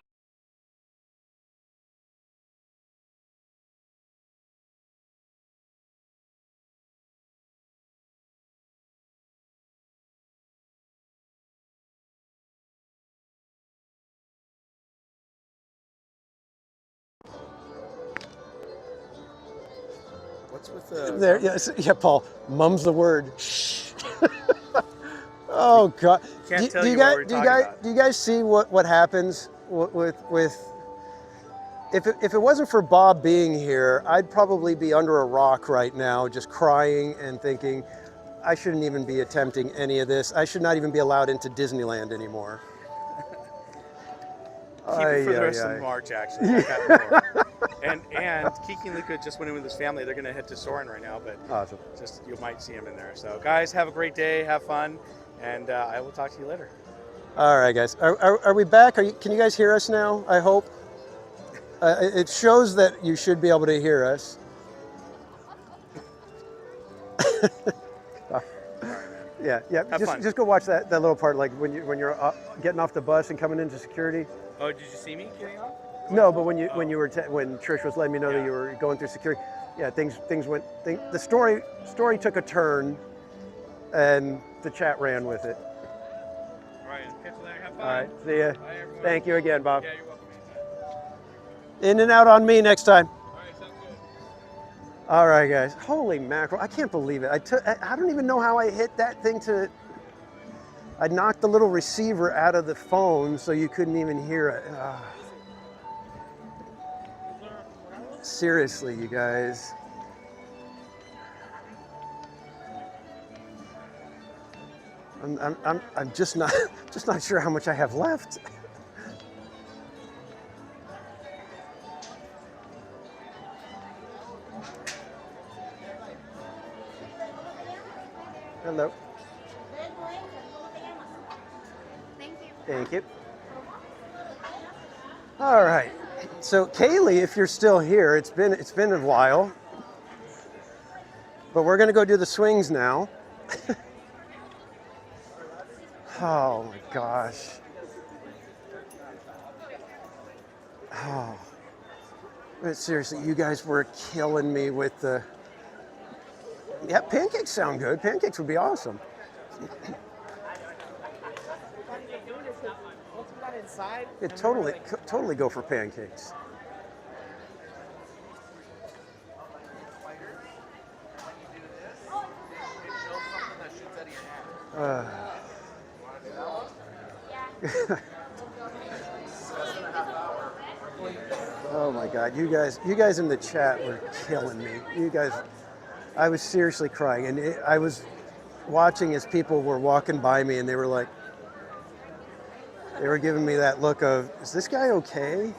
What's with the... There, yeah, Paul. Mum's the word. Shh. Oh God. Can't tell you what we're talking about. Do you guys see what happens with if it wasn't for Bob being here, I'd probably be under a rock right now, just crying and thinking, I shouldn't even be attempting any of this. I should not even be allowed into Disneyland anymore. Keep it for the rest of March, actually. And Kiki and Luca just went in with his family. They're going to head to Soarin' right now, but awesome. Just you might see him in there. So, guys, have a great day, have fun, and I will talk to you later. All right, guys. Are we back? Can you guys hear us now? I hope. It shows that you should be able to hear us. Yeah. Just go watch that little part, like when you're getting off the bus and coming into security. Oh, did you see me getting off? No, but when Trish was letting me know that you were going through security, things went. The story took a turn, and the chat ran with it. All right, catch you later. Have fun. All right, see ya. Bye, everyone. Thank you again, Bob. Yeah, you're welcome. In and out on me next time. All right, sounds good. All right, guys. Holy mackerel! I can't believe it. I don't even know how I hit that thing to. I knocked the little receiver out of the phone so you couldn't even hear it. Seriously, you guys. I'm just not sure how much I have left. Hello. Thank you. All right. So Kaylee, if you're still here, it's been a while. But we're gonna go do the swings now. Oh my gosh. Oh. But seriously, you guys were killing me with the... Yeah, pancakes sound good. Pancakes would be awesome. Once we got inside, It totally, totally go for pancakes. Oh my God, you guys in the chat were killing me. You guys, I was seriously crying, and I was watching as people were walking by me, and they were giving me that look of, is this guy okay?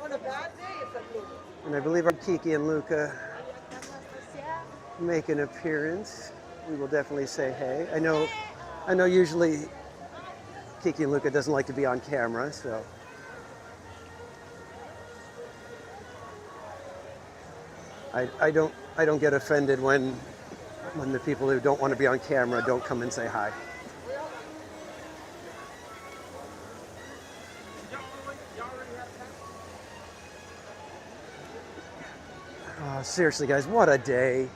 On a bad day, it's a blue. And I believe our Kiki and Luca make an appearance. We will definitely say hey. I know usually Kiki and Luca doesn't like to be on camera, so. I don't get offended when the people who don't want to be on camera don't come and say hi. Oh, seriously, guys, what a day.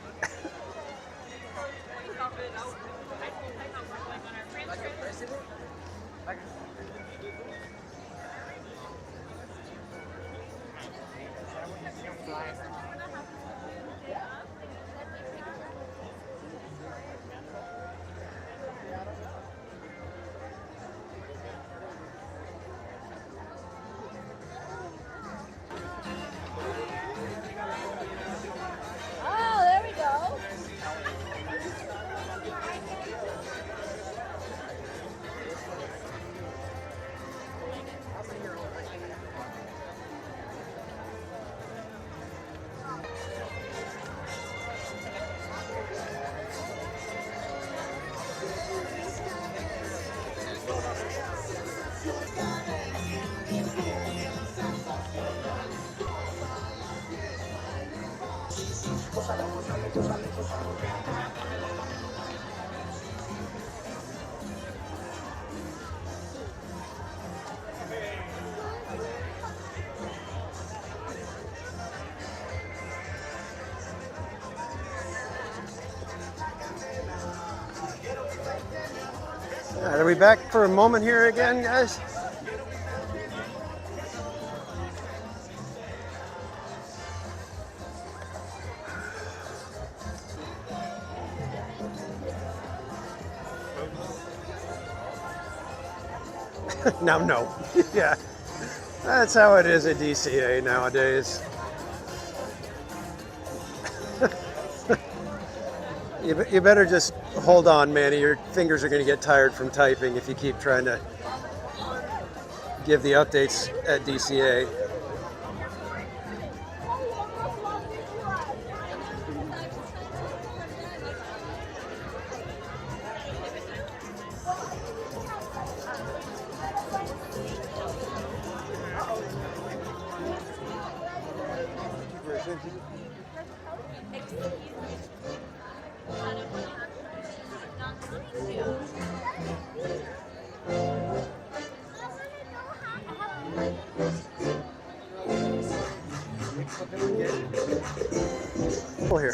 Oh, there we go. All right, are we back for a moment here again, guys? No. Yeah. That's how it is at DCA nowadays. You better just hold on, Manny. Your fingers are going to get tired from typing if you keep trying to give the updates at DCA. Here.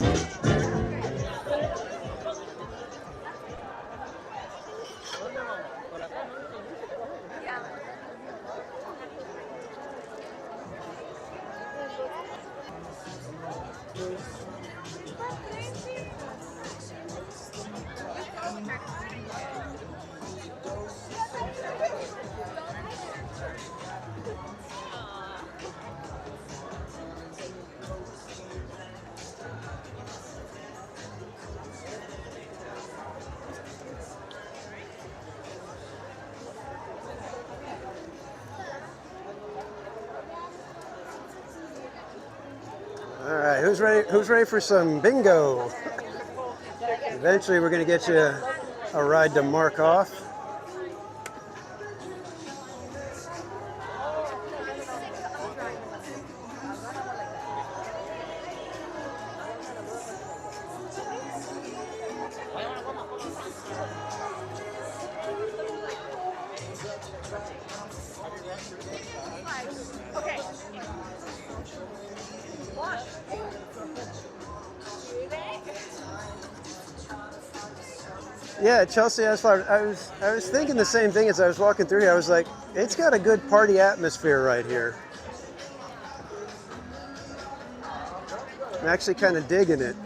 All right, who's ready? Who's ready for some bingo? Eventually, we're going to get you a ride to mark off. Okay. Yeah, Chelsea has flowers. I was thinking the same thing as I was walking through here. I was like, it's got a good party atmosphere right here. I'm actually kind of digging it.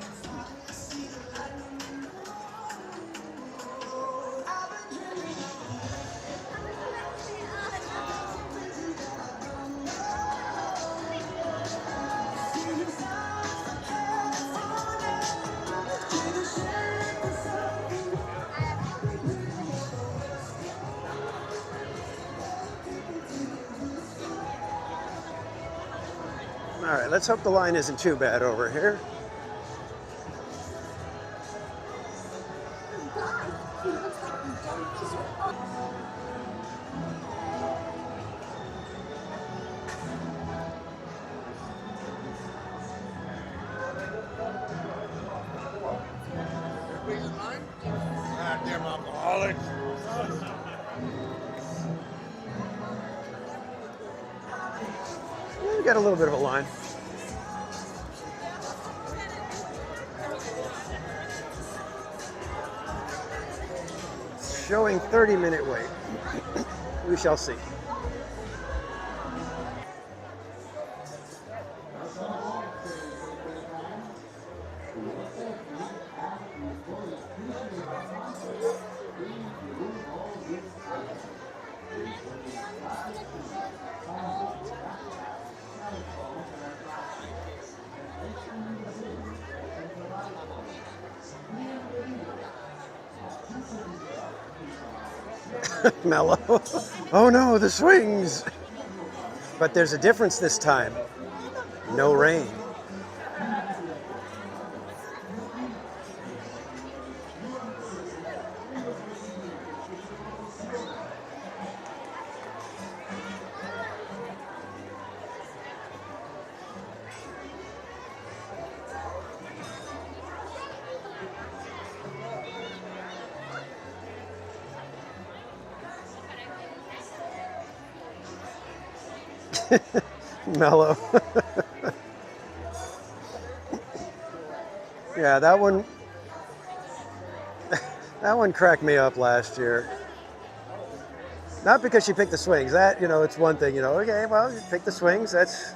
All right, let's hope the line isn't too bad over here. Goddamn alcoholic. Yeah, we got a little bit of a line. Showing 30-minute wait. We shall see. Mellow. Oh no, the swings. But there's a difference this time. No rain. Mellow. Yeah, that one cracked me up last year. Not because she picked the swings. That, it's one thing, okay, well, you pick the swings, that's...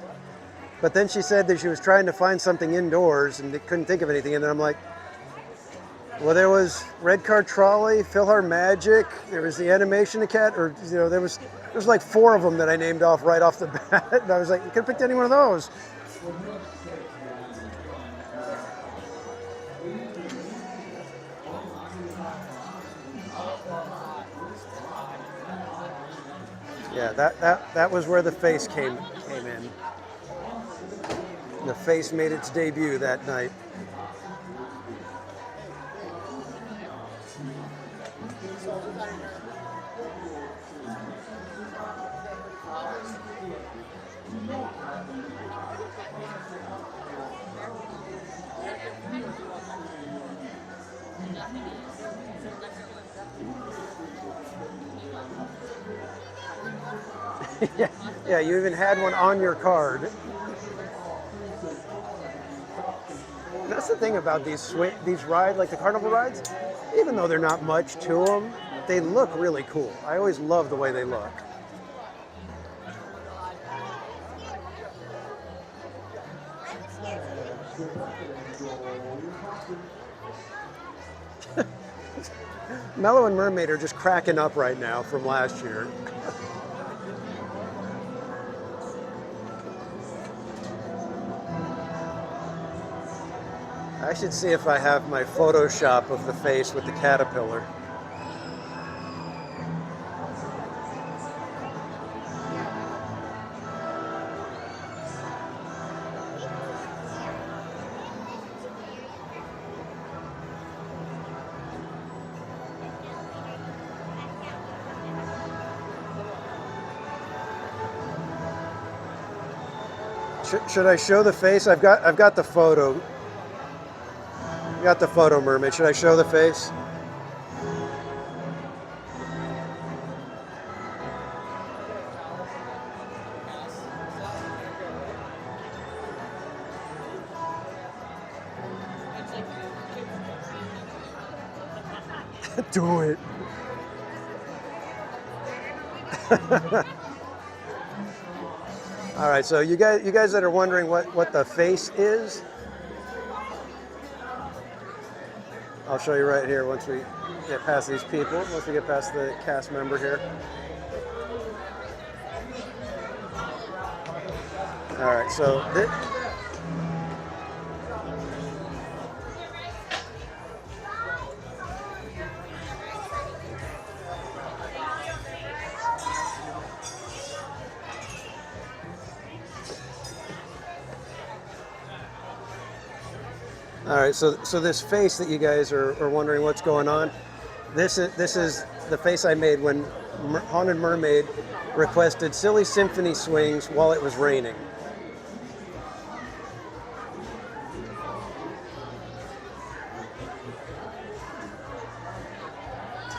But then she said that she was trying to find something indoors and couldn't think of anything. And then I'm like, well, there was Red Car Trolley, Philhar Magic, there was the Animation Cat, or, there was like 4 of them that I named off right off the bat. And I was like, you could have picked any one of those. Yeah, that was where the face came in. The face made its debut that night. Yeah, you even had one on your card. That's the thing about these rides, like the carnival rides, even though they're not much to them, they look really cool. I always love the way they look. Mellow and Mermaid are just cracking up right now from last year. I should see if I have my Photoshop of the face with the caterpillar. Should I show the face? I've got the photo. I got the photo, Mermaid. Should I show the face? Do it. All right, so you guys that are wondering what the face is, I'll show you right here once we get past these people, once we get past the cast member here. All right, so all right, so this face that you guys are wondering what's going on, this is the face I made when Haunted Mermaid requested Silly Symphony swings while it was raining.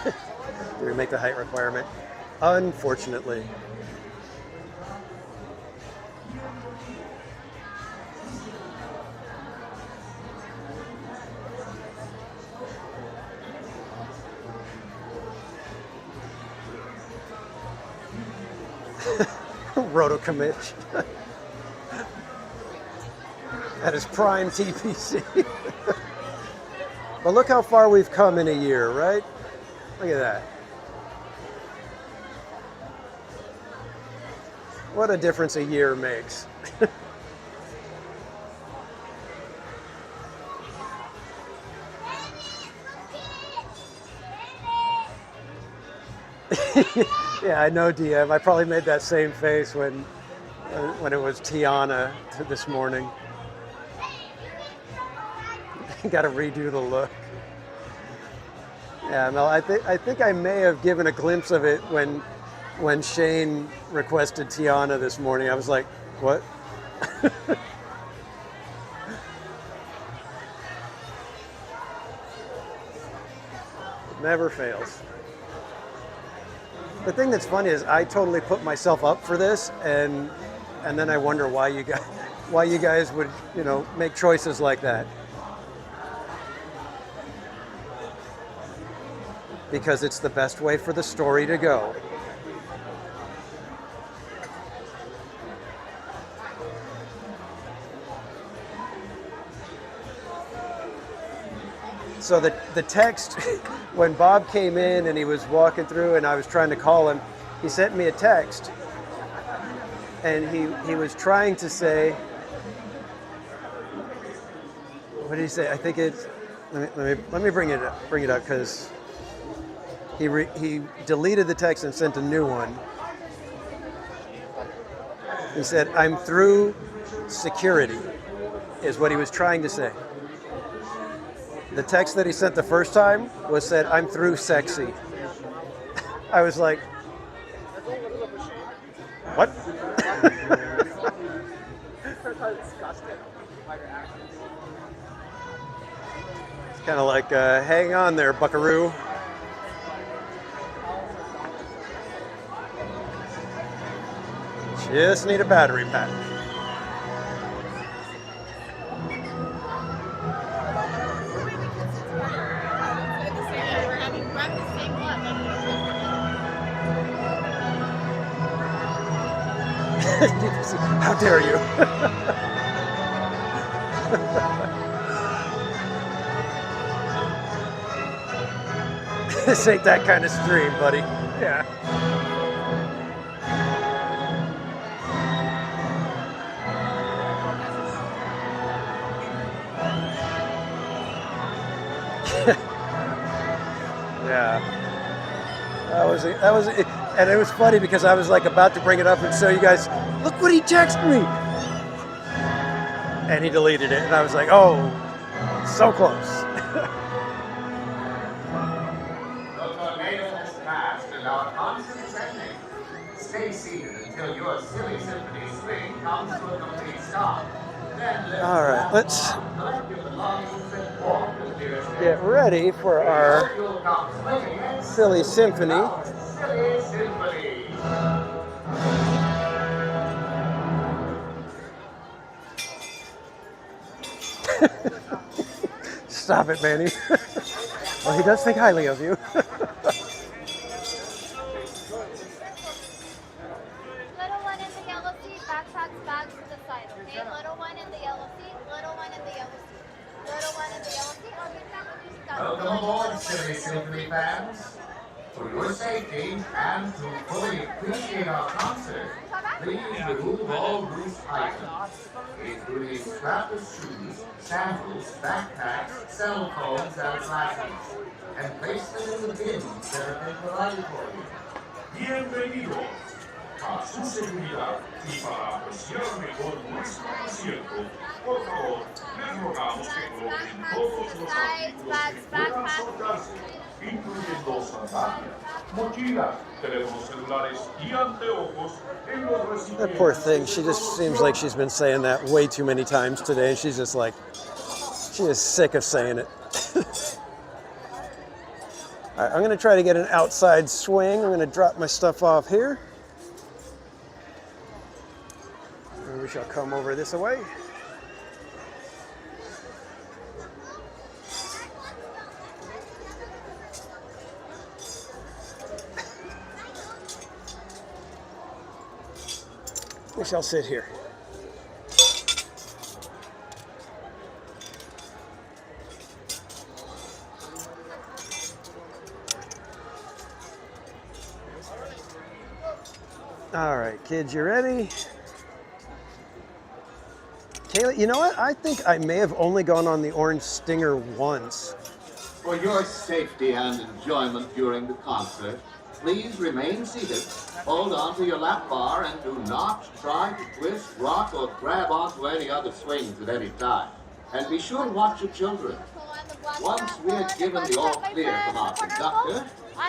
Did we make the height requirement? Unfortunately. Roto-commit. That is prime TPC. But look how far we've come in a year, right? Look at that. What a difference a year makes. Yeah, I know, DM. I probably made that same face when it was Tiana this morning. Got to redo the look. Yeah, Mel, I think I may have given a glimpse of it when Shane requested Tiana this morning. I was like, what? Never fails. The thing that's funny is I totally put myself up for this, and then I wonder why you guys would, make choices like that. Because it's the best way for the story to go. So the text, when Bob came in and he was walking through and I was trying to call him, he sent me a text and he was trying to say, what did he say? I think it's, let me bring it up because he deleted the text and sent a new one. He said, "I'm through security," is what he was trying to say. The text that he sent the first time was said, "I'm through sexy." I was like, what? It's kind of like, hang on there, buckaroo. Just need a battery pack. How dare you? This ain't that kind of stream, buddy. Yeah. Yeah. That was it. And it was funny because I was like about to bring it up and show you guys, look what he texted me. And he deleted it. And I was like, oh, so close. The tornado has passed and our concert is ending. Stay seated until your Silly Symphony swing comes to a complete stop. Then all right, let's get ready for our Silly Symphony. Silly Symphony. Stop it, Manny. Well, he does think highly of you. Little one in the yellow seat, backpacks, bags to the side, okay? Little one in the yellow seat, little one in the yellow seat. Little one in the yellow seat, I'll get that when you start. Welcome aboard, silly symphony fans. For your safety and to fully appreciate our concert, please remove all loose items, including strapless shoes, sandals, backpacks, cell phones, and flashes, and place them in the bins that have been provided for you. Bienvenidos a su seguridad y para apreciar mejor nuestro concierto, por favor, les rogamos que coloquen todos los artículos que puedan soltarse, incluyendo sandalias, mochilas, teléfonos celulares y anteojos en los recipientes. That poor thing, she just seems like she's been saying that way too many times today, and she's just like, she is sick of saying it. All right, I'm gonna try to get an outside swing. I'm gonna drop my stuff off here. And we shall come over this way. We shall sit here. All right, kids, you ready? Kaylee, you know what? I think I may have only gone on the Orange Stinger once. For your safety and enjoyment during the concert, please remain seated, hold on to your lap bar, and do not try to twist, rock, or grab onto any other swings at any time. And be sure to watch your children. Once we have given the all clear from our conductor,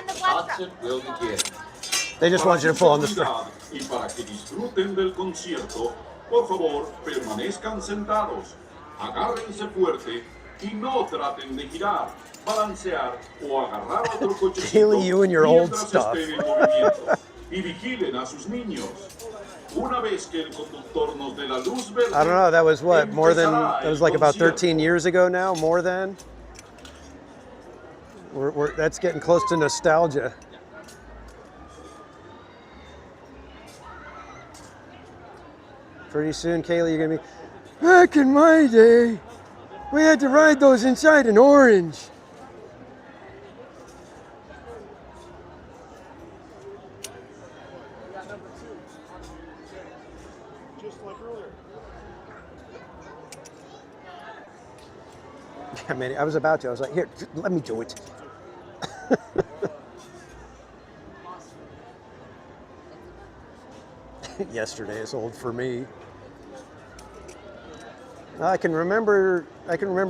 the concert will begin. They just want you to pull on the string. Y para que disfruten del concierto, por favor, permanezcan sentados, agárrense fuerte y no traten de girar, balancear o agarrar otro cochecito Kaylee, you and your old mientras stuff. estén en movimiento. Y vigilen a sus niños. Una vez que el conductor nos dé la luz verde, I don't know, that was what, more than, empezará that was el like about concierto. 13 years ago now, more than? That's getting close to nostalgia. Pretty soon, Kaylee, you're gonna be, back in my day, we had to ride those inside an orange. I mean, I was about to. I was like, here, let me do it. Yesterday is old for me. I can remember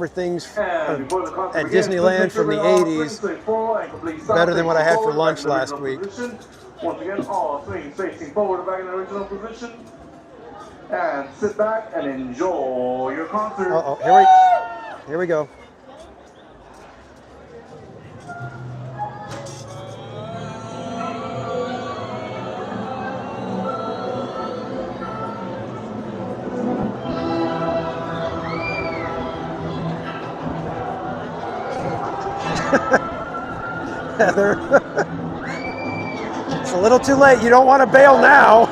things at Disneyland from the 80s better than what I had for lunch last week. Once again, all swings facing forward back in the original position. And sit back and enjoy your concert. Uh-oh, here we go. Heather. It's a little too late. You don't want to bail now.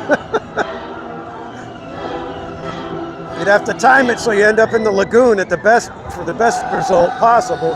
You'd have to time it so you end up in the lagoon for the best result possible.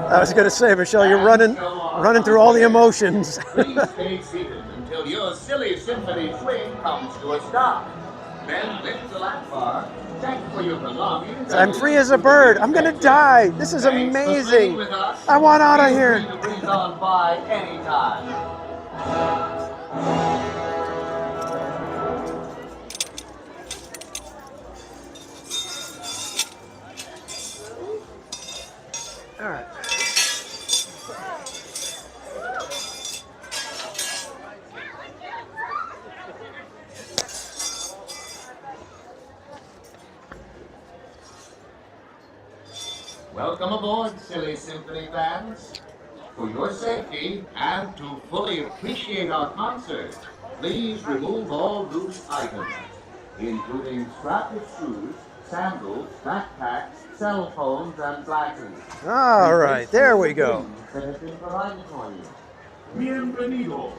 I was going to say, Michelle, you're running through all the emotions. Please stay seated until your silly symphony swing comes to a stop. Then lift the lap bar, check for your belongings. I'm free as a bird. I'm going to die. This is amazing. I want out of here. Feel free to breathe on by anytime. All right. Welcome aboard, silly symphony fans. For your safety and to fully appreciate our concert, please remove all loose items, including strapless shoes, sandals, backpacks, cell phones, and glasses. All right, there we go. That has been provided for you. Bienvenidos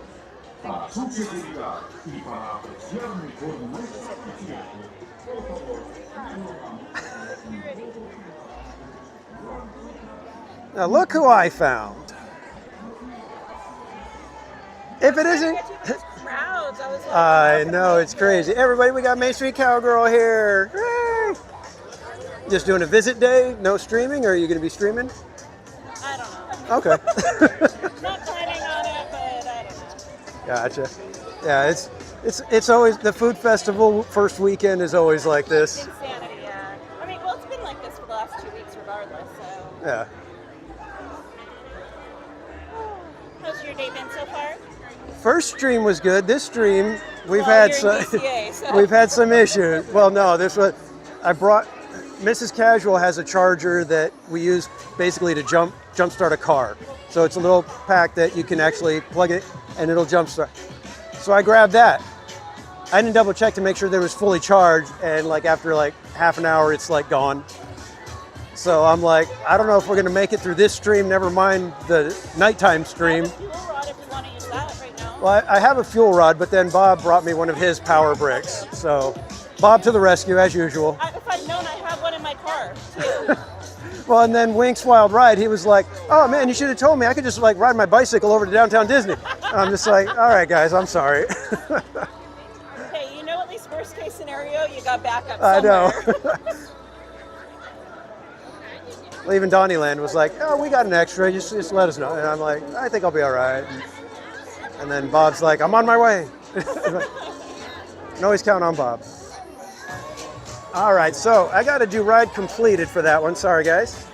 a su seguridad y para apreciarme con nuestra presencia. Por favor, Now look who I found. If it isn't, Crowds. I was like, I know, it's crazy. Everybody, we got Main Street Cowgirl here. Yay! Just doing a visit day, no streaming, or are you going to be streaming? I don't know. Okay. Not planning on it, but I don't know. Gotcha. Yeah, it's always, the food festival first weekend is always like this. Insanity, yeah. I mean, well, it's been like this for the last 2 weeks regardless, so. Yeah. How's your day been so far? First stream was good. This stream, we've Well, had you're some in DCA, so. we've had some issues. Well, no, this was I brought Mrs. Casual has a charger that we use basically to jumpstart a car. So it's a little pack that you can actually plug it and it'll jumpstart. So I grabbed that. I didn't double check to make sure that it was fully charged, and like after like half an hour it's like gone. So I'm like, I don't know if we're gonna make it through this stream, never mind the nighttime stream. Fuel rod if you want to use that right now. Well, I have a fuel rod, but then Bob brought me one of his power bricks. So Bob to the rescue as usual. If I'd known, I have one in my car too. Well, and then Wink's Wild Ride, he was like, oh man, you should have told me. I could just like ride my bicycle over to downtown Disney. I'm just like, all right guys, I'm sorry. Hey, you know, at least worst case scenario, you got backup I somewhere. know. Well, even Disneyland was like, oh, we got an extra, just let us know. And I'm like, I think I'll be all right. And then Bob's like, I'm on my way. You can always count on Bob. All right, so I got to do ride completed for that one. Sorry, guys.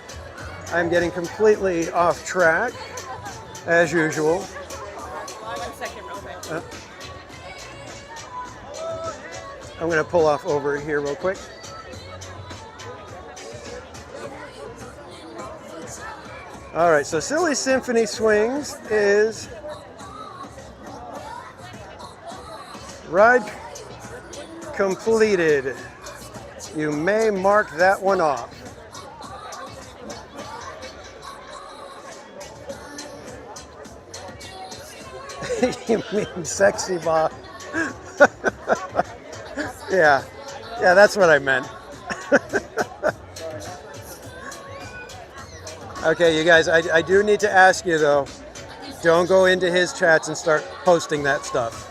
I'm getting completely off track, as usual. 1 second, real quick. I'm going to pull off over here real quick. All right, so Silly Symphony Swings is ride completed. You may mark that one off. You mean sexy Bob? Yeah, that's what I meant. Okay, you guys, I do need to ask you though, don't go into his chats and start posting that stuff.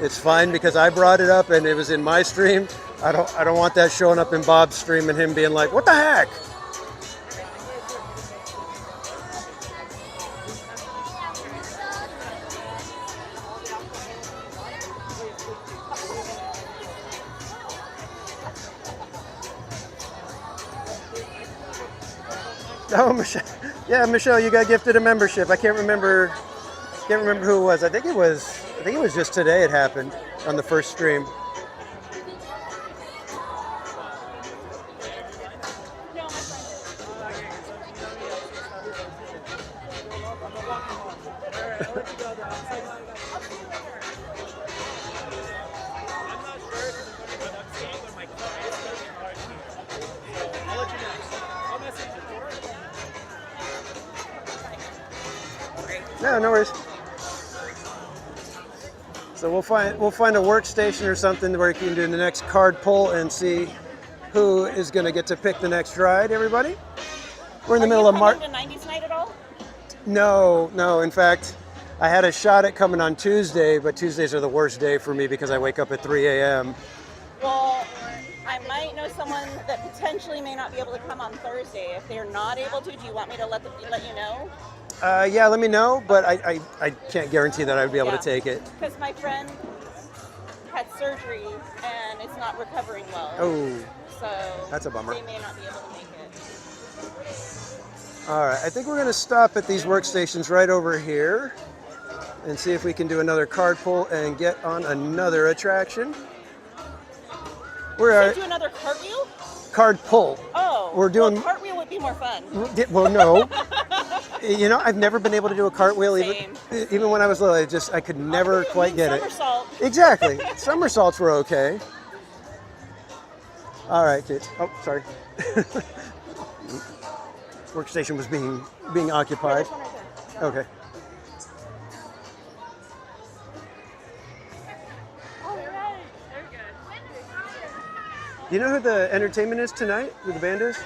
It's fine because I brought it up and it was in my stream. I don't want that showing up in Bob's stream and him being like, what the heck? Oh, Michelle. Yeah, Michelle, you got gifted a membership. I can't remember who it was. I think it was just today it happened on the first stream. No, no worries. So we'll find a workstation or something where you can do the next card pull and see who is going to get to pick the next ride. Everybody, we're in the middle of March. Are you coming to 90s night at all? No. In fact, I had a shot at coming on Tuesday, but Tuesdays are the worst day for me because I wake up at 3 a.m. Well, I might know someone that potentially may not be able to come on Thursday. If they're not able to, do you want me to let you know? Yeah, let me know, but I can't guarantee that I'd be able to take it. Because my friend had surgery and is not recovering well. Oh, so that's a bummer. They may not be able to make it. All right, I think we're going to stop at these workstations right over here and see if we can do another card pull and get on another attraction. We're Do another cartwheel? Card pull. Oh, we're doing. Well, cartwheel would be more fun. Well, no. You know, I've never been able to do a cartwheel even when I was little. I could never quite get somersault. it. Exactly. Somersaults were okay. All right, kids. Oh, sorry. Workstation was being occupied. Okay. Do you know who the entertainment is tonight? Who the band is?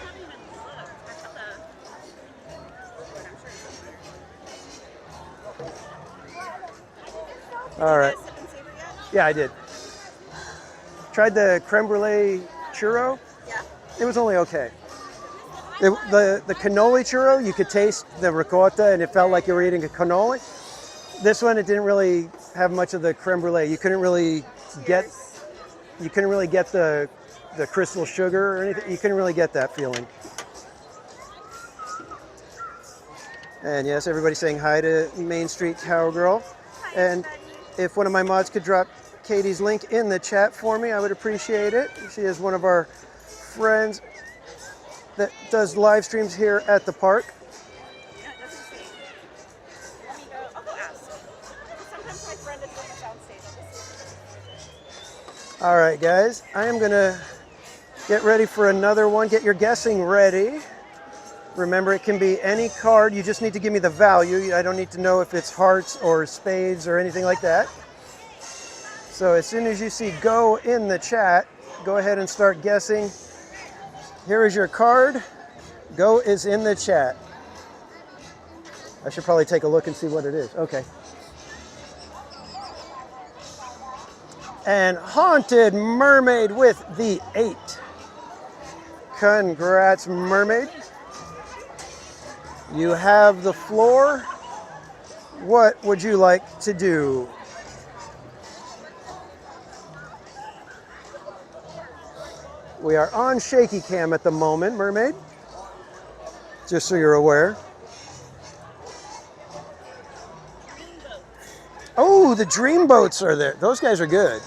All right. Yeah, I did. Tried the creme brulee churro. Yeah. It was only okay. The cannoli churro, you could taste the ricotta and it felt like you were eating a cannoli. This one, it didn't really have much of the creme brulee. You couldn't really get the crystal sugar or anything. You couldn't really get that feeling. And yes, everybody's saying hi to Main Street Cowgirl. And if one of my mods could drop Katie's link in the chat for me, I would appreciate it. She is one of our friends that does live streams here at the park. Yeah, it doesn't say. Let me go. I'll go ask. Sometimes my friend is on the soundstage. All right, guys, I am gonna get ready for another one. Get your guessing ready. Remember, it can be any card. You just need to give me the value. I don't need to know if it's hearts or spades or anything like that. So as soon as you see go in the chat, go ahead and start guessing. Here is your card. Go is in the chat. I should probably take a look and see what it is. Okay. And Haunted Mermaid with the 8. Congrats, Mermaid. You have the floor. What would you like to do? We are on shaky cam at the moment, Mermaid. Just so you're aware. Oh, the dream boats are there. Those guys are good.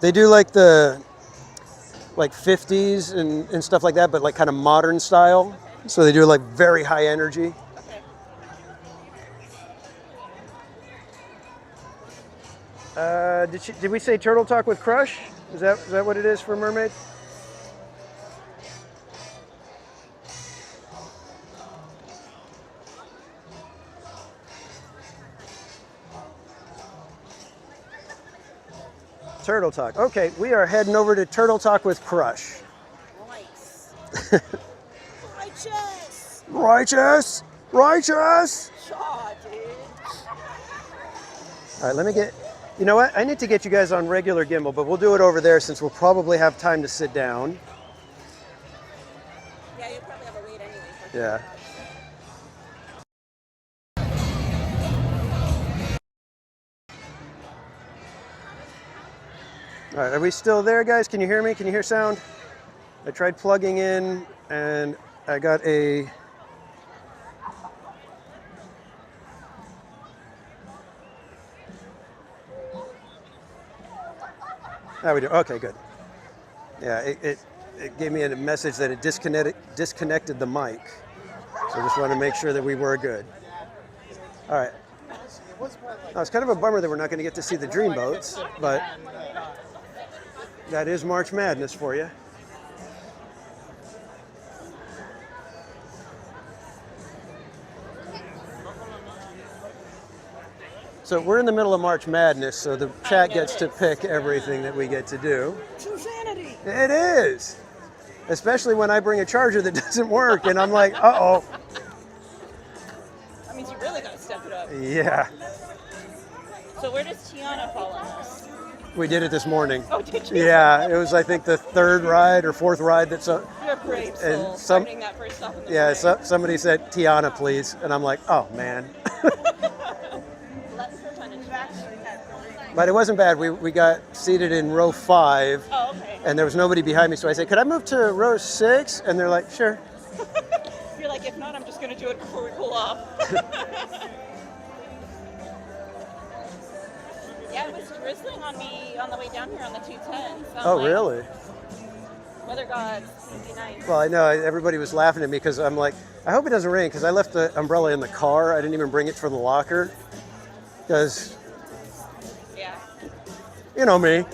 They do like the 50s and stuff like that, but like kind of modern style. So they do like very high energy. Did we say Turtle Talk with Crush? Is that what it is for Mermaid? Turtle Talk. Okay, we are heading over to Turtle Talk with Crush. Nice. Righteous. Righteous. Righteous. Shaw, dude. All right, let me get. You know what? I need to get you guys on regular gimbal, but we'll do it over there since we'll probably have time to sit down. Yeah, you'll probably have a wait anyway. Yeah. All right, are we still there, guys? Can you hear me? Can you hear sound? I tried plugging in and I got a... How we do? Okay, good. Yeah, it gave me a message that it disconnected the mic. So I just wanted to make sure that we were good. All right. Now, it's kind of a bummer that we're not going to get to see the dreamboats, but that is March Madness for you. So we're in the middle of March Madness, so the chat gets to pick everything that we get to do. True sanity. It is. Especially when I bring a charger that doesn't work and I'm like, uh-oh. That means you really got to step it up. Yeah. So where does Tiana fall on this? We did it this morning. Oh, did you? Yeah, it was, I think, the third ride or fourth ride that You're a brave soul, starting that first stop in the yeah, somebody said, Tiana, please. And I'm like, oh, man. But it wasn't bad. We got seated in row 5, oh, okay. And there was nobody behind me. So I said, could I move to row 6? And they're like, sure. You're like, if not, I'm just going to do it before we cool off. Yeah, it was drizzling on me on the way down here on the 210. So Oh, really? Weather gods, it'd be nice. Well, I know everybody was laughing at me because I'm like, I hope it doesn't rain because I left the umbrella in the car. I didn't even bring it from the locker because, yeah, you know me.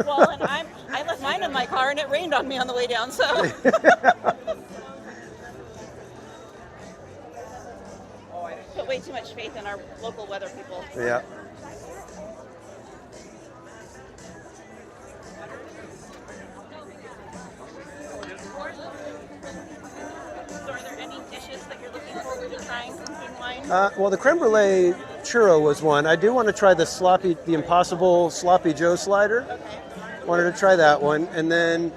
Well, and I left mine in my car and it rained on me on the way down, so. Put way too much faith in our local weather people. Yeah. So are there any dishes that you're looking forward to trying from Food and Wine? Well, the creme brulee churro was one. I do want to try the Impossible Sloppy Joe slider. Okay. Wanted to try that one. And then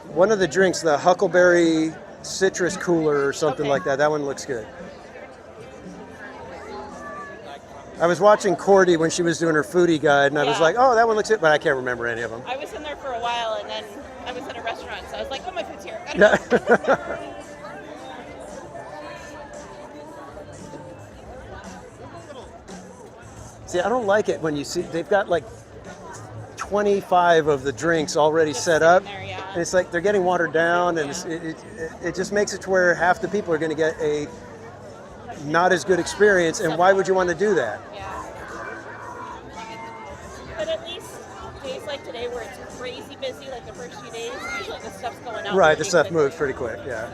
one of the drinks, the Huckleberry Citrus Cooler or something like that. That one looks good. I was watching Cordy when she was doing her foodie guide, and I was like, oh, that one looks good, but I can't remember any of them. I was in there for a while, and then I was at a restaurant, so I was like, oh, my food's here. Yeah. See, I don't like it when you see, they've got like 25 of the drinks already set up, and it's like they're getting watered down, and it just makes it to where half the people are going to get a not as good experience, and why would you want to do that? Yeah. But at least days like today where it's crazy busy, like the first few days, usually the stuff's going out. Right, the stuff moves pretty quick, yeah.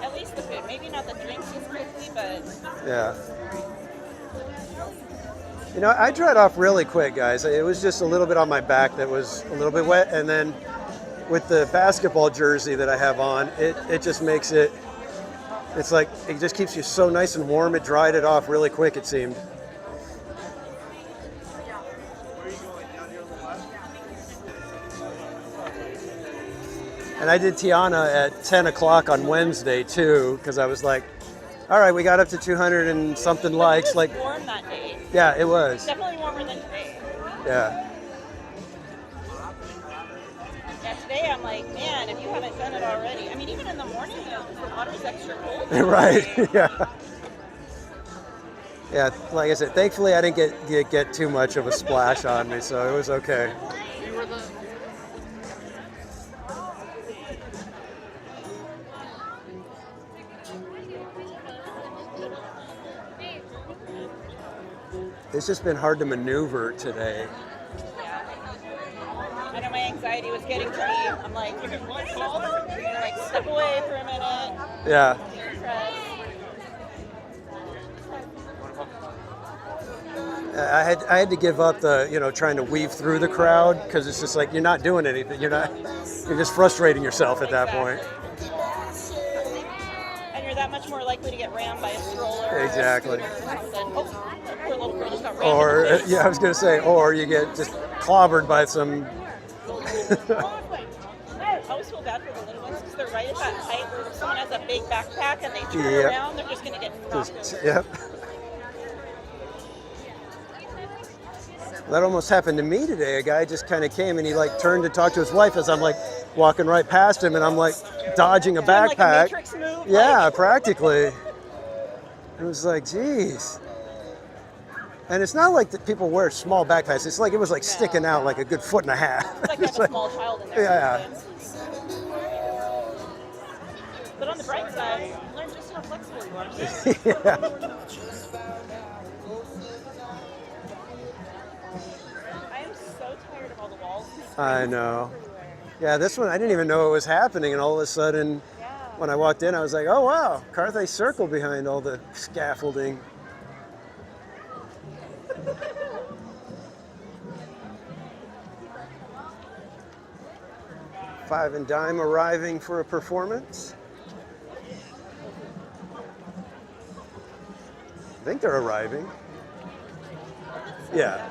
At least the food. Maybe not the drinks as quickly, but... Yeah. You know, I dried off really quick, guys. It was just a little bit on my back that was a little bit wet, and then with the basketball jersey that I have on, it just makes it... It's like, it just keeps you so nice and warm. It dried it off really quick, it seemed. And I did Tiana at 10 o'clock on Wednesday, too, because I was like, all right, we got up to 200 and something likes. It was warm that day. Yeah, it was. Definitely warmer than today. Yeah. Yeah, today I'm like, man, if you haven't done it already. I mean, even in the morning, the water's extra cold. Right, yeah. Yeah, like I said, thankfully I didn't get too much of a splash on me, so it was okay. It's just been hard to maneuver today. I know my anxiety was getting to me. I'm like, like step away for a minute. Yeah. I had to give up the, trying to weave through the crowd because it's just like you're not doing anything. You're just frustrating yourself at that point. And you're that much more likely to get rammed by a stroller. Exactly. Poor little girl just got rammed. Or I was gonna say, or you get just clobbered by some. I always feel bad for the little ones because they're right at that height where if someone has a big backpack and they turn around, they're just gonna get knocked over. Yep. That almost happened to me today. A guy just kind of came and he turned to talk to his wife as I'm walking right past him, and I'm dodging a backpack. Like a Matrix move, yeah, practically. It was like, geez. And it's not like that people wear small backpacks. It's like it was sticking out like a good foot and a half. It's like a small child in there. Yeah. But on the bright side, learn just how flexible you are. Yeah. I am so tired of all the walls. I know. Yeah, this one, I didn't even know it was happening, and all of a sudden, when I walked in, I was like, oh wow, Carthay Circle behind all the scaffolding. Five and Dime arriving for a performance. I think they're arriving. Yeah.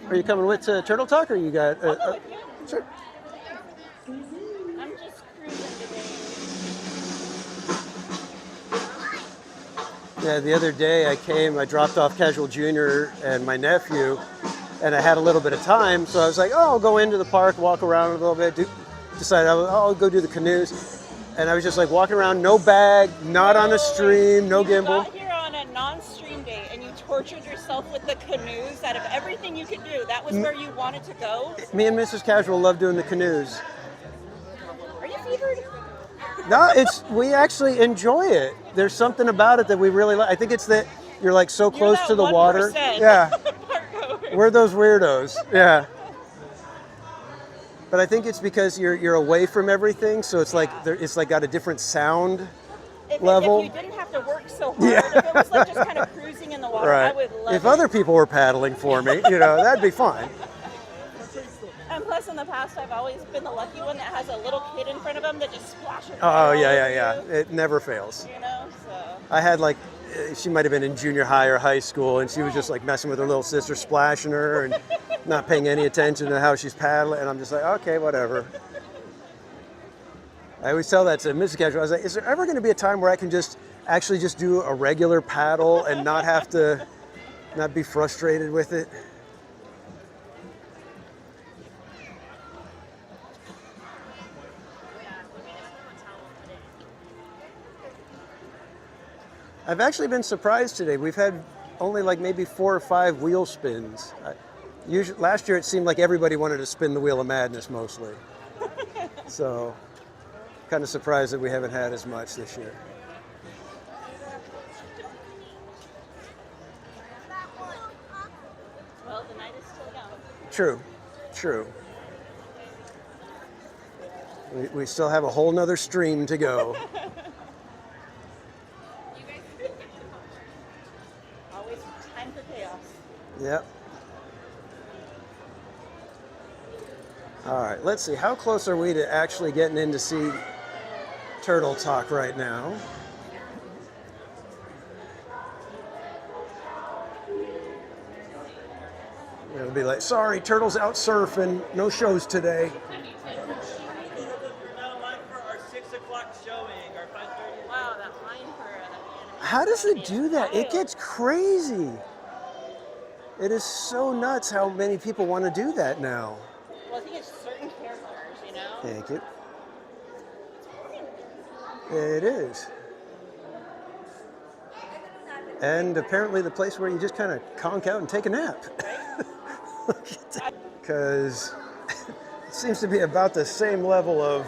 Are you coming with to Turtle Talk, or you got? Sure. I'm just cruising today. Yeah, the other day I dropped off Casual Junior and my nephew, and I had a little bit of time, so I was like, oh, I'll go into the park, walk around a little bit, decided I'll go do the canoes. And I was just like walking around, no bag, not on a stream, no You gimbal. got here on a non-stream day and you tortured yourself with the canoes. Out of everything you could do, that was where you wanted to go? Me and Mrs. Casual love doing the canoes. Are you fevered? No, we actually enjoy it. There's something about it that we really like. I think it's that you're like so close to the water. Yeah. We're those weirdos. Yeah. But I think it's because you're away from everything, so it's like it's like got a different sound level. If you didn't have to work so hard, if it was like just kind of cruising in the water, Right. I would love it. If other people were paddling for me, that'd be fine. And plus, in the past, I've always been the lucky one that has a little kid in front of them that just splashes. Oh, yeah. It never fails. So. I had she might have been in junior high or high school, and she was just like messing with her little sister, splashing her, and not paying any attention to how she's paddling. And I'm just like, okay, whatever. I always tell that to Mrs. Casual. I was like, is there ever going to be a time where I can actually just do a regular paddle and not have to, not be frustrated with it? I've actually been surprised today. We've had only maybe 4 or 5 wheel spins. Last year it seemed like everybody wanted to spin the Wheel of Madness mostly. So, kind of surprised that we haven't had as much this year. Well, the night is still young. True. We still have a whole nother stream to go. Always time for chaos. Yep. All right, let's see. How close are we to actually getting in to see Turtle Talk right now? It'll be like, sorry, Turtle's out surfing. No shows today. Wow, that line for How does it do that? It gets crazy. It is so nuts how many people want to do that now. Well, I think it's certain characters, Thank you. It is. And apparently the place where you just kind of conk out and take a nap. Because it seems to be about the same level of...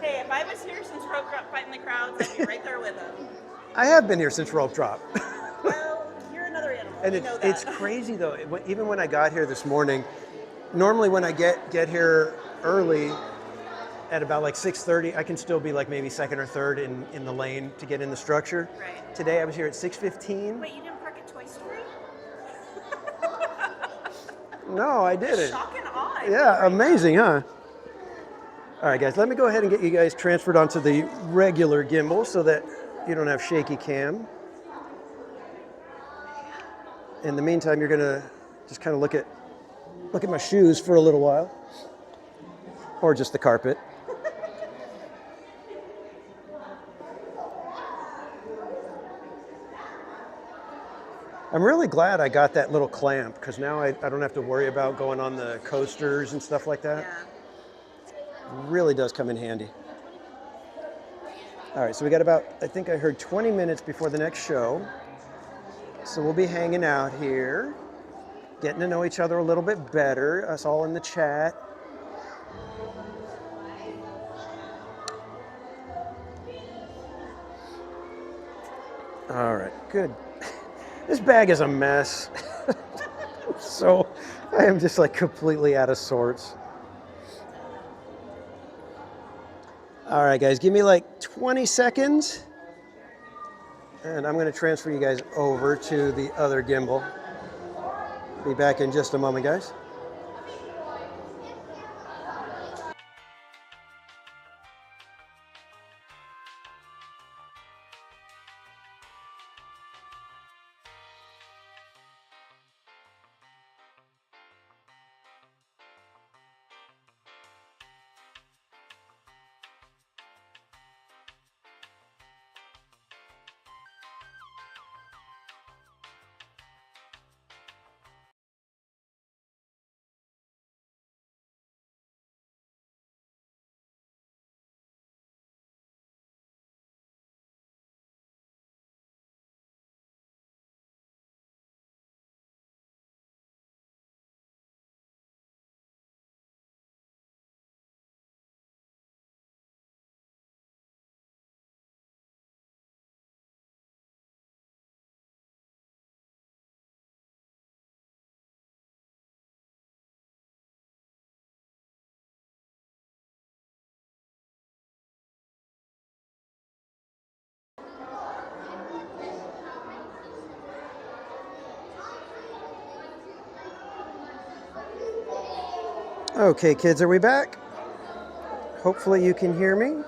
Hey, if I was here since Rope Drop fighting the crowds, I'd be right there with them. I have been here since Rope Drop. Well, you're another animal. And it's crazy though. Even when I got here this morning, normally when I get here early at about 6:30, I can still be maybe second or third in the lane to get in the structure. Right. Today I was here at 6:15. Wait, you didn't park at Toy Story? No, I didn't. Shock and awe. Yeah, amazing, huh? All right, guys, let me go ahead and get you guys transferred onto the regular gimbal so that you don't have shaky cam. In the meantime, you're gonna just kind of look at my shoes for a little while, or just the carpet. I'm really glad I got that little clamp because now I don't have to worry about going on the coasters and stuff like that. Yeah. It really does come in handy. All right, so we got about, I think I heard 20 minutes before the next show. So we'll be hanging out here, getting to know each other a little bit better, us all in the chat. All right, good. This bag is a mess. So I am just completely out of sorts. All right, guys, give me 20 seconds. And I'm going to transfer you guys over to the other gimbal. Be back in just a moment, guys. Okay, kids, are we back? Hopefully you can hear me.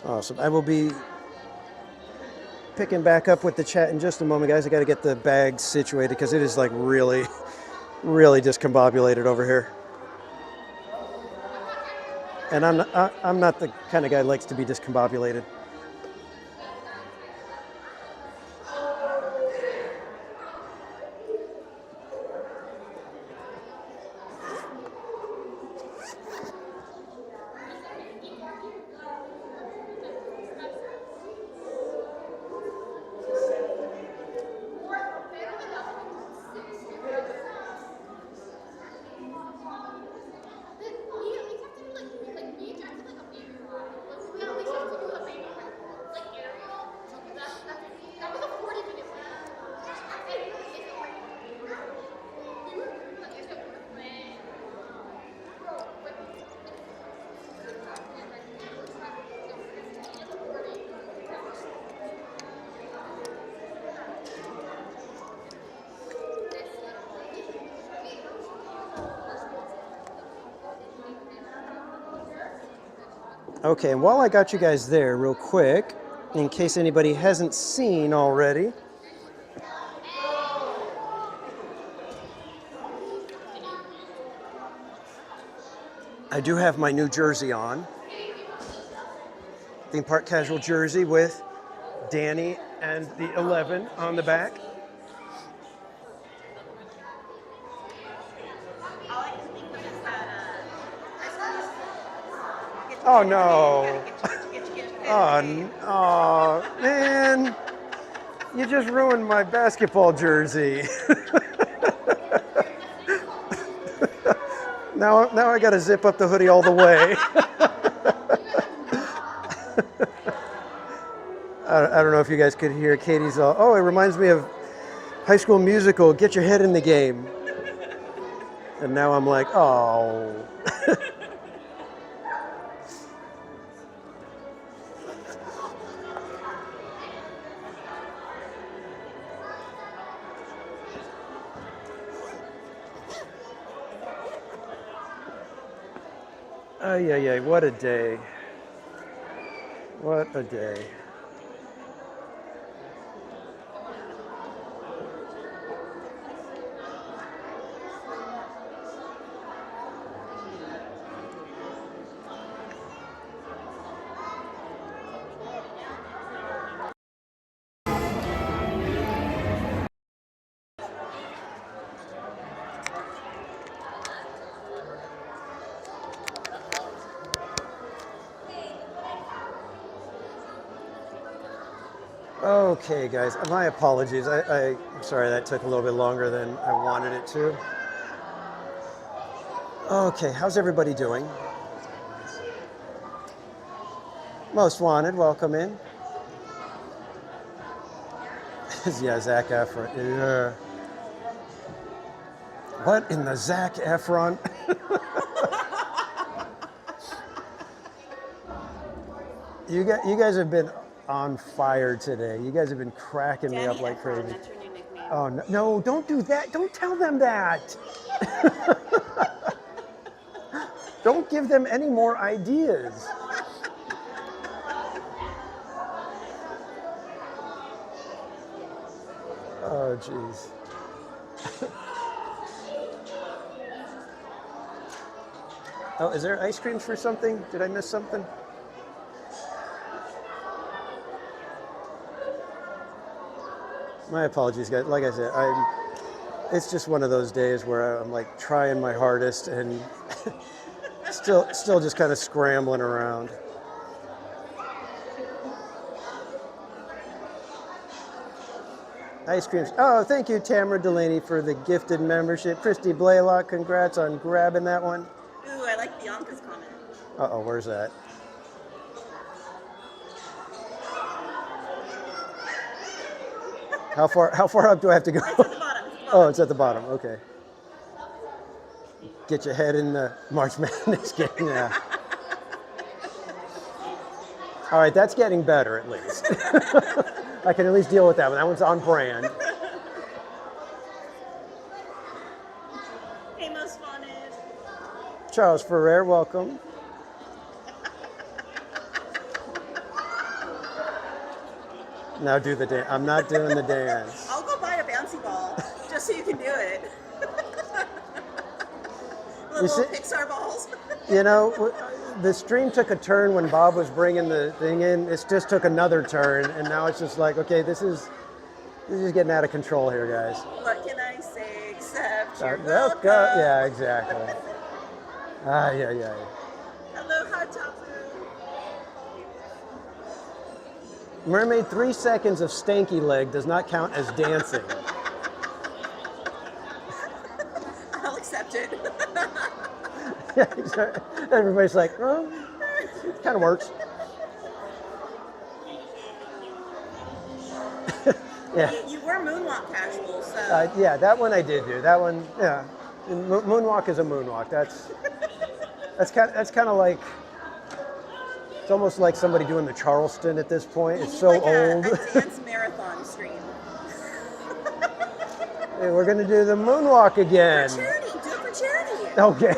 Awesome. I will be picking back up with the chat in just a moment, guys. I got to get the bag situated because it is like really, really discombobulated over here. And I'm not the kind of guy that likes to be discombobulated. Okay, and while I got you guys there real quick, in case anybody hasn't seen already, I do have my new jersey on. Theme Park Casual jersey with Danny and the 11 on the back. Oh no. Oh, man. You just ruined my basketball jersey. Now I got to zip up the hoodie all the way. I don't know if you guys could hear Katie's, oh, it reminds me of High School Musical, get your head in the game. And now I'm like, oh. Ay, ay, ay, what a day. What a day. Okay, guys, my apologies. I'm sorry that took a little bit longer than I wanted it to. Okay, how's everybody doing? Most Wanted, welcome in. Yeah, Zac Efron. Yeah. What in the Zac Efron? You guys have been on fire today. You guys have been cracking me up like crazy. That's your new nickname. Oh, no, don't do that. Don't tell them that. Don't give them any more ideas. Oh, jeez. Oh, is there ice creams for something? Did I miss something? My apologies, guys. Like I said, it's just one of those days where I'm like trying my hardest and still just kind of scrambling around. Ice creams. Oh, thank you, Tamara Delaney, for the gifted membership. Christy Blaylock, congrats on grabbing that one. Ooh, I like Bianca's comment. Uh-oh, where's that? How far up do I have to go? It's at the bottom. Oh, it's at the bottom. Okay. Get your head in the March Madness game. Yeah. All right, that's getting better at least. I can at least deal with that one. That one's on brand. Hey, most wanted. Charles Ferrer, welcome. Now do the dance. I'm not doing the dance. I'll go buy a bouncy ball just so you can do it. Little Pixar balls. You know, the stream took a turn when Bob was bringing the thing in. It just took another turn, and now it's just like, okay, this is getting out of control here, guys. What can I say except you're Welcome. welcome? Yeah, exactly. Yeah. Hello, Hot Tofu. Mermaid, 3 seconds of stanky leg does not count as dancing. I'll accept it. Everybody's like, oh, it kind of works. Yeah. You were moonwalk casual, so. Yeah, that one I did do. That one, yeah. Moonwalk is a moonwalk. That's kind of like, it's almost like somebody doing the Charleston at this point. It's so like old. a dance marathon stream. Hey, we're gonna do the moonwalk again. For charity, do it for charity. Okay.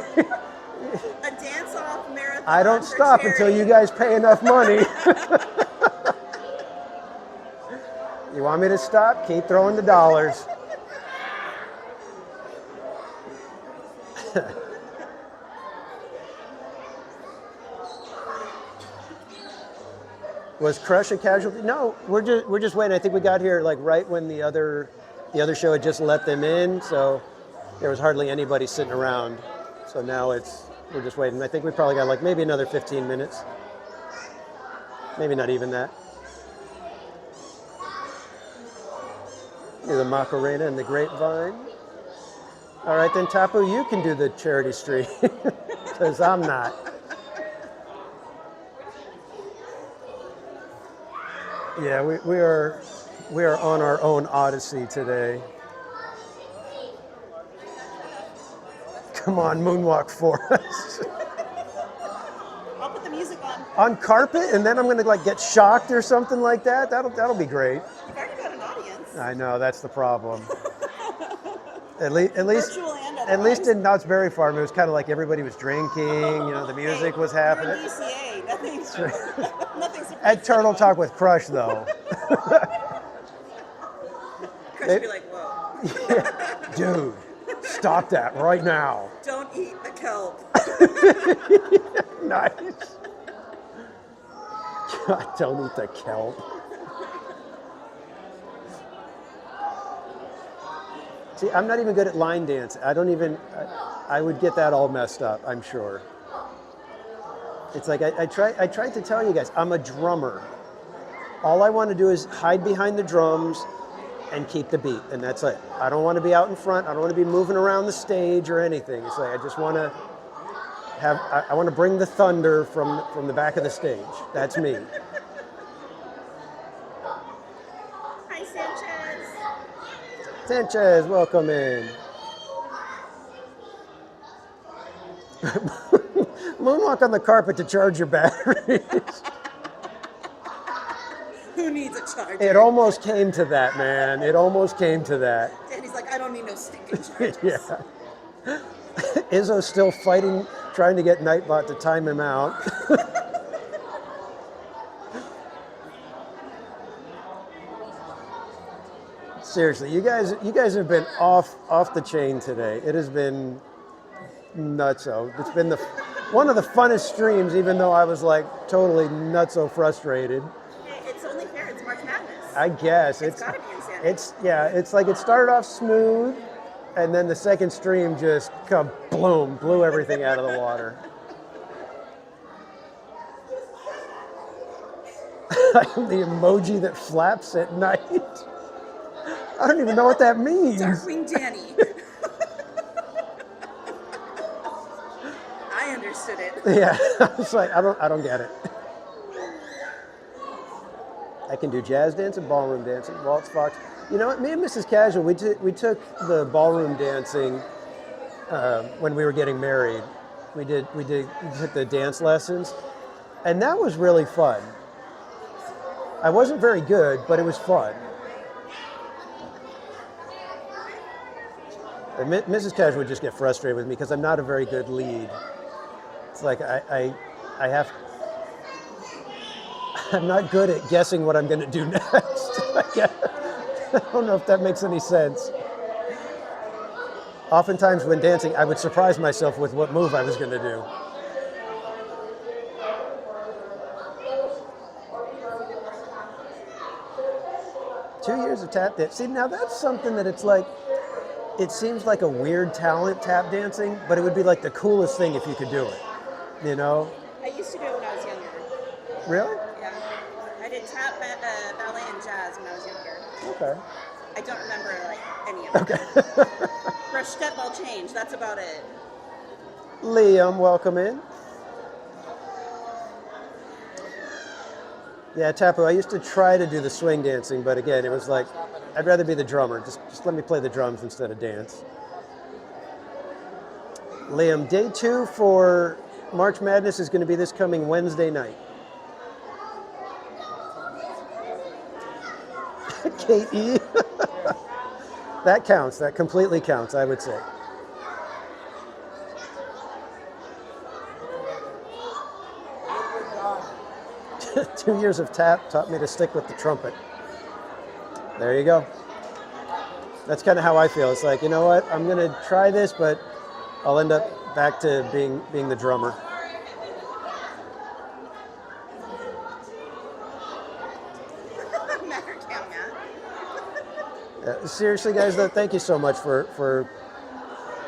A dance-off marathon. I don't for stop charity. until you guys pay enough money. You want me to stop? Keep throwing the dollars. Was Crush a casualty? No, we're just waiting. I think we got here like right when the other show had just let them in, so there was hardly anybody sitting around. So now we're just waiting. I think we probably got like maybe another 15 minutes. Maybe not even that. The Macarena and the Grapevine. All right, then Tapu, you can do the charity stream, because I'm not. Yeah, we are on our own odyssey today. Come on, moonwalk for us. I'll put the music on. On carpet, and then I'm gonna like get shocked or something like that. That'll be great. You've already got an audience. I know, that's the problem. At least in Knott's Berry Farm, it was kind of like everybody was drinking. You know, the music was happening. You're in DCA. Nothing's At Turtle Talk with Crush, though. Crush would be like, whoa. Yeah. Dude, stop that right now. Don't eat the kelp. Nice. God, don't eat the kelp. See, I'm not even good at line dance. I would get that all messed up, I'm sure. It's like, I tried to tell you guys, I'm a drummer. All I want to do is hide behind the drums and keep the beat, and that's it. I don't want to be out in front. I don't want to be moving around the stage or anything. It's like, I just want to I want to bring the thunder from the back of the stage. That's me. Hi, Sanchez. Sanchez, welcome in. Moonwalk on the carpet to charge your batteries. Who needs a charger? It almost came to that, man. It almost came to that. Danny's like, I don't need no stinking chargers. Yeah. Izzo's still fighting, trying to get Nightbot to time him out. Seriously, you guys have been off the chain today. It has been nutso. It's been one of the funnest streams, even though I was like totally nutso frustrated. It's only fair. It's March Madness. I guess It's gotta be insanity. It's like it started off smooth, and then the second stream just kabloom, blew everything out of the water. I'm the emoji that flaps at night. I don't even know what that means. Darkwing Danny. I understood it. Yeah, I was like, I don't get it. I can do jazz dancing, ballroom dancing, waltz, fox. You know what? Me and Mrs. Casual, we took the ballroom dancing when we were getting married. We took the dance lessons, and that was really fun. I wasn't very good, but it was fun. And Mrs. Casual would just get frustrated with me because I'm not a very good lead. It's like I'm not good at guessing what I'm going to do next. I don't know if that makes any sense. Oftentimes when dancing, I would surprise myself with what move I was going to do. Two years of tap dance. See, now that's something that it's like, it seems like a weird talent, tap dancing, but it would be like the coolest thing if you could do it, you know? I used to do it when I was younger. Really? Yeah. I did tap, ballet, and jazz when I was younger. Okay. I don't remember like any of it. Okay. Brush, step, ball, change. That's about it. Liam, welcome in. Yeah, Tapu, I used to try to do the swing dancing, but again, it was like, I'd rather be the drummer. Just let me play the drums instead of dance. Liam, day 2 for March Madness is going to be this coming Wednesday night. Kate E. That counts. That completely counts, I would say. Two years of tap taught me to stick with the trumpet. There you go. That's kind of how I feel. It's like, you know what? I'm going to try this, but I'll end up back to being the drummer. Seriously, guys, though, thank you so much for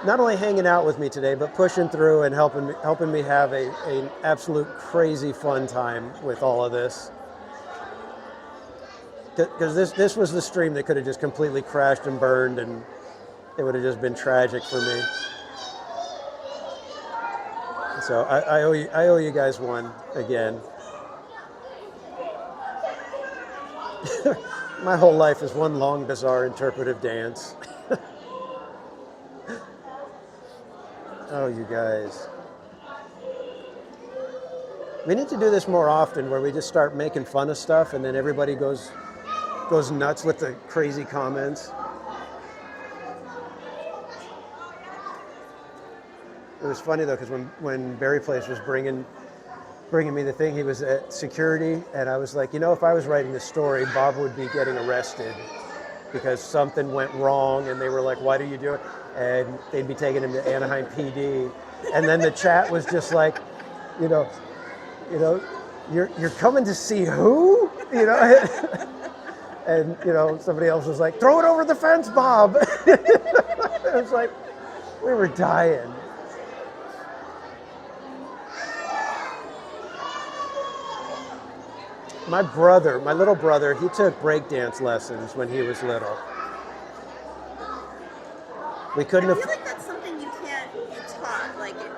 not only hanging out with me today, but pushing through and helping me have an absolute crazy fun time with all of this. Because this was the stream that could have just completely crashed and burned, and it would have just been tragic for me. So I owe you guys one again. My whole life is one long, bizarre, interpretive dance. Oh, you guys. We need to do this more often, where we just start making fun of stuff and then everybody goes nuts with the crazy comments. It was funny though, because when Barry Place was bringing me the thing, he was at security, and I was like, you know, if I was writing this story, Bob would be getting arrested because something went wrong, and they were like, why do you do it? And they'd be taking him to Anaheim PD, and then the chat was just like, you know, you're coming to see who? You know, and you know, somebody else was like, throw it over the fence, Bob. It was like, we were dying. My little brother, he took breakdance lessons when he was little. We couldn't I feel like that's something you can't be taught. Like, you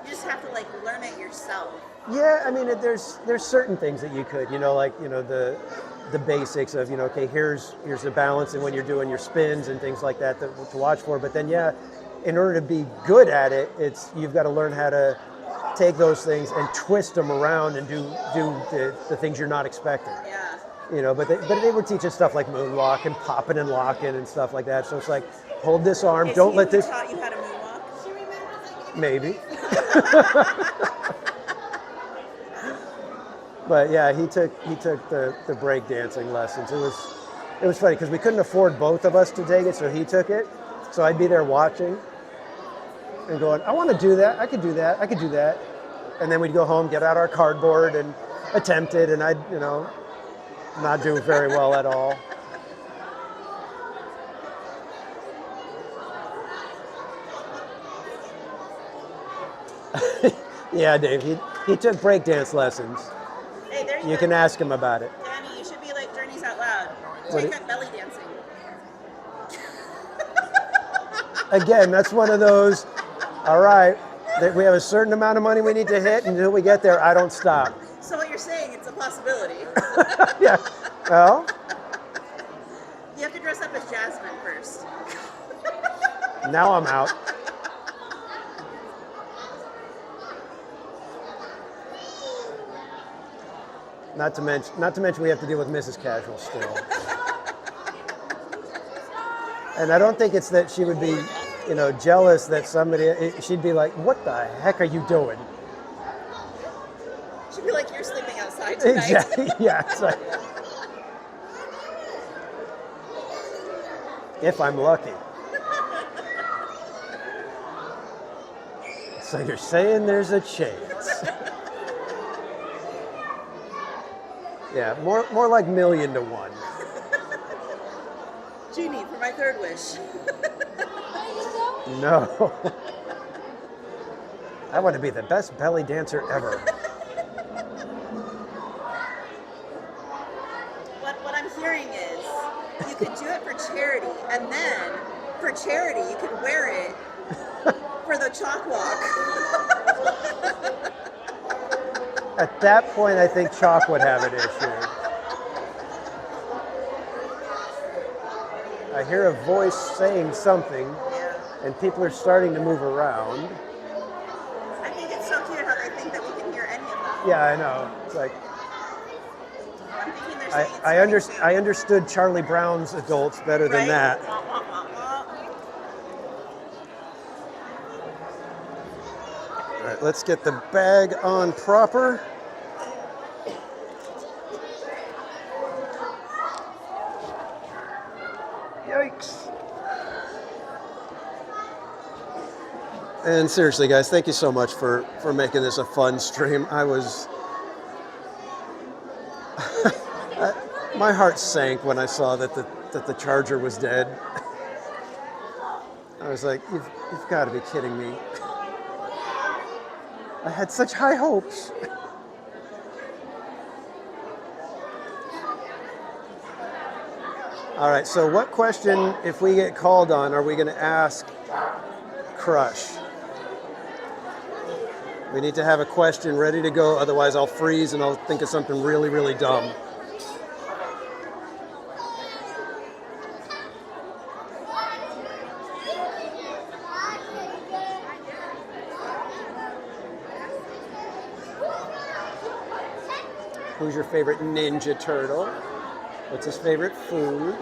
just have to like learn it yourself. Yeah, I mean, there's certain things that you could, you know, like, you know, the basics of, you know, okay, here's the balance, and when you're doing your spins and things like that to watch for. But then, yeah, in order to be good at it, you've got to learn how to take those things and twist them around and do the things you're not expecting. Yeah. You know, but they were teaching stuff like moonwalk and popping and locking and stuff like that. So it's like, hold this arm, Okay, don't so let this. Taught you how to moonwalk? Maybe. But yeah, he took the break dancing lessons. It was funny because we couldn't afford both of us to take it, so he took it. So I'd be there watching and going, I want to do that. I could do that. I could do that. And then we'd go home, get out our cardboard and attempt it, and I'd, you know, not do very well at all. Yeah, Dave, he took breakdance lessons. Hey, there's you can ask him about it. Danny, you should be like Journeys Out Loud. What Take do- up belly dancing. Again, that's one of those, all right, that we have a certain amount of money we need to hit, and until we get there, I don't stop. So what you're saying, it's a possibility. Yeah, well. You have to dress Now I'm out. Not to mention we have to deal with Mrs. Casual still. And I don't think it's that she would be, you know, jealous that she'd be like, what the heck are you doing? She'd be like, you're sleeping outside tonight. Exactly, yeah. It's like, if I'm lucky. So you're saying there's a chance. Yeah, more like 1,000,000 to 1. Genie, for my third wish. No. I want to be the best belly dancer ever. What I'm hearing is you could do it for charity, and then for charity you could wear it for the chalk walk. At that point, I think Chalk would have an issue. I hear a voice saying something, and people are starting to move around. I think it's so cute how they think that we can hear any of them. Yeah, I know. It's like I'm thinking they're saying I understood Charlie Brown's adults better than that. All right, let's get the bag on proper. Yikes. And seriously, guys, thank you so much for making this a fun stream. My heart sank when I saw that the charger was dead. I was like, you've got to be kidding me. I had such high hopes. All right, so what question, if we get called on, are we going to ask Crush? We need to have a question ready to go, otherwise I'll freeze and I'll think of something really, really dumb. Who's your favorite Ninja Turtle? What's his favorite food?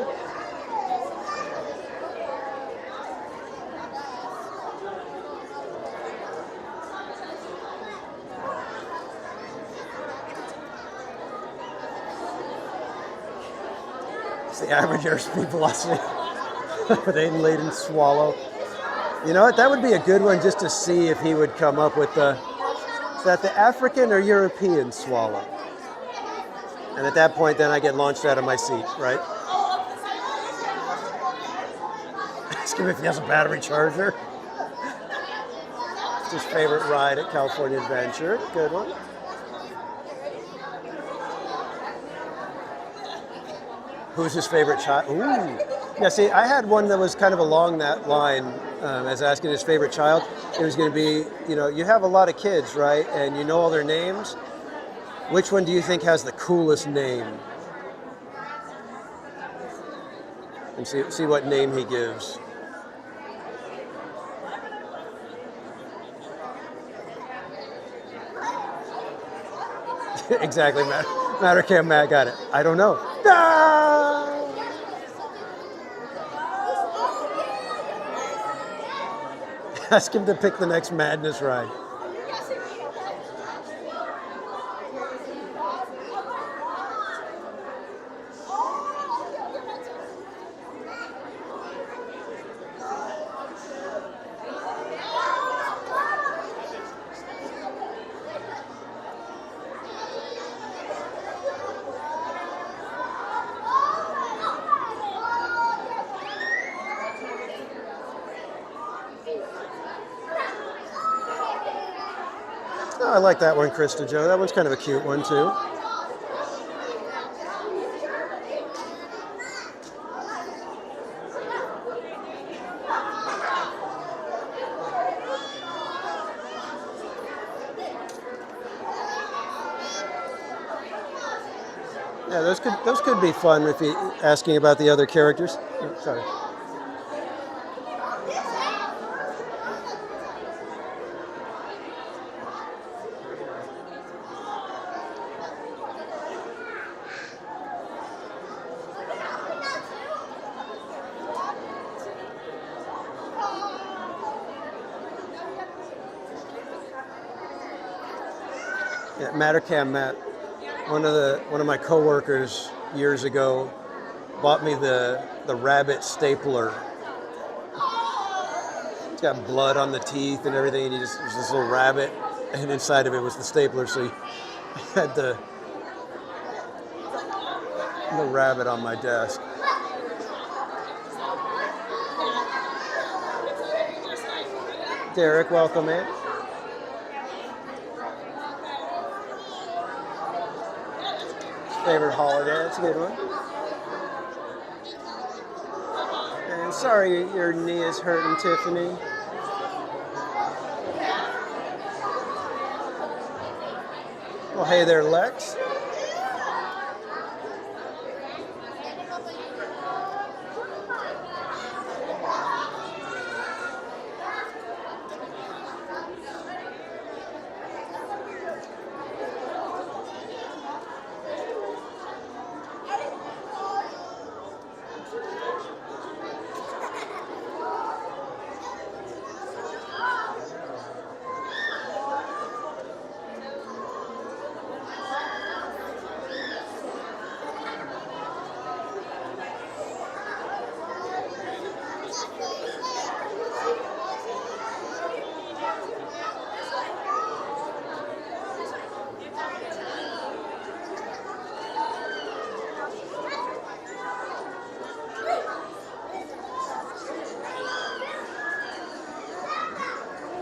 It's the average airspeed velocity with Aiden Swallow. You know what? That would be a good one just to see if he would come up with is that the African or European swallow? And at that point, then I get launched out of my seat, right? Ask him if he has a battery charger. It's his favorite ride at California Adventure. Good one. Who's his favorite child? Ooh. Yeah, see, I had one that was kind of along that line as asking his favorite child. It was going to be, you know, you have a lot of kids, right? And you know all their names. Which one do you think has the coolest name? And see what name he gives. Exactly, Mattercam Matt got it. I don't know. No! Ask him to pick the next Madness ride. Oh, I like that one, Krista Joe. That one's kind of a cute one, too. Yeah, those could be fun if you asking about the other characters. Oh, sorry. At Mattercam, Matt, one of my coworkers years ago bought me the rabbit stapler. It's got blood on the teeth and everything, and there's this little rabbit, and inside of it was the stapler, so he had the rabbit on my desk. Derek, welcome in. Favorite holiday, that's a good one. And sorry your knee is hurting, Tiffany. Well, hey there, Lex.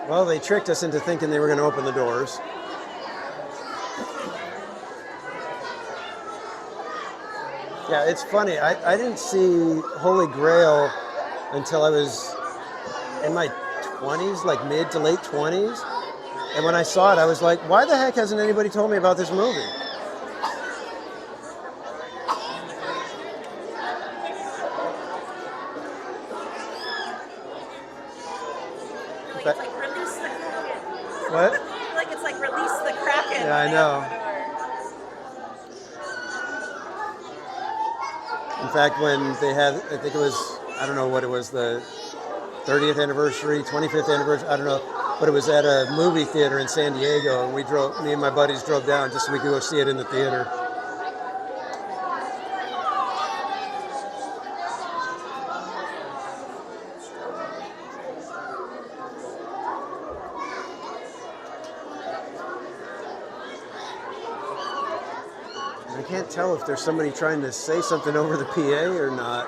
Well, they tricked us into thinking they were going to open the doors. Yeah, it's funny. I didn't see Holy Grail until I was in my 20s, like mid to late 20s. And when I saw it, I was like, why the heck hasn't anybody told me about this movie? Like it's like release the Kraken. What? Like it's like release the Kraken. Yeah, I know. In fact, when they had, I think it was, I don't know what it was, the 30th anniversary, 25th anniversary, I don't know, but it was at a movie theater in San Diego, and me and my buddies drove down just so we could go see it in the theater. I can't tell if there's somebody trying to say something over the PA or not.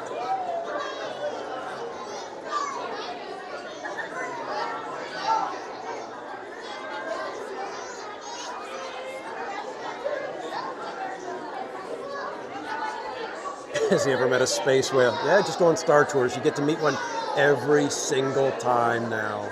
Has he ever met a space whale? Yeah, just go on Star Tours. You get to meet one every single time now.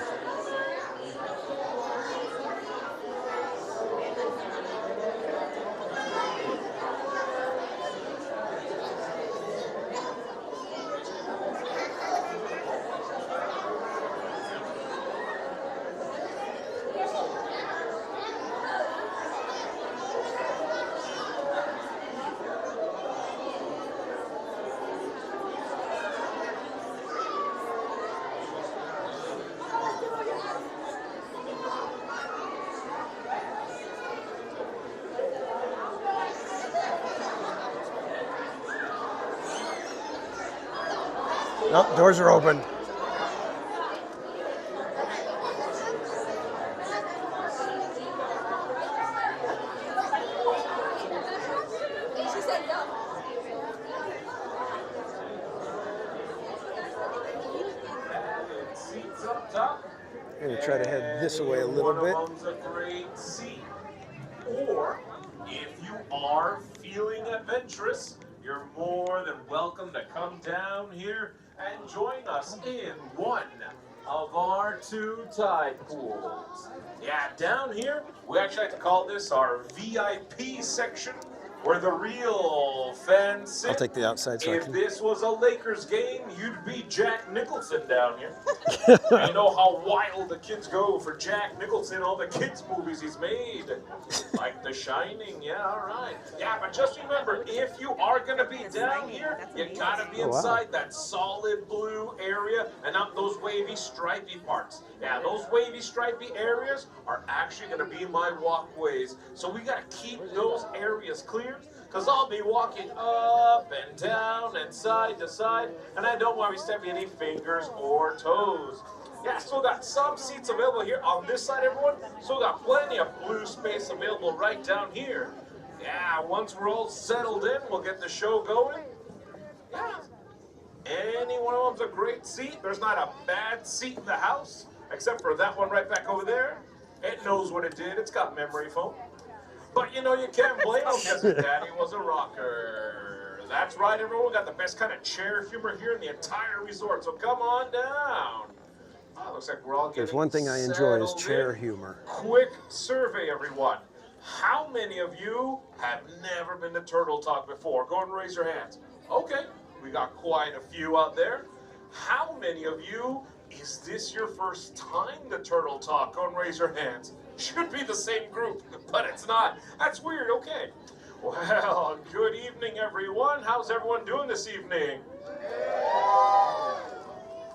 Oh, doors are open. I'm going to try to head this way a little bit. Or, if you are feeling adventurous, you're more than welcome to come down here and join us in one of our two tide pools. Yeah, down here, we actually like to call this our VIP section, where the real fans sit. I'll take the outside so I If can... this was a Lakers game, you'd be Jack Nicholson down here. You know how wild the kids go for Jack Nicholson, all the kids' movies he's made. Like The Shining, yeah, all right. Yeah, but just remember, if you are going to be down here, you got to be inside that solid blue area and not those wavy, stripy parts. Yeah, those wavy, stripy areas are actually going to be my walkways. So we got to keep those areas clear, because I'll be walking up and down and side to side, and I don't want to be stepping any fingers or toes. Yeah, still got some seats available here on this side, everyone. Still got plenty of blue space available right down here. Yeah, once we're all settled in, we'll get the show going. Yeah, any one of them's a great seat. There's not a bad seat in the house, except for that one right back over there. It knows what it did. It's got memory foam. But you know, you can't blame them because his daddy was a rocker. That's right, everyone. We got the best kind of chair humor here in the entire resort, so come on down. Oh, looks like we're all getting There's one thing I enjoy is settled chair in. humor. Quick survey, everyone. How many of you have never been to Turtle Talk before? Go and raise your hands. Okay, we got quite a few out there. How many of you, is this your first time to Turtle Talk? Go and raise your hands. Should be the same group, but it's not. That's weird, okay. Well, good evening, everyone. How's everyone doing this evening?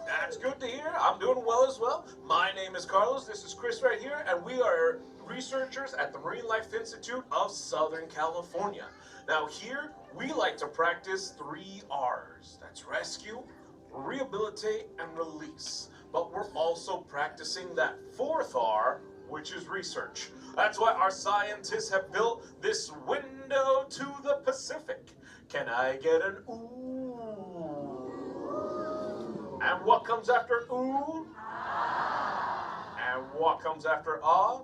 That's good to hear. I'm doing well as well. My name is Carlos. This is Chris right here, and we are researchers at the Marine Life Institute of Southern California. Now here, we like to practice 3 R's. That's rescue, rehabilitate, and release. But we're also practicing that 4th R, which is research. That's why our scientists have built this window to the Pacific. Can I get an ooh? And what comes after ooh? And what comes after ah?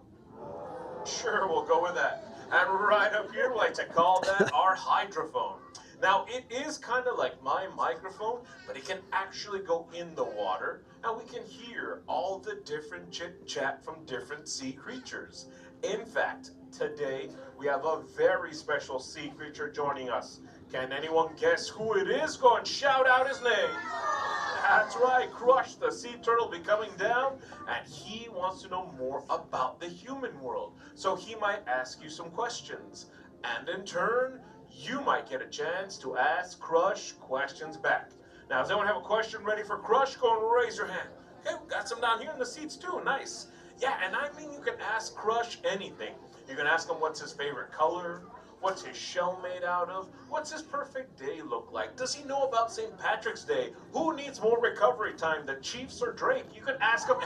Sure, we'll go with that. And right up here, we like to call that our hydrophone. Now, it is kind of like my microphone, but it can actually go in the water, and we can hear all the different chit-chat from different sea creatures. In fact, today, we have a very special sea creature joining us. Can anyone guess who it is? Go and shout out his name. That's right, Crush, the sea turtle, be coming down, and he wants to know more about the human world. So he might ask you some questions, and in turn, you might get a chance to ask Crush questions back. Now, does anyone have a question ready for Crush? Go and raise your hand. Okay, we got some down here in the seats too, nice. Yeah, and I mean, you can ask Crush anything. You can ask him what's his favorite color, what's his shell made out of, what's his perfect day look like, does he know about St. Patrick's Day, who needs more recovery time, the Chiefs or Drake? You can ask him,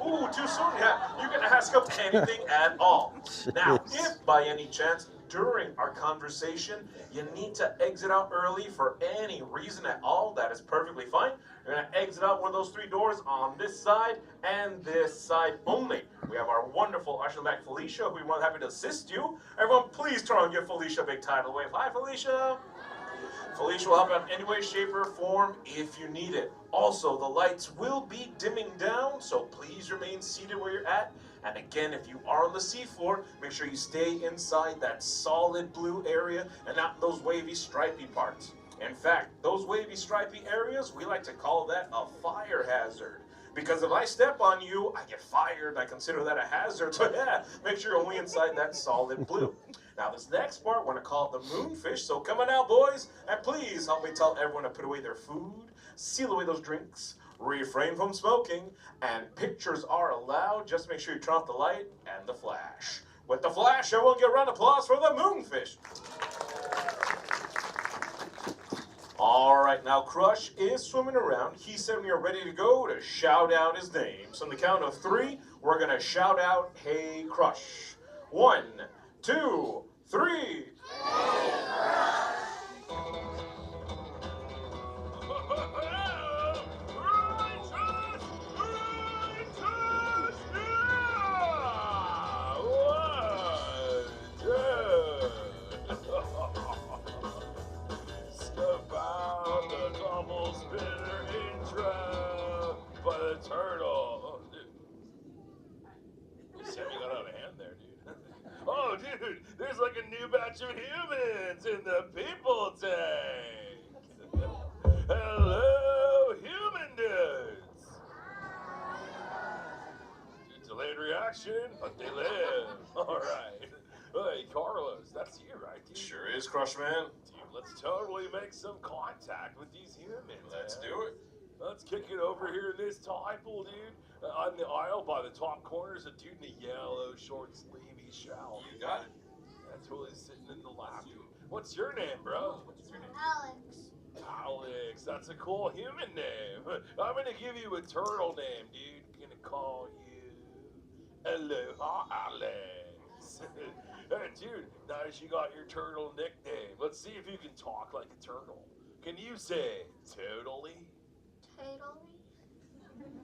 ooh, too soon, yeah, you can ask him anything at all. Now, if by any chance, during our conversation, you need to exit out early for any reason at all, that is perfectly fine. You're going to exit out one of those 3 doors on this side and this side only. We have our wonderful usher back, Felicia, who we're happy to assist you. Everyone, please turn and give Felicia a big tidal wave. Hi, Felicia. Felicia will help out in any way, shape, or form if you need it. Also, the lights will be dimming down, so please remain seated where you're at. And again, if you are on the seafloor, make sure you stay inside that solid blue area and not those wavy, stripy parts. In fact, those wavy, stripy areas, we like to call that a fire hazard. Because if I step on you, I get fired. I consider that a hazard. So yeah, make sure you're only inside that solid blue. Now this next part, we're going to call it the moonfish. So come on out, boys. And please help me tell everyone to put away their food, seal away those drinks, refrain from smoking, and pictures are allowed. Just make sure you turn off the light and the flash. With the flash, everyone give a round of applause for the moonfish. All right, now Crush is swimming around. He said we are ready to go to shout out his name. So on the count of 3, we're going to shout out, hey, Crush. 1, 2, 3. Hey, Crush. Turtle. Sammy got out of hand there, dude. Oh, dude, there's like a new batch of humans in the people tank. Hello, human dudes. Delayed reaction, but they live. All right. Hey, Carlos. That's you, right, dude? Sure is, Crush Man. Dude, let's totally make some contact with these humans. Let's man. do it. Let's kick it over here in this table, dude. On the aisle by the top corner is a dude in a yellow short sleevey shell. You got it. That's totally sitting in the lap, dude. What's your name, bro? Alex. Alex, that's a cool human name. I'm gonna give you a turtle name, dude. I'm gonna call you Aloha Alex. Hey, dude, now that you got your turtle nickname, let's see if you can talk like a turtle. Can you say totally? Totally.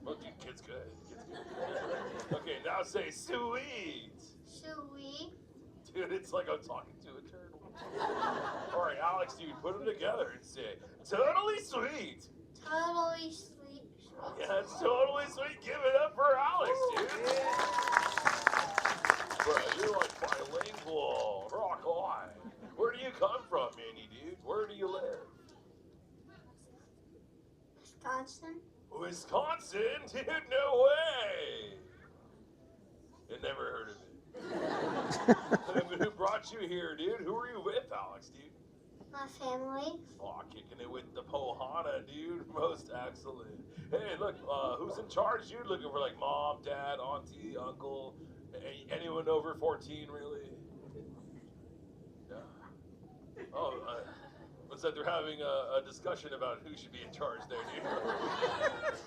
Well, dude, kid's good. Kid's good. Okay, now say sweet. Sweet. Dude, it's like I'm talking to a turtle. All right, Alex, dude, put them together and say, totally sweet. Totally sweet. Yeah, it's totally sweet. Give it up for Alex, dude. Bro, you're like bilingual. Rock on. Where do you come from, Manny, dude? Where do you live? Wisconsin. Wisconsin? Dude, no way. I never heard of it. Who brought you here, dude? Who are you with, Alex, dude? My family. Aw, kicking it with the Pohana, dude. Most excellent. Hey, look, who's in charge, dude? Looking for like mom, dad, auntie, uncle, anyone over 14, really? Yeah. Oh, looks like they're having a discussion about who should be in charge there, dude.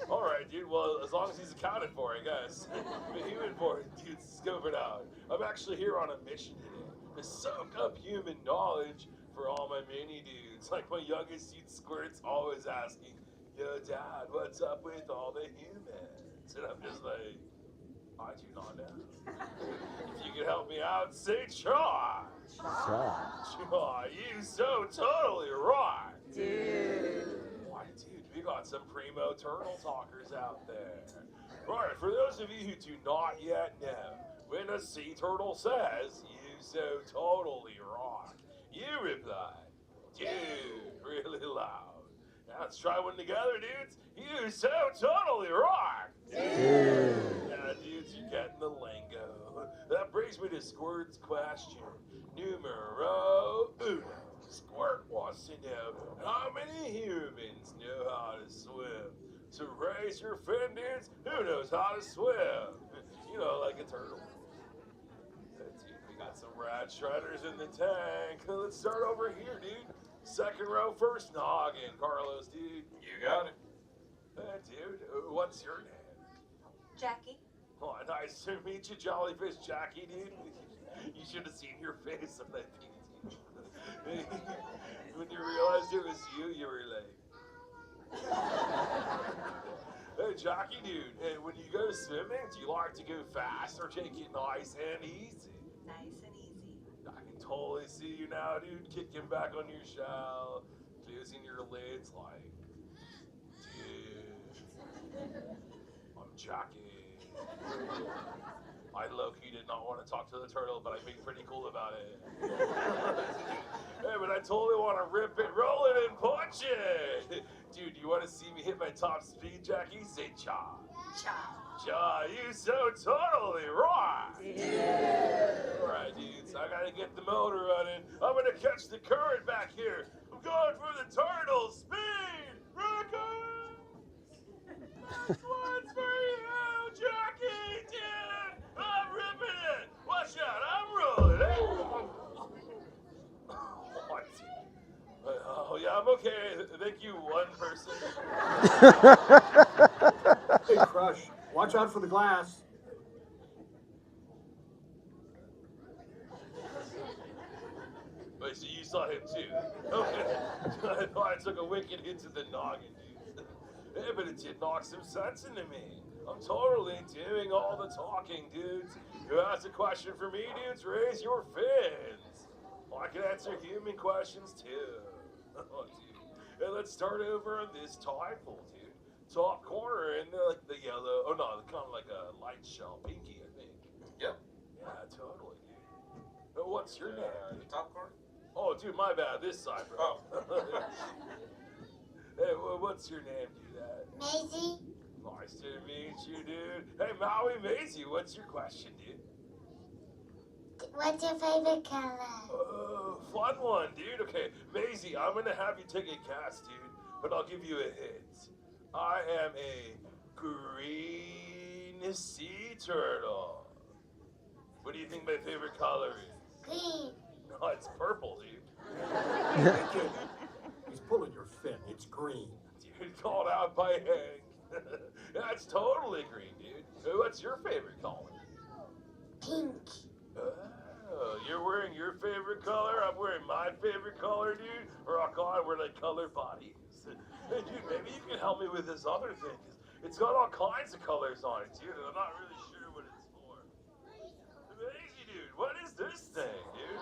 All right, dude. Well, as long as he's accounted for, I guess. The human board, dude, scope it out. I'm actually here on a mission today to soak up human knowledge for all my mini dudes. Like my youngest dude Squirt's always asking, yo, Dad, what's up with all the humans? And I'm just like, I do not know. If you could help me out, say Chaw. Chaw, you so totally right. Dude. Why, dude, we got some primo turtle talkers out there. Right, for those of you who do not yet know, when a sea turtle says, you so totally rock, you reply, dude, really loud. Now let's try one together, dudes. You so totally rock. Dude. Yeah, dudes, you're getting the lingo. That brings me to Squirt's question. Numero uno. Squirt wants to know how many humans know how to swim. So raise your fin, dudes. Who knows how to swim? You know, like a turtle. Dude, we got some rad shredders in the tank. Let's start over here, dude. Second row, first noggin, Carlos, dude. You got it. Hey, dude, what's your name? Jackie. Oh, nice to meet you, Jellyfish Jackie, dude. You should have seen your face on that PT. When you realized it was you, you were like... Hey, Jackie, dude, hey, when you go swimming, do you like to go fast or take it nice and easy? Nice and easy. I can totally see you now, dude, kicking back on your shell, closing your lids like, dude, I'm Jackie. I low-key did not want to talk to the turtle, but I'm being pretty cool about it. Hey, but I totally want to rip it, roll it, and punch it. Dude, you want to see me hit my top speed, Jackie? Say cha. Cha. Cha, you so totally rock. Yeah. All right, dudes, I got to get the motor running. I'm going to catch the current back here. I'm going for the turtle speed. Record. That's what's for you, Jackie, dude. I'm ripping it. Watch out, I'm rolling it. Oh, yeah, I'm okay. Thank you, one person. Hey, Crush, watch out for the glass. Wait, so you saw him too? Okay. I thought I took a wicked hit to the noggin, dude. Yeah, but it did knock some sense into me. I'm totally doing all the talking, dudes. Who has a question for me, dudes? Raise your fins. Well, I can answer human questions too. Oh, dude. And let's start over on this table, dude. Top corner in the yellow. Oh no, kind of like a light shell, pinky, I think. Yep. Yeah, totally, dude. What's your name? Top corner? Oh, dude, my bad. This side, bro. Oh. Hey, what's your name, dude? Maisie. Nice to meet you, dude. Hey, Maui Maisie, what's your question, dude? What's your favorite color? Fun one, dude. Okay, Maisie, I'm gonna have you take a guess, dude. But I'll give you a hint. I am a green sea turtle. What do you think my favorite color is? Green. No, it's purple, dude. He's pulling your fin. It's green. Dude, called out by Hank. That's totally green, dude. What's your favorite color? Pink. Oh, you're wearing your favorite color, I'm wearing my favorite color, dude. Rock on, we're like color bodies. Hey, dude, maybe you can help me with this other thing, because it's got all kinds of colors on it, dude, and I'm not really sure what it's for. Amazing, dude, what is this thing, dude?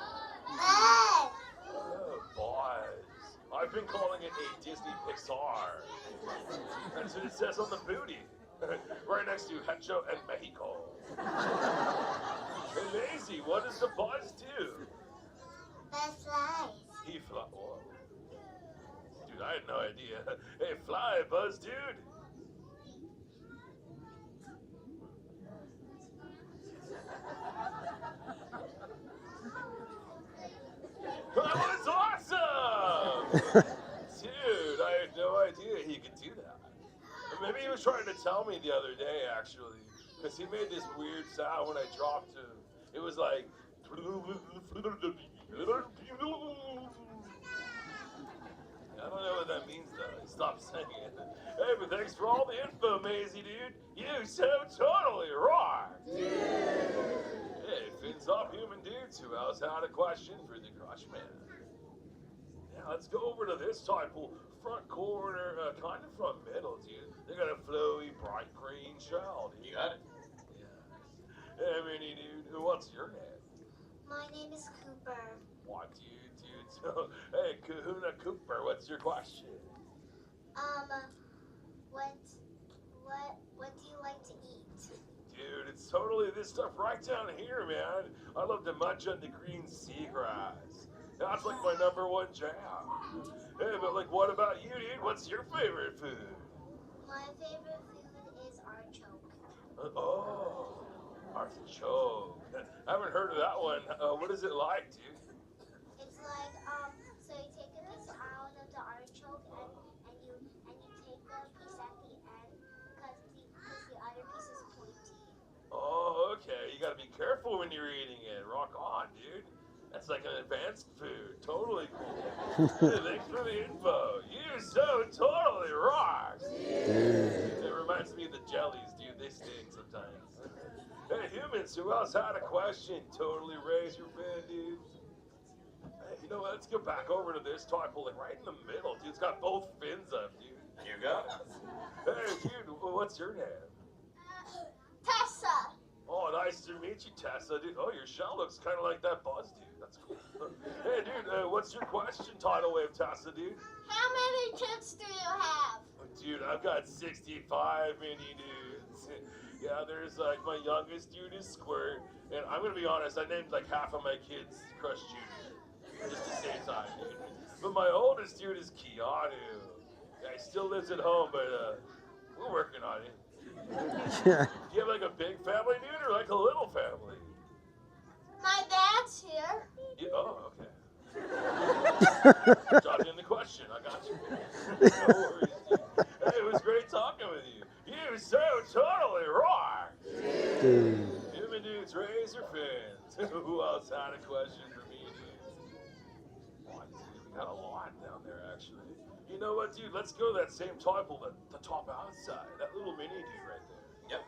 Buzz. Oh, Buzz. I've been calling it a Disney Pixar. That's what it says on the booty. Right next to Hecho and Mexico. Hey, Maisie, what does the Buzz do? Buzz flies. He fly. Whoa. Dude, I had no idea. Hey, fly, Buzz, dude. That was awesome! Dude, I had no idea he could do that. Maybe he was trying to tell me the other day, actually. Because he made this weird sound when I dropped him. It was like... I don't know what that means, though. He stopped saying it. Hey, but thanks for all the info, Maisie, dude. You so totally rock. Hey, fins up, human dudes. Who else had a question for the Crush Man? Yeah, let's go over to this type of front corner, kind of front middle, dude. They got a flowy, bright green shell, dude. You got it. Yeah. Hey, Minnie, dude. What's your name? My name is Cooper. What, dude? So, hey, Kahuna Cooper, what's your question? What do you like to eat? Dude, it's totally this stuff right down here, man. I love to munch on the green seagrass. That's like my #1 jam. Hey, but like, what about you, dude? What's your favorite food? My favorite food is artichoke. Oh, artichoke. I haven't heard of that one. What is it like, dude? It's like, so you take a piece out of the artichoke and you take the piece at the end because the other piece is pointy. Oh, okay. You gotta be careful when you're eating it. Rock on, dude. That's like an advanced food. Totally cool. Hey, thanks for the info. You so totally rock. It reminds me of the jellies, dude. They sting sometimes. Hey, humans, who else had a question? Totally raise your hand, dude. Hey, you know what? Let's go back over to this type, like right in the middle, dude. It's got both fins up, dude. You got it. Hey, dude, what's your name? Tessa. Oh, nice to meet you, Tessa, dude. Oh, your shell looks kind of like that Buzz, dude. That's cool. Hey, dude, what's your question, Tidal Wave Tessa, dude? How many kids do you have? Oh, dude, I've got 65 mini dudes. Yeah, there's like my youngest dude is Squirt, and I'm gonna be honest, I named like half of my kids Crush Jr. just to save time, dude. But my oldest dude is Keanu. Yeah, he still lives at home, but we're working on it. Do you have like a big family, dude, or like a little family? My dad's here. Yeah, oh, okay. Drop in the question. I got you. No worries, dude. Hey, it was great talking with you. You so totally rock. Dude. Human dudes, raise your fins. Who else had a question for me, dudes? What, dude? We got a lot down there, actually. You know what, dude? Let's go to that same type, the top outside. That little mini dude right there. Yep.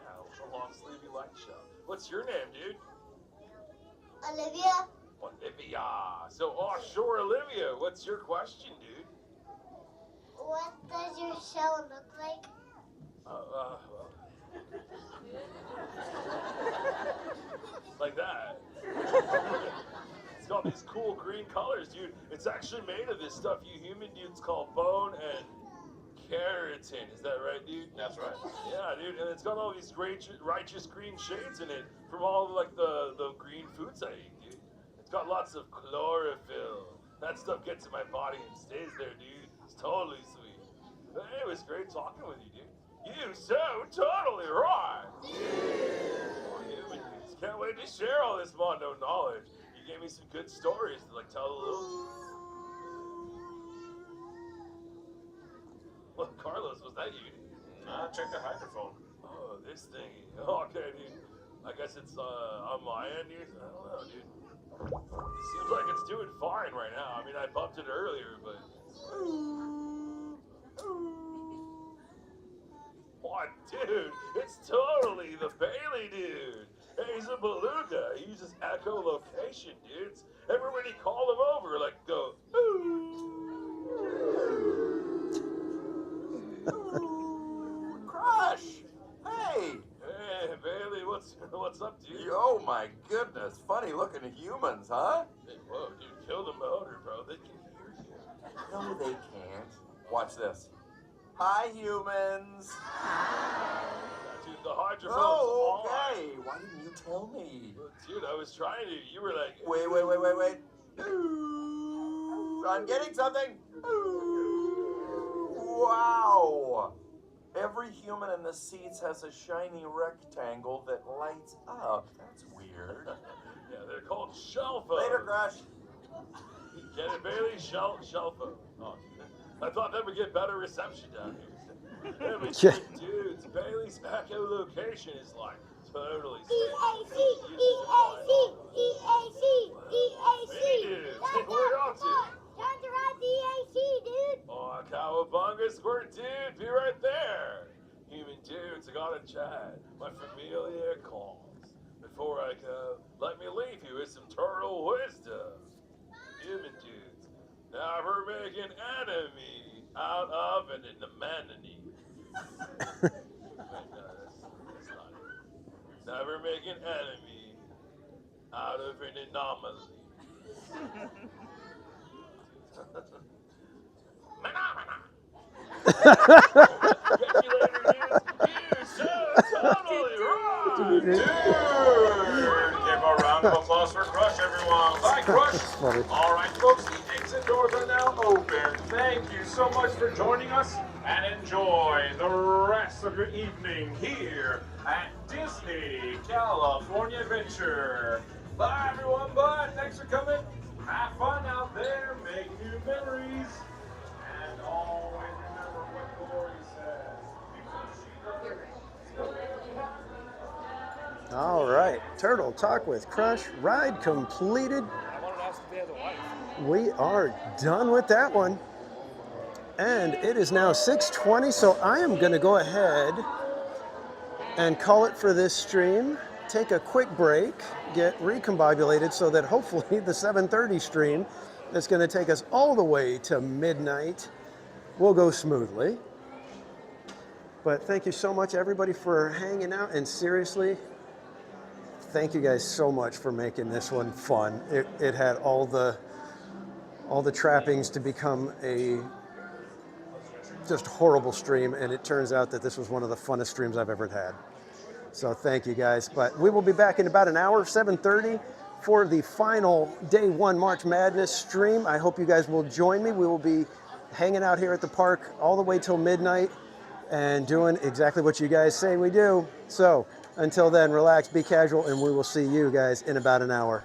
Yeah, the long sleevey light show. What's your name, dude? Olivia. Olivia. So offshore Olivia, what's your question, dude? What does your shell look like? Like that. It's got these cool green colors, dude. It's actually made of this stuff you human dudes call bone and keratin. Is that right, dude? That's right. Yeah, dude. And it's got all these righteous green shades in it from all like the green foods I eat, dude. It's got lots of chlorophyll. That stuff gets in my body and stays there, dude. It's totally sweet. But hey, it was great talking with you, dude. You so totally right. Oh, human dudes. can't wait to share all this Mondo knowledge. You gave me some good stories to like tell the little. Well, Carlos, was that you? Nah, check the hydrophone. Oh, this thingy. Okay, dude. I guess it's on my end, dude. I don't know, dude. Seems like it's doing fine right now. I mean, I bumped it earlier, but. What, dude? It's totally the Bailey dude. Hey, he's a beluga. He uses echolocation, dudes. Remember when he called him over, like, go, Crush! Hey! Hey, Bailey, what's up, dude? Oh my goodness, funny looking humans, huh? Hey, whoa, dude, kill the motor, bro. They can hear you. No, they can't. Watch this. Hi, humans! Dude, the hydrophone's Oh, on. okay. Why didn't you tell me? Dude, I was trying to. You were like... Wait. I'm getting something. Wow. Every human in the seats has a shiny rectangle that lights up. That's weird. Yeah, they're called shelfos. Later, Crush. Get it, Bailey? Shelfo. Oh, I thought that would get better reception down here. Yeah, but dudes, Bailey's echolocation is like totally EAC. Dude, where you off to? Time to ride the EAC, dude. Oh, cowabunga squirt, dude, be right there. Human dudes, I gotta chat. My familia calls. Before I go, let me leave you with some turtle wisdom. Human dudes, never make an enemy out of an anemone. No, that's not it. Never make an enemy out of an anomaly. Catch you later, dudes. You're so totally right. Dude, give a round of applause for Crush, everyone. Bye, Crush. All right, folks, the exit doors are now open. Thank you so much for joining us, and enjoy the rest of your evening here at Disney California Adventure. Bye, everyone. Bye. Thanks for coming. Have fun out there. Make new memories. And always remember what Glory says. All right, Turtle Talk with Crush, ride completed. I wanted to ask if they had a wife. We are done with that one. And it is now 6:20, so I am going to go ahead and call it for this stream. Take a quick break, get recombobulated so that hopefully the 7:30 stream that's going to take us all the way to midnight will go smoothly. But thank you so much, everybody, for hanging out. And seriously, thank you guys so much for making this one fun. It had all the trappings to become a just horrible stream, and it turns out that this was one of the funnest streams I've ever had. So thank you guys. But we will be back in about an hour, 7:30, for the final Day 1 March Madness stream. I hope you guys will join me. We will be hanging out here at the park all the way till midnight and doing exactly what you guys say we do. So until then, relax, be casual, and we will see you guys in about an hour.